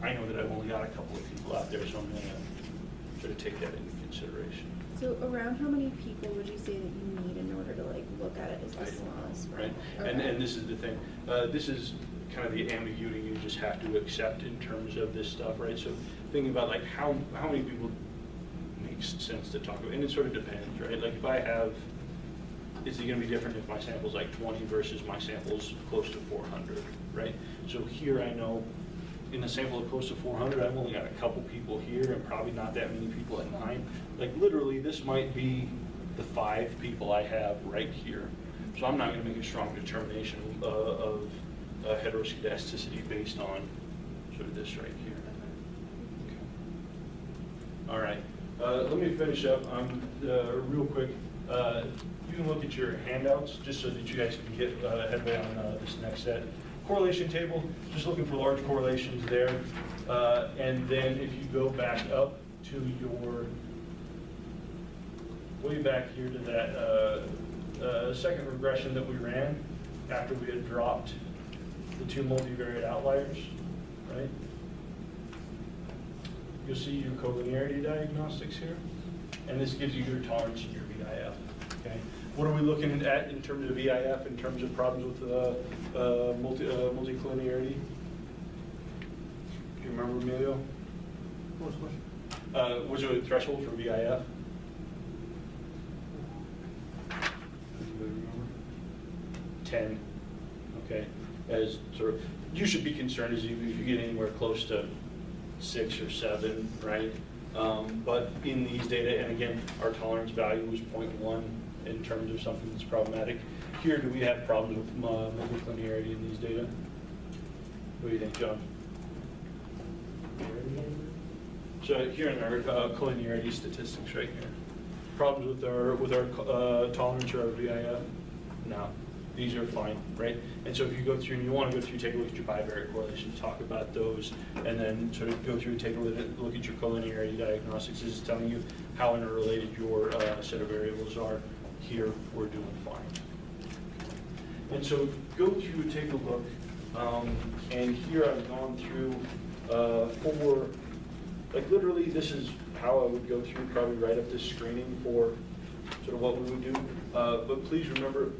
I know that I've only got a couple of people out there, so I'm going to sort of take that into consideration. So around how many people would you say that you need in order to like look at it as the I don't know, smallest? right? Okay. And this is the thing, this is kind of the ambiguity you just have to accept in terms of this stuff, right? So thinking about like how many people makes sense to talk about, and it sort of depends, right? Like if I have, is it gonna be different if my sample's like 20 versus my sample's close to 400, right? So here I know in a sample of close to 400, I've only got a couple people here and probably not that many people at 9. Like literally, this might be the 5 people I have right here. So I'm not gonna make a strong determination of heteroscedasticity based on sort of this right here. Okay. All right, let me finish up real quick. You can look at your handouts just so that you guys can get headway on this next set. Correlation table, just looking for large correlations there. And then if you go back up to your, way back here to that second regression that we ran after we had dropped the 2 multivariate outliers, right? You'll see your collinearity diagnostics here. And this gives you your tolerance and your VIF, okay? What are we looking at in terms of VIF, in terms of problems with multicollinearity? Do you remember, Emilio? What was the question? Was there a threshold for VIF? 10, okay? As sort of, you should be concerned as if you get anywhere close to 6 or 7, right? But in these data, and again, our tolerance value was 0.1 in terms of something that's problematic. Here, do we have problems with multicollinearity in these data? What do you think, John? So here in our collinearity statistics right here, problems with our tolerance or our VIF? No, these are fine, right? And so if you go through and you want to go through, take a look at your bivariate correlations, talk about those, and then sort of go through and take a look at your collinearity diagnostics. This is telling you how interrelated your set of variables are. Here, we're doing fine. And so go through and take a look. And here I've gone through 4, like literally this is how I would go through, probably write up this screening for sort of what we would do. But please remember,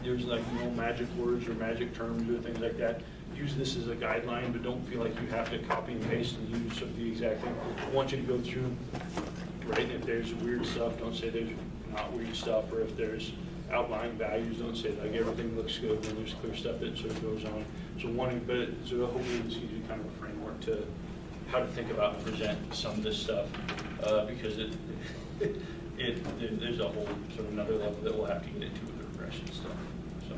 there's like no magic words or magic terms or things like that. Use this as a guideline, but don't feel like you have to copy and paste and use sort of the exact thing. I want you to go through, right? And if there's weird stuff, don't say there's not weird stuff, or if there's outlying values, don't say like everything looks good when there's clear stuff that sort of goes on. So so hopefully this gives you kind of a framework to how to think about and present some of this stuff, because there's a whole sort of another level that we'll have to get into with the regression stuff. So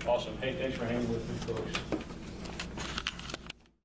awesome. Hey, thanks for hanging with me, folks.